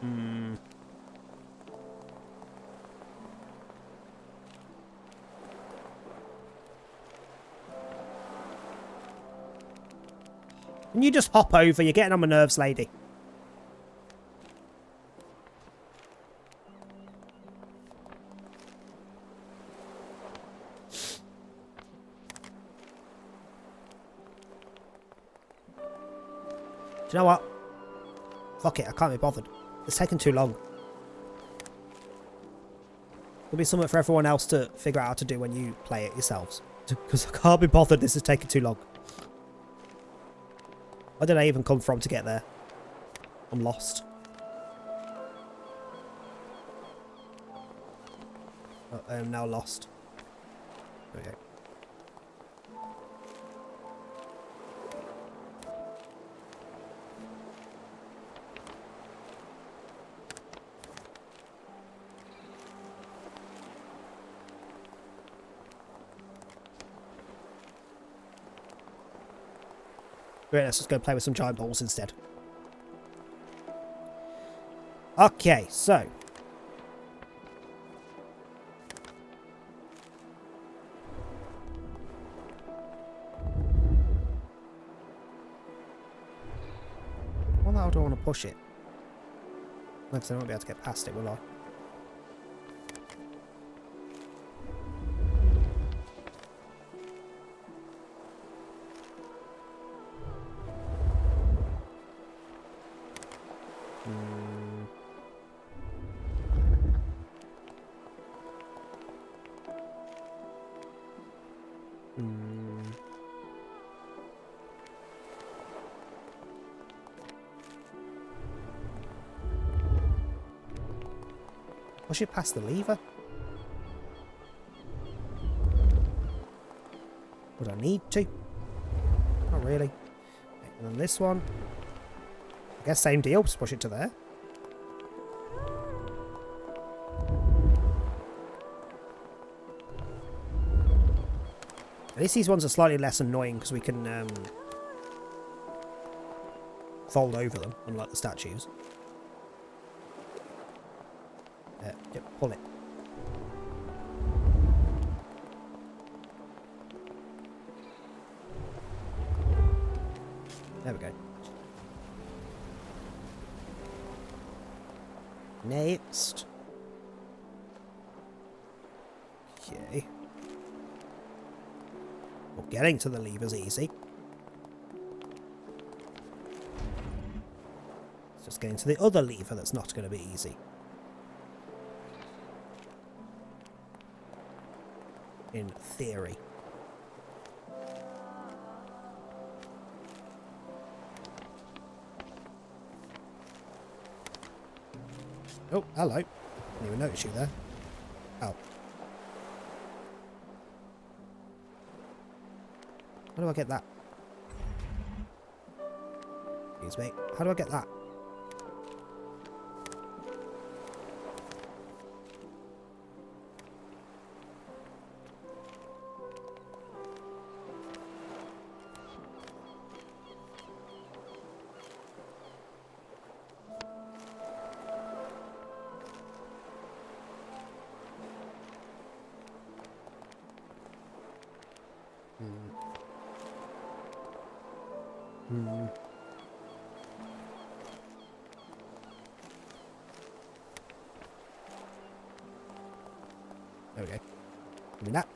Hmm. Can you just hop over? You're getting on my nerves, lady. Do you know what? Fuck it, I can't be bothered. It's taking too long. There'll be something for everyone else to figure out how to do when you play it yourselves. Because I can't be bothered, this is taking too long. Where did I even come from to get there? I'm lost. Oh, I am now lost. Okay. Great, let's just go play with some giant balls instead. Okay, so. How the hell do I want to push it? Because I won't be able to get past it, will I? Push it past the lever? Would I need to? Not really. Okay, and then this one. I guess same deal, just push it to there. At least these ones are slightly less annoying because we can fold over them, unlike the statues. Yep, pull it. There we go. Next. Okay. Well, getting to the lever's easy. It's just getting to the other lever that's not going to be easy. In theory. Oh, hello. Didn't even notice you there. Oh. How do I get that? Excuse me. How do I get that? There we go. Give me that.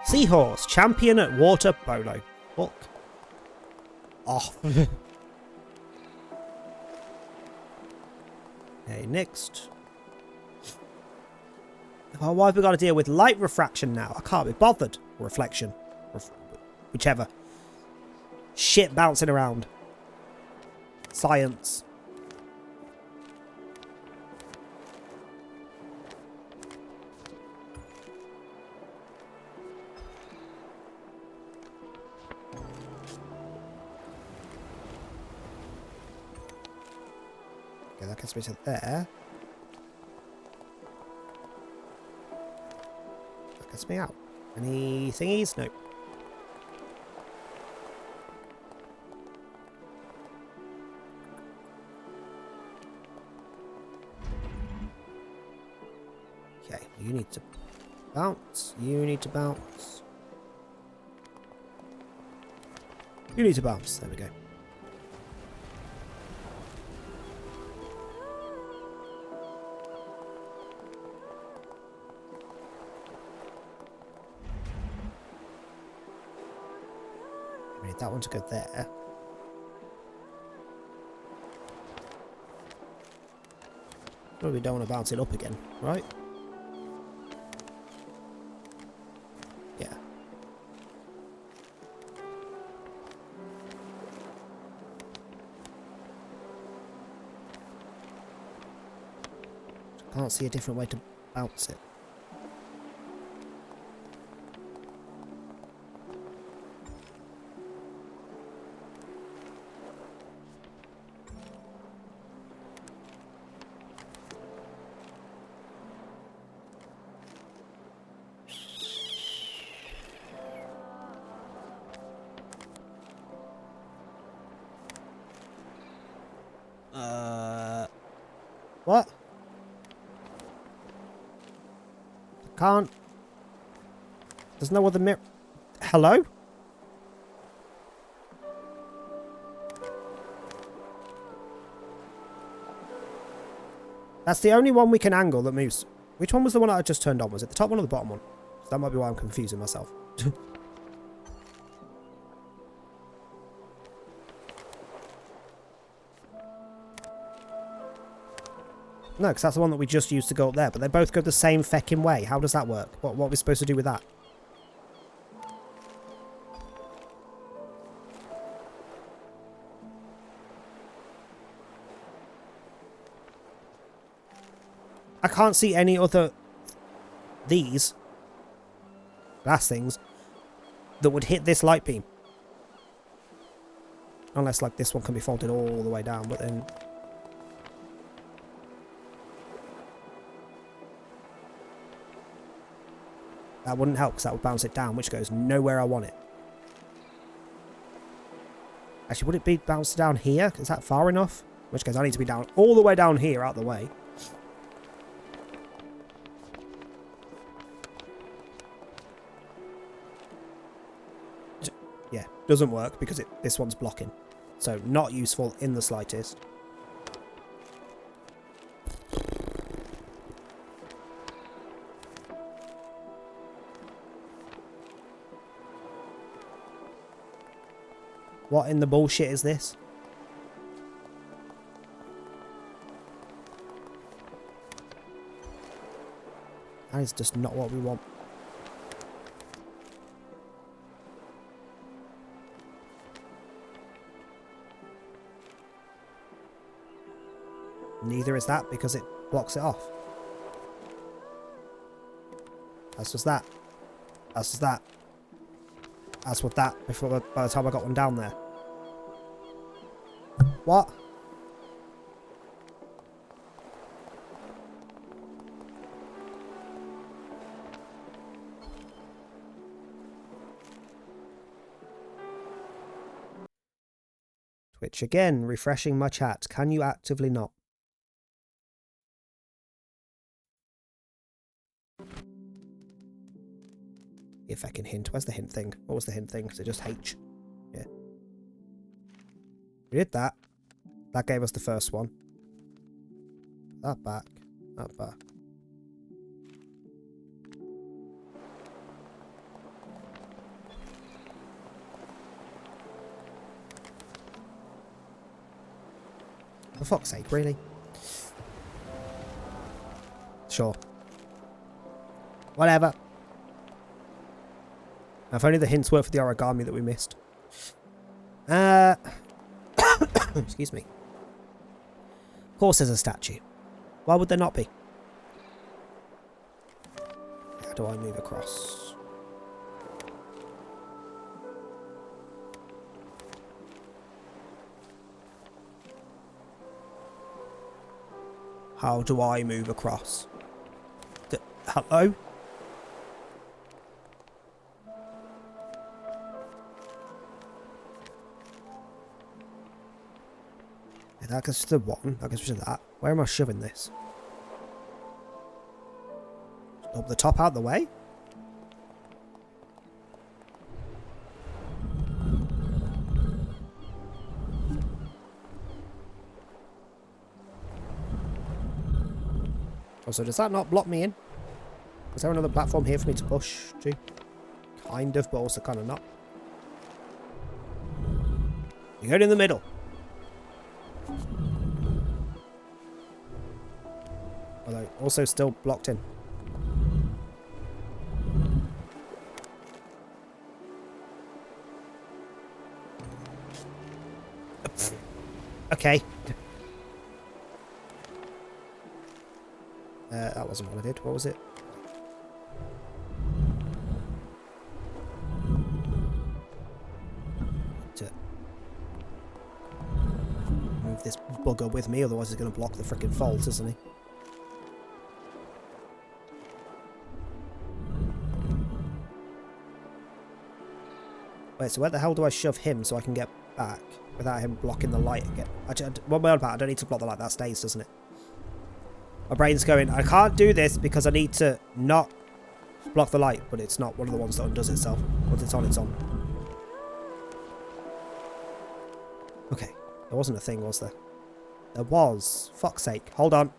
Seahorse, champion at water polo. Fuck off. Okay, next. Oh, why have we got to deal with light refraction now? I can't be bothered. Or reflection. Whichever. Shit bouncing around. Science. Okay, that gets me to there. That gets me out. Any thingies? Nope. you need to bounce. You need to bounce. You need to bounce. There we go. We need that one to go there. Well, we don't want to bounce it up again, right? Yeah. Can't see a different way to bounce it. What? Can't. There's no other mirror. Hello? That's the only one we can angle that moves. Which one was the one that I just turned on? Was it the top one or the bottom one? That might be why I'm confusing myself. No, because that's the one that we just used to go up there. But they both go the same feckin' way. How does that work? What are we supposed to do with that? I can't see any other... These... glass things... that would hit this light beam. Unless, like, this one can be folded all the way down, but then... That wouldn't help because that would bounce it down, which goes nowhere I want it. Actually, would it be bounced down here? Is that far enough? In which case I need to be down all the way down here, out the way. Yeah, doesn't work because this one's blocking. So not useful in the slightest. What in the bullshit is this? That is just not what we want. Neither is that because it blocks it off. That's just that. That's just that. That's what that before by the time I got one down there. What? Twitch again, refreshing my chat. Can you actively not? If I can hint. Where's the hint thing? What was the hint thing? Is it just H? Yeah. We did that. That gave us the first one. That back. That back. For fuck's sake, really? Sure. Whatever. If only the hints were for the origami that we missed. Excuse me. Of course there's a statue. Why would there not be? How do I move across? How do I move across? Hello? That goes to one. That goes to that. Where am I shoving this? Up the top out the way? Oh, so does that not block me in? Is there another platform here for me to push to? Kind of, but also kind of not. You're going in the middle. Although, also still blocked in. Okay. That wasn't what I did. What was it? To move this bugger with me, otherwise he's going to block the freaking fault, isn't he? Wait, so where the hell do I shove him so I can get back without him blocking the light again? What am I on about? I don't need to block the light. That stays, doesn't it? My brain's going, I can't do this because I need to not block the light, but it's not one of the ones that undoes itself. Once it's on, it's on. Okay. There wasn't a thing, was there? There was. Fuck's sake. Hold on.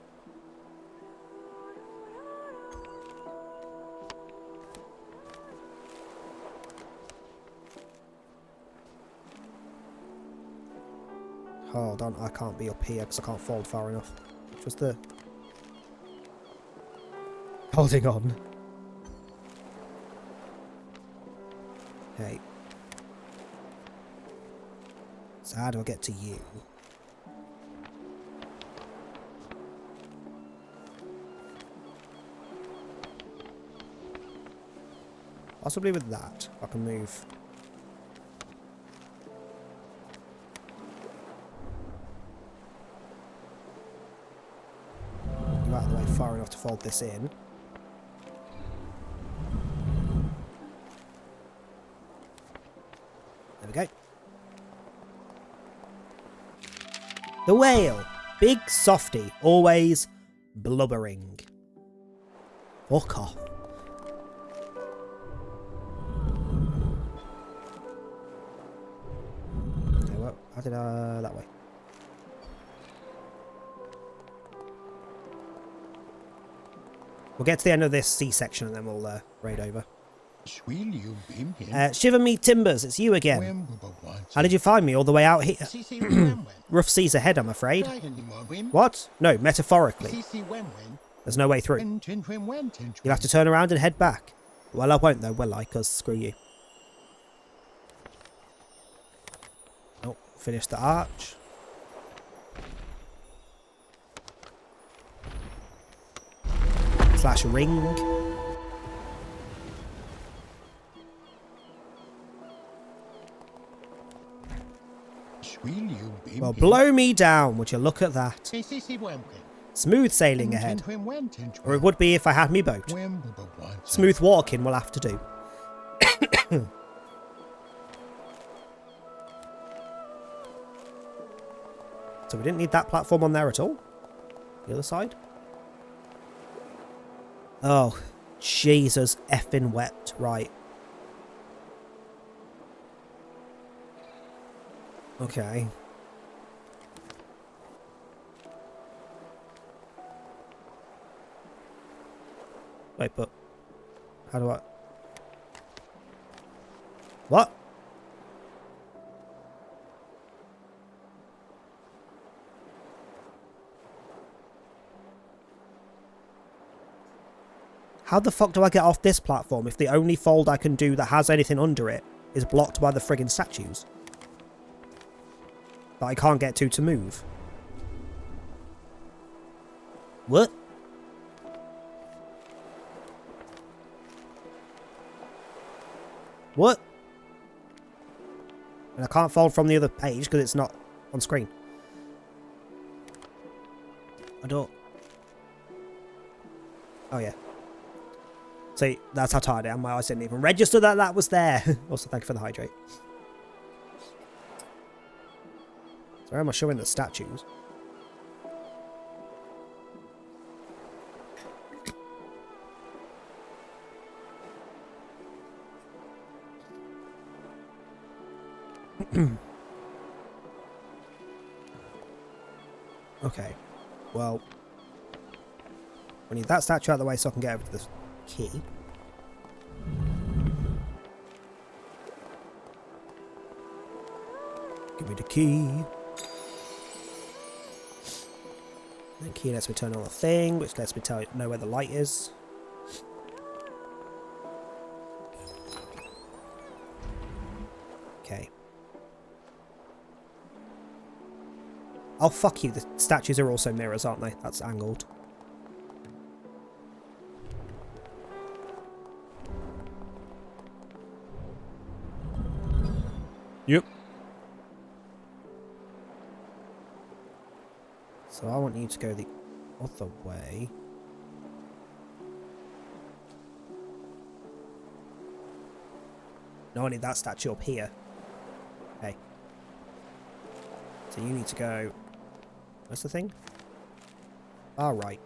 Hold on, I can't be up here because I can't fold far enough. Which was the... Holding on. Okay. So how do I get to you? Possibly with that, I can move. You out of the way far enough to fold this in. There we go. The whale. Big softy. Always blubbering. Fuck off. Okay, well, how did I... that way. We'll get to the end of this C section and then we'll raid over. Shiver me timbers, it's you again. How did you find me all the way out here? Rough seas ahead, I'm afraid. What? No, metaphorically. There's no way through. You'll have to turn around and head back. Well, I won't though, will I? Because screw you. Oh, finish the arch. Slash ring. Well, blow me down, would you look at that? Smooth sailing ahead. Or it would be if I had me boat. Smooth walking will have to do. So we didn't need that platform on there at all? The other side? Oh, Jesus effing wept. Right. Okay. Wait, but... how do I... what? How the fuck do I get off this platform if the only fold I can do that has anything under it is blocked by the friggin' statues? That I can't get to move. What? What? And I can't fold from the other page because it's not on screen. I don't... oh yeah. See, that's how tired I am. My eyes didn't even register that that was there. Also, thank you for the hydrate. So where am I showing the statues? Okay. Well, we need that statue out of the way so I can get over to the key. Give me the key. The key lets me turn on the thing, which lets me know where the light is. Okay. Oh, fuck you. The statues are also mirrors, aren't they? That's angled. Yep. So I want you to go the other way. No, I need that statue up here. Okay. So you need to go... Where's the thing? Ah, right.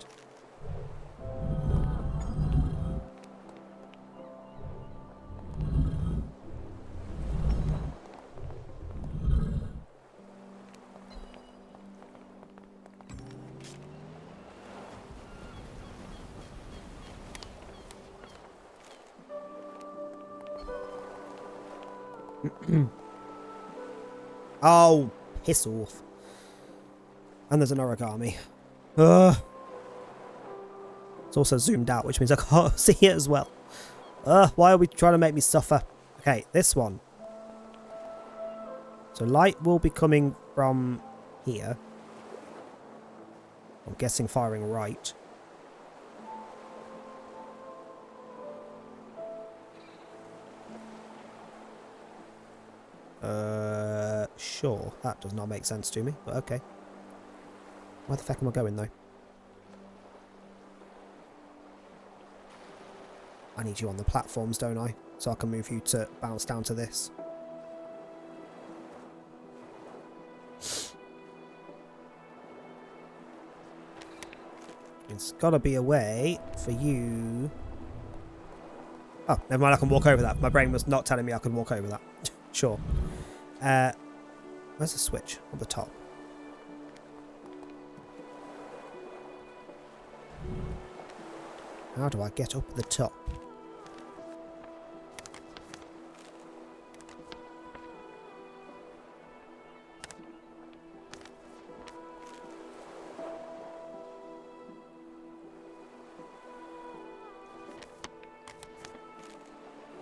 Oh, piss off. And there's an origami. It's also zoomed out, which means I can't see it as well. Why are we trying to make me suffer? Okay, this one. So light will be coming from here. I'm guessing firing right. Sure. That does not make sense to me, but okay. Where the fuck am I going, though? I need you on the platforms, don't I? So I can move you to bounce down to this. It's gotta be a way for you... Oh, never mind, I can walk over that. My brain was not telling me I could walk over that. Sure. Where's the switch? On the top. How do I get up at the top?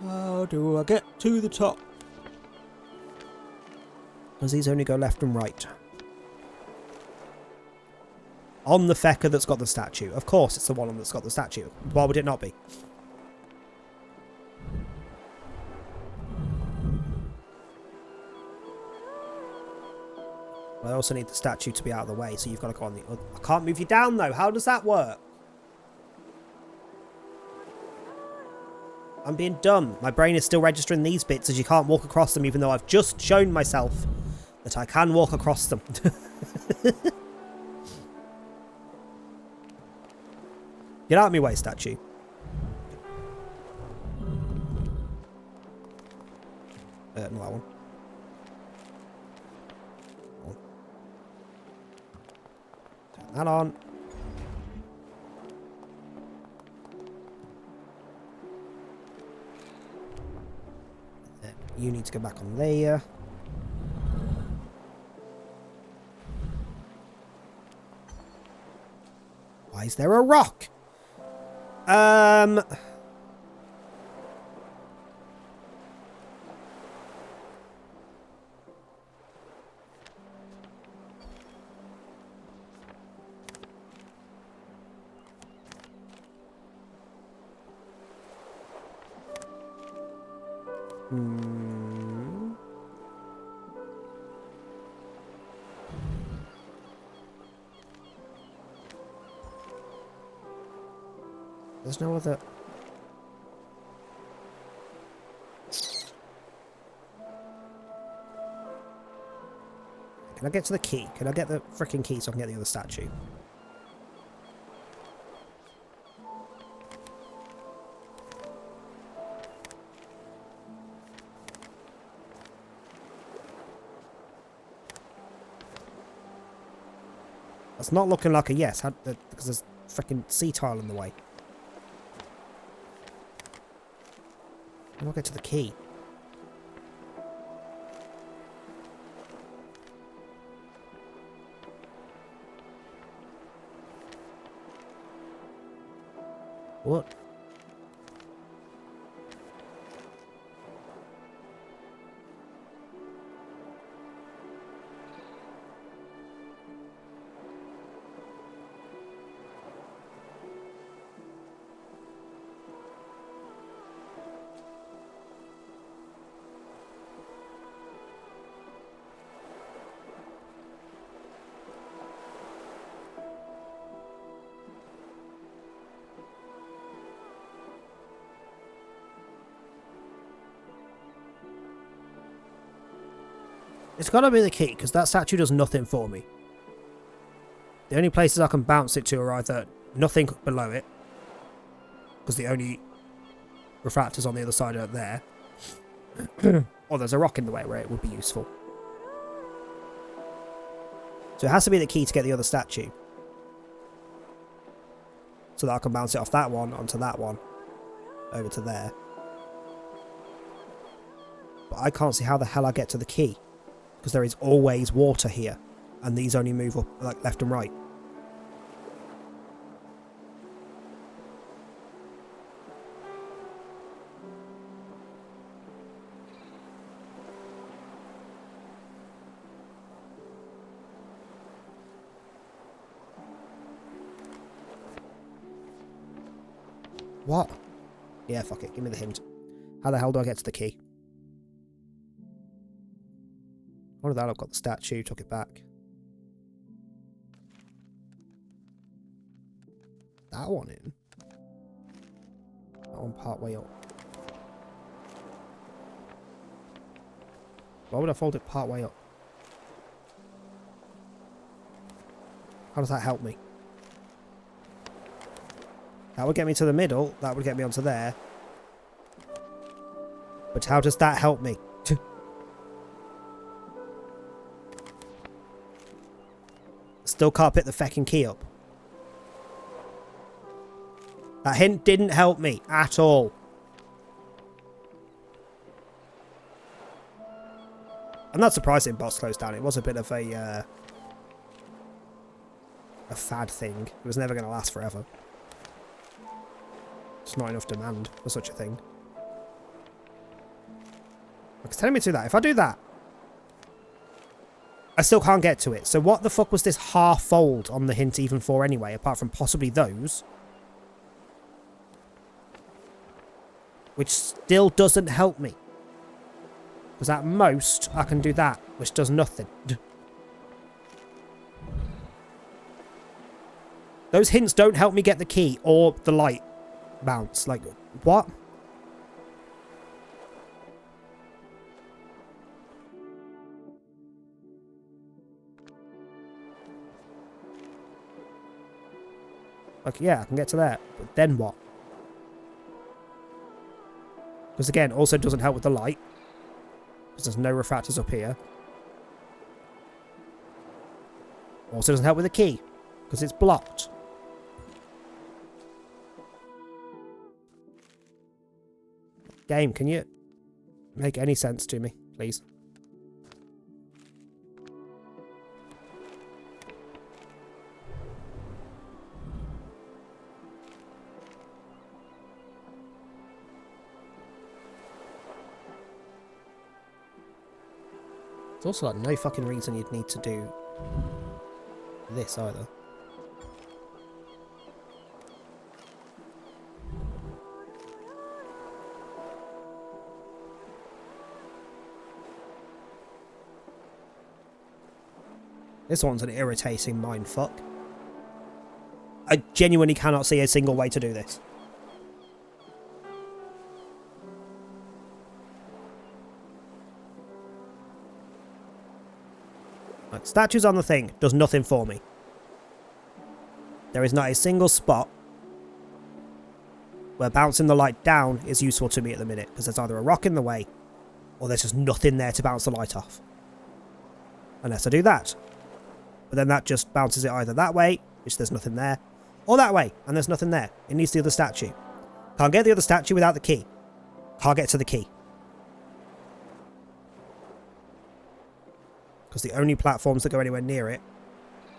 How do I get to the top? Does these only go left and right? On the fecker that's got the statue. Of course it's the one that's got the statue. Why would it not be? I also need the statue to be out of the way, so you've got to go on the other... I can't move you down, though. How does that work? I'm being dumb. My brain is still registering these bits as you can't walk across them, even though I've just shown myself that I can walk across them. Get out of my way, statue. Not that one. Turn that on. You need to go back on there. Why is there a rock? There's no other... Can I get to the key? Can I get the frickin' key so I can get the other statue? That's not looking like a yes, because there's freaking sea tile in the way. How do I get to the key? What? It's got to be the key, because that statue does nothing for me. The only places I can bounce it to are either nothing below it, because the only refractors on the other side are there, or there's a rock in the way where it would be useful. So it has to be the key to get the other statue. So that I can bounce it off that one, onto that one, over to there. But I can't see how the hell I get to the key. Because there is always water here. And these only move up, like, left and right. What? Yeah, fuck it. Give me the hint. How the hell do I get to the key? What of that? I've got the statue, took it back. That one in. That one part way up. Why would I fold it part way up? How does that help me? That would get me to the middle. That would get me onto there. But how does that help me? Still can't pick the feckin' key up. That hint didn't help me at all. I'm not surprised that boss closed down. It was a bit of a fad thing. It was never going to last forever. There's not enough demand for such a thing. It's telling me to do that. If I do that, I still can't get to it. So what the fuck was this half fold on the hint even for anyway, apart from possibly those? Which still doesn't help me. Because at most, I can do that, which does nothing. Those hints don't help me get the key or the light bounce. Like, what? Like, yeah, I can get to that. But then what? Because again, also doesn't help with the light. Because there's no refractors up here. Also doesn't help with the key. Because it's blocked. Game, can you make any sense to me, please? There's also like no fucking reason you'd need to do this either. This one's an irritating mindfuck. I genuinely cannot see a single way to do this. Like, statues on the thing does nothing for me. There is not a single spot where bouncing the light down is useful to me at the minute, because there's either a rock in the way or there's just nothing there to bounce the light off. Unless I do that. But then that just bounces it either that way, which there's nothing there, or that way, and there's nothing there. It needs the other statue. Can't get the other statue without the key. Can't get to the key. Because the only platforms that go anywhere near it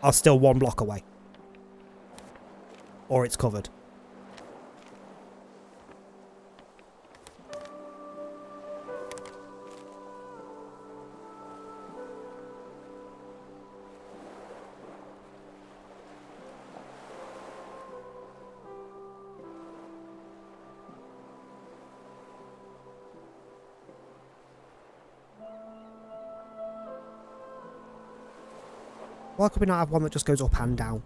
are still 1 block away. Or it's covered. Why could we not have one that just goes up and down?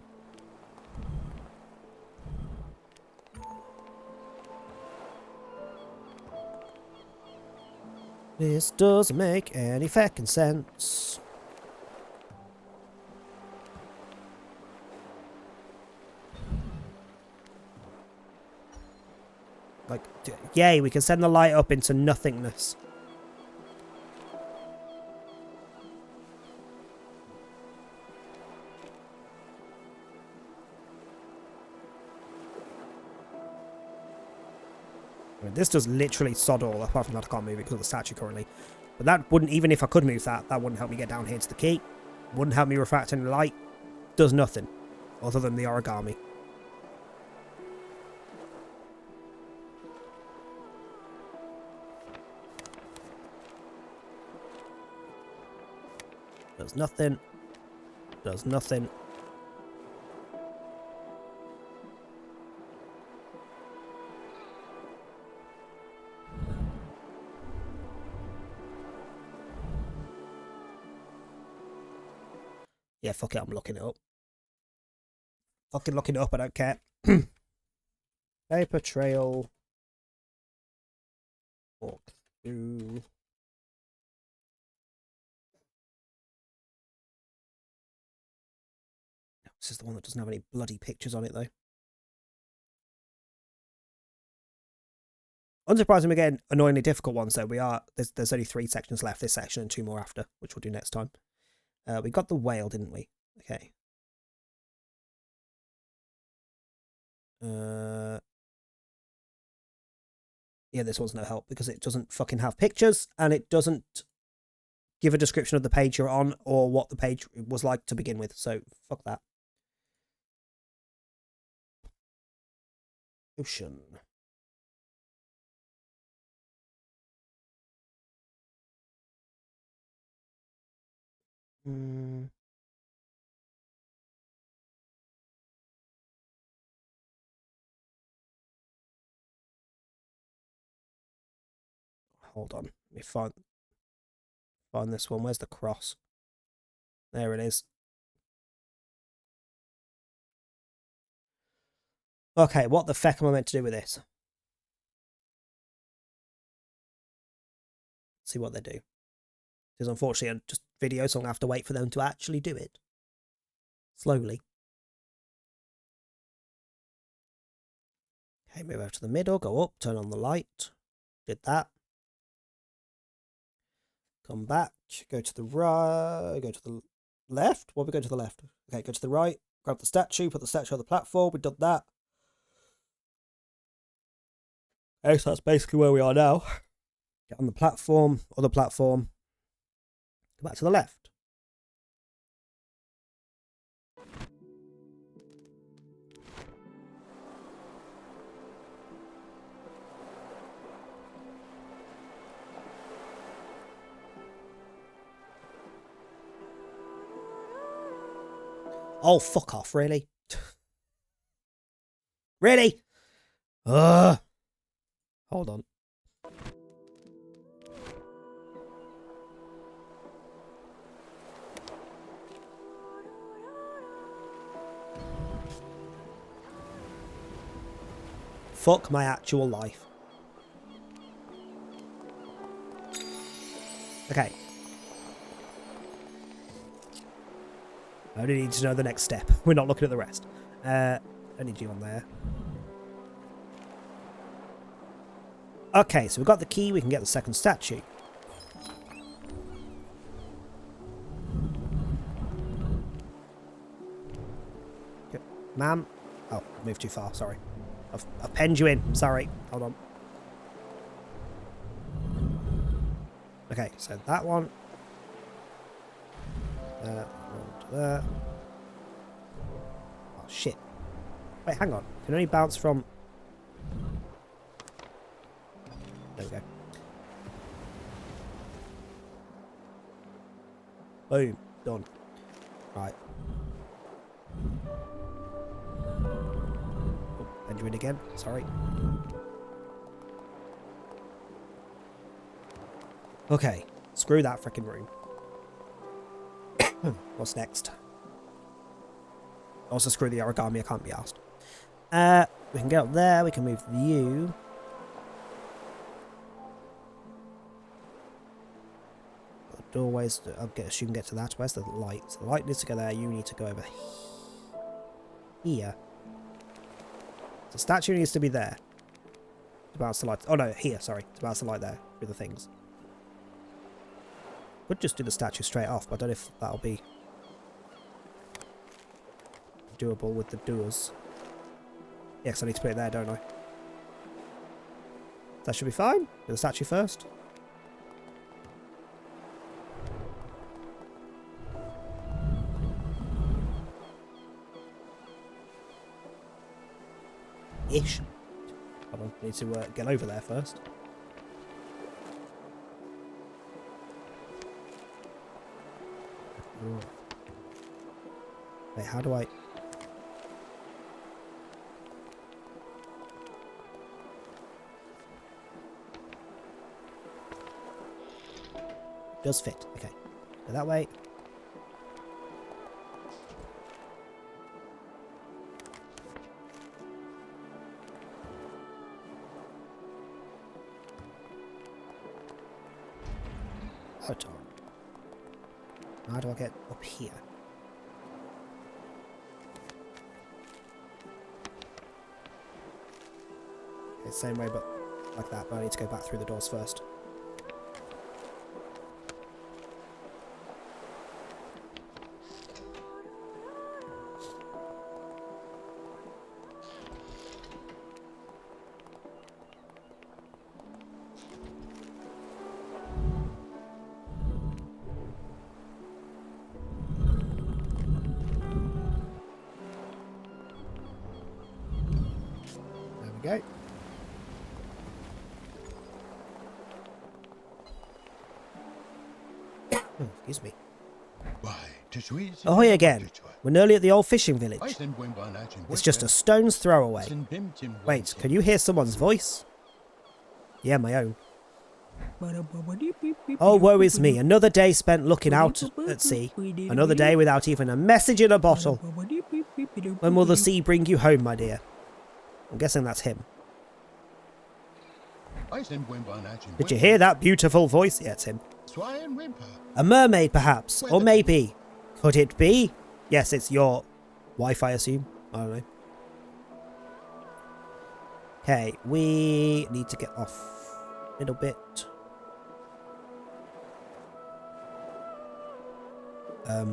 This doesn't make any fucking sense. Like, yay, we can send the light up into nothingness. I mean, this does literally sod all, apart from that I can't move it because of the statue currently. But that wouldn't, even if I could move that, that wouldn't help me get down here to the key. Wouldn't help me refract any light. Does nothing. Other than the origami. Does nothing. Does nothing. Yeah, fuck it, I'm looking it up. Fucking looking it up, I don't care. Paper trail. Walk through. This is the one that doesn't have any bloody pictures on it, though. Unsurprisingly, again, annoyingly difficult ones, though. There's only 3 sections left, this section and 2 more after, which we'll do next time. We got the whale, didn't we? Okay. Yeah, this one's no help because it doesn't fucking have pictures and it doesn't give a description of the page you're on or what the page was like to begin with. So, fuck that. Ocean. Hold on. Let me find this one. Where's the cross? There it is. Okay, what the feck am I meant to do with this? See what they do. Because unfortunately, I'm just video, so I'm going to have to wait for them to actually do it. Slowly. Okay, move over to the middle, go up, turn on the light. Did that. Come back, go to the right, go to the left. What we go to the left? Okay, go to the right, grab the statue, put the statue on the platform. We've done that. Okay, so that's basically where we are now. Get on the platform, other platform. Go back to the left. Oh, fuck off, really? Really? Hold on. Fuck my actual life. Okay. I only need to know the next step. We're not looking at the rest. I need you on there. Okay, so we've got the key. We can get the second statue. Ma'am. Oh, I moved too far. Sorry. I've penned you in. I'm sorry. Hold on. Okay, so that one. One to there. Oh, shit. Wait, hang on. Can only bounce from... There we go. Boom. Done. Right. Oh, Benjamin again. Sorry. Okay. Screw that frickin' room. What's next? Also screw the origami. I can't be asked. We can get up there. We can move you. Doorways. I guess you can get to that. Where's the light? So the light needs to go there. You need to go over here. The statue needs to be there to bounce the light. Oh no, here. Sorry, to bounce the light there with the things. Could just do the statue straight off, but I don't know if that'll be doable with the doors. Yeah, because I need to put it there, don't I? That should be fine. Do the statue first. Ish. Hold on, need to get over there first. Wait, how do I... Does fit. Okay. Go that way. Hold on. How do I get up here? Okay, same way, but like that. But I need to go back through the doors first. Go. Excuse me. Ahoy again. We're nearly at the old fishing village. It's just a stone's throw away. Wait, can you hear someone's voice? Yeah, my own. Oh, woe is me. Another day spent looking out at sea. Another day without even a message in a bottle. When will the sea bring you home, my dear? I'm guessing that's him. Did you hear that beautiful voice? Yeah, it's him. A mermaid, perhaps. Or maybe. Could it be? Yes, it's your wife, I assume. I don't know. Okay, we need to get off a little bit. I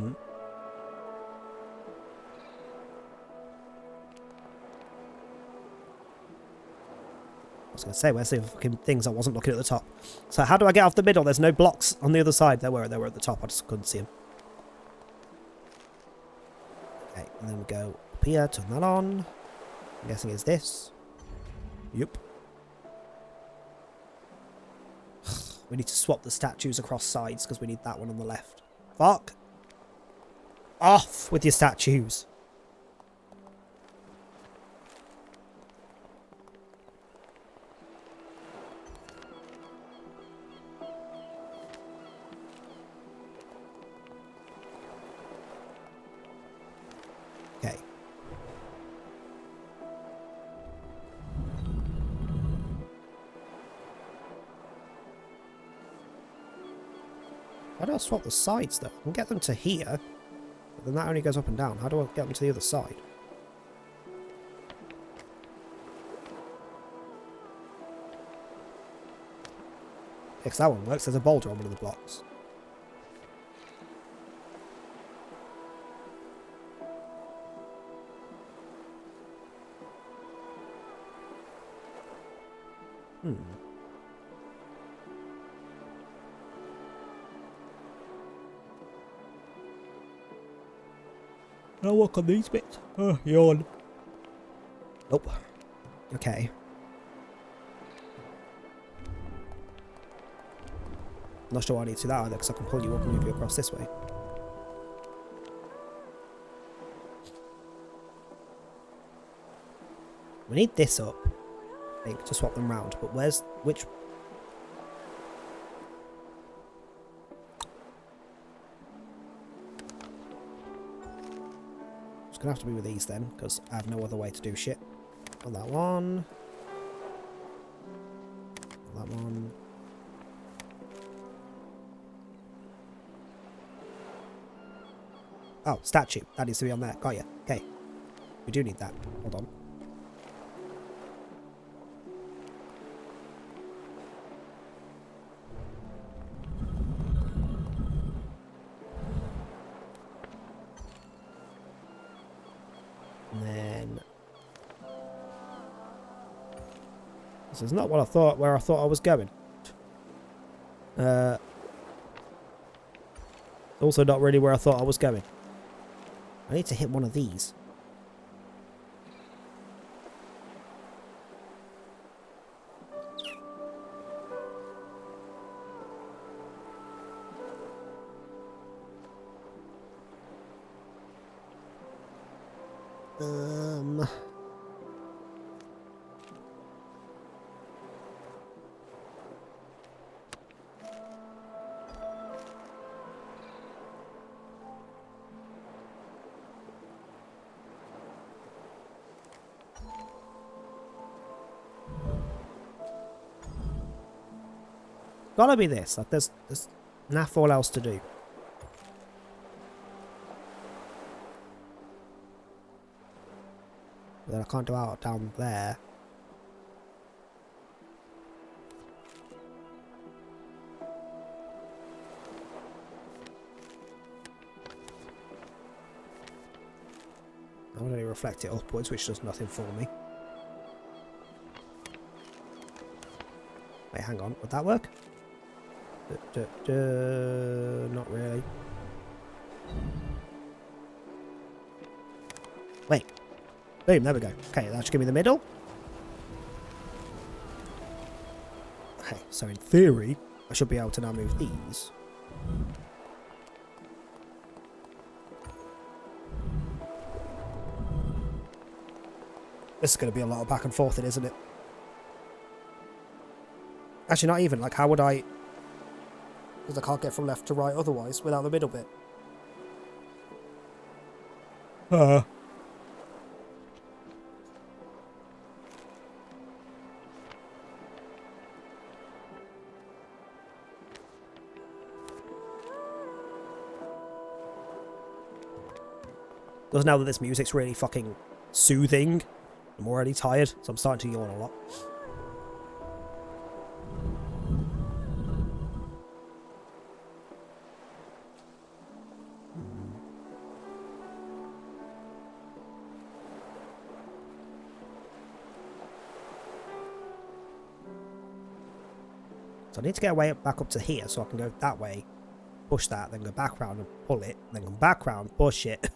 was going to say, where's the fucking things? I wasn't looking at the top. So how do I get off the middle? There's no blocks on the other side. They were at the top. I just couldn't see them. Okay, and then we go up here, turn that on. I'm guessing it's this. Yep. We need to swap the statues across sides because we need that one on the left. Fuck. Off with your statues. Okay. How do I swap the sides though? I can get them to here, but then that only goes up and down. How do I get them to the other side? Because that one works. There's a boulder on one of the blocks. I'll work on these bits. Oh, yawn. Nope. Okay. Not sure why I need to do that either, because I can pull you up and move you across this way. We need this up, I think, to swap them round. But where's which? It's gonna have to be with these then, because I have no other way to do shit. On that one. On that one. Oh, statue. That needs to be on there. Got ya. Okay. We do need that. Hold on. And then... This is not what I thought, where I thought I was going. Also not really where I thought I was going. I need to hit one of these. Gotta be this. Like, there's naff all else to do. But then I can't do out down there. I would only reflect it upwards, which does nothing for me. Wait, hang on. Would that work? Not really. Wait. Boom, there we go. Okay, that should give me the middle. Okay, so in theory, I should be able to now move these. This is going to be a lot of back and forth, isn't it? Actually, not even. Like, how would I... Because I can't get from left to right otherwise without the middle bit. Because now that this music's really fucking soothing, I'm already tired, so I'm starting to yawn a lot. So I need to get away back up to here so I can go that way, push that, then go back round and pull it, then come back round, push it.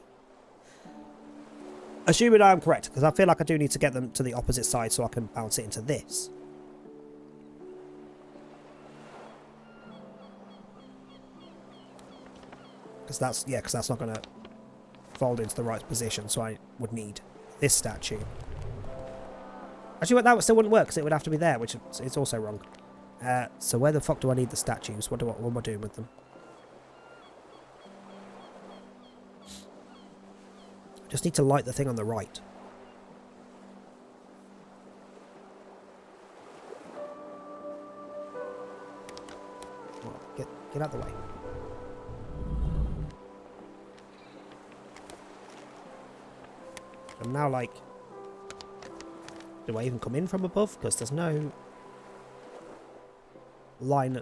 Assuming I am correct, because I feel like I do need to get them to the opposite side so I can bounce it into this. Because that's, yeah, because that's not going to fold into the right position, so I would need this statue. Actually, that still wouldn't work, because it would have to be there, which is also wrong. So where the fuck do I need the statues? What am I doing with them? Just need to light the thing on the right. Get out of the way. I'm now like... Do I even come in from above? Because there's no line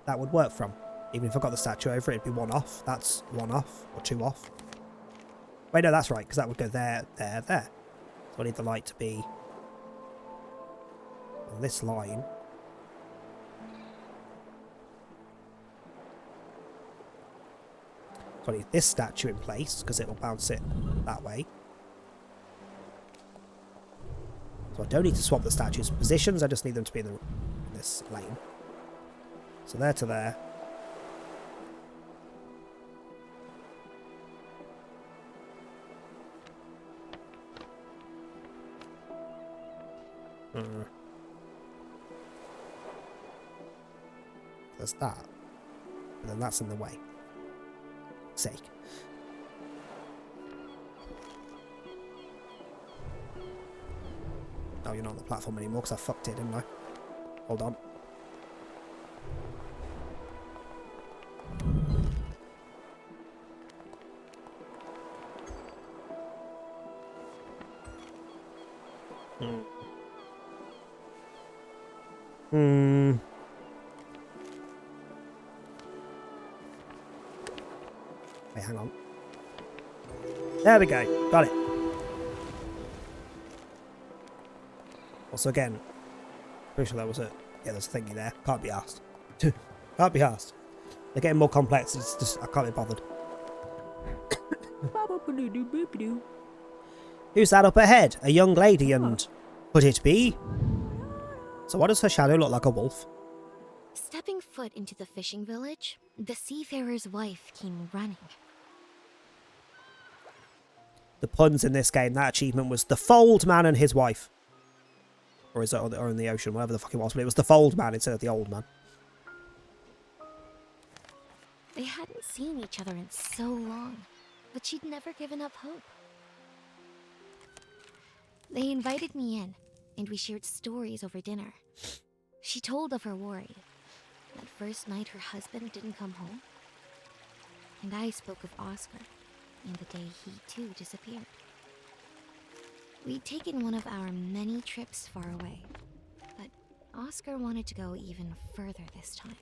that would work from. Even if I got the statue over it, it'd be one off. That's one off, or two off. Wait, no, that's right, because that would go there, there, there. So I need the light to be on this line. So I need this statue in place, because it will bounce it that way. So I don't need to swap the statues' positions, I just need them to be in this lane. So there to there. There's that. And then that's in the way. Sake. Oh, you're not on the platform anymore because I fucked it, didn't I? Hold on. Wait, hang on. There we go. Got it. Also, again, pretty sure that was it. Yeah, there's a thingy there. Can't be asked. Can't be asked. They're getting more complex. It's just, I can't be bothered. Who's that up ahead? A young lady, and could it be? So why does her shadow look like a wolf? Stepping foot into the fishing village, the seafarer's wife came running. The puns in this game, that achievement was the Fold Man and his wife. Or is it or in the ocean, whatever the fuck it was, but it was the Fold Man instead of the Old Man. They hadn't seen each other in so long, but she'd never given up hope. They invited me in, and we shared stories over dinner. She told of her worry. That first night her husband didn't come home. And I spoke of Oscar, and the day he too disappeared. We'd taken one of our many trips far away, but Oscar wanted to go even further this time.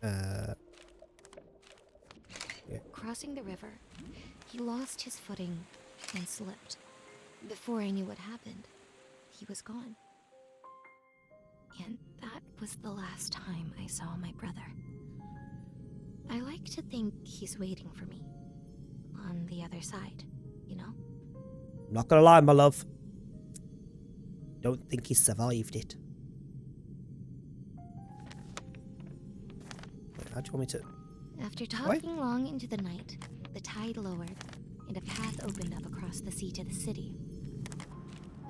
Yeah. Crossing the river, he lost his footing and slipped. Before I knew what happened, he was gone. And that was the last time I saw my brother. I like to think he's waiting for me. On the other side, you know? I'm not gonna lie, my love. Don't think he survived it. Wait, how do you want me to... After talking long into the night, the tide lowered, and a path opened up across the sea to the city.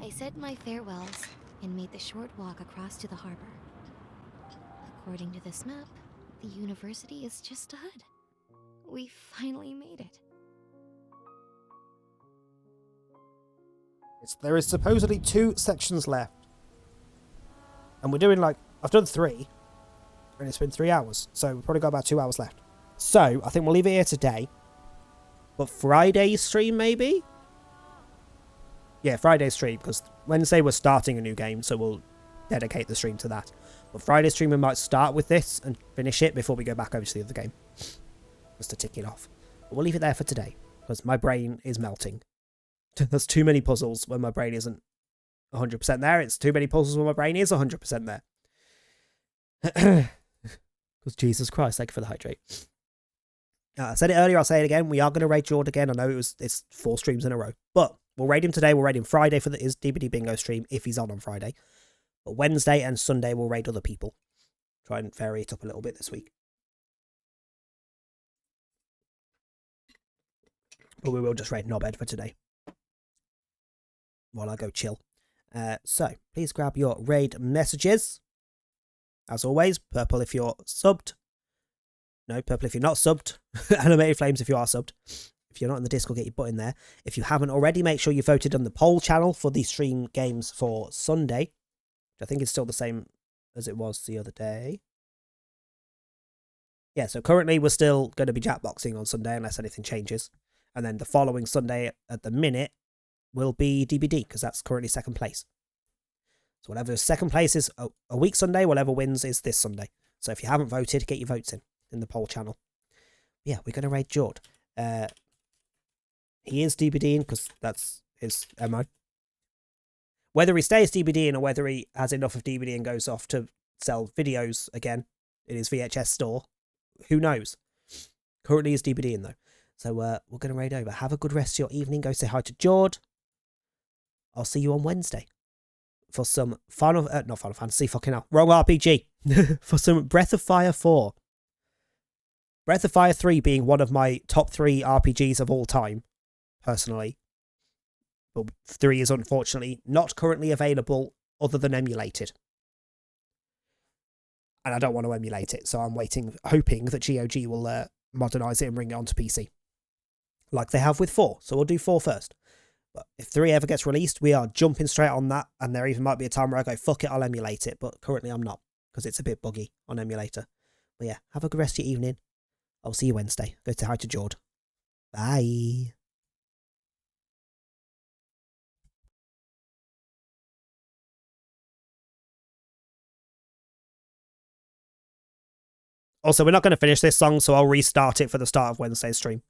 I said my farewells and made the short walk across to the harbor. According to this map, the university is just ahead. We finally made it. There is supposedly 2 sections left. And we're doing like... I've done 3. And it's been 3 hours. So we've probably got about 2 hours left. So, I think we'll leave it here today. But Friday's stream, maybe? Yeah, Friday's stream, because Wednesday we're starting a new game, so we'll dedicate the stream to that. But Friday's stream we might start with this and finish it before we go back over to the other game. Just to tick it off. But we'll leave it there for today, because my brain is melting. There's too many puzzles when my brain isn't 100% there. It's too many puzzles when my brain is 100% there. Because Jesus Christ, thank you for the hydrate. I said it earlier, I'll say it again. We are going to raid Jord again. I know it's 4 streams in a row. But we'll raid him today. We'll raid him Friday for his DBD Bingo stream if he's on Friday. But Wednesday and Sunday we'll raid other people. Try and vary it up a little bit this week. But we will just raid Knobhead for today. While I go chill. So, please grab your raid messages. As always, purple if you're subbed. No, purple if you're not subbed. Animated Flames if you are subbed. If you're not in the Discord, get your butt in there. If you haven't already, make sure you voted on the poll channel for the stream games for Sunday. Which I think is still the same as it was the other day. Yeah, so currently we're still going to be Jackboxing on Sunday unless anything changes. And then the following Sunday at the minute will be DBD, because that's currently second place. So whatever second place is a week Sunday, whatever wins is this Sunday. So if you haven't voted, get your votes in the poll channel. Yeah, we're going to raid Jord. He is DBDing because that's his MO. Whether he stays DBDing or whether he has enough of DBD and goes off to sell videos again in his VHS store, who knows? Currently he's DBDing though. So we're going to raid over. Have a good rest of your evening. Go say hi to Jord. I'll see you on Wednesday for some not Final Fantasy, fucking hell. Wrong RPG. For some Breath of Fire 4. Breath of Fire 3 being one of my top 3 RPGs of all time, personally. But 3 is unfortunately not currently available other than emulated. And I don't want to emulate it, so I'm hoping that GOG will modernise it and bring it onto PC. Like they have with 4, so we'll do 4 first. But if 3 ever gets released, we are jumping straight on that, and there even might be a time where I go, fuck it, I'll emulate it, but currently I'm not, because it's a bit buggy on emulator. But yeah, have a good rest of your evening. I'll see you Wednesday. Go say hi to Jord. Bye. Also, we're not going to finish this song, so I'll restart it for the start of Wednesday's stream.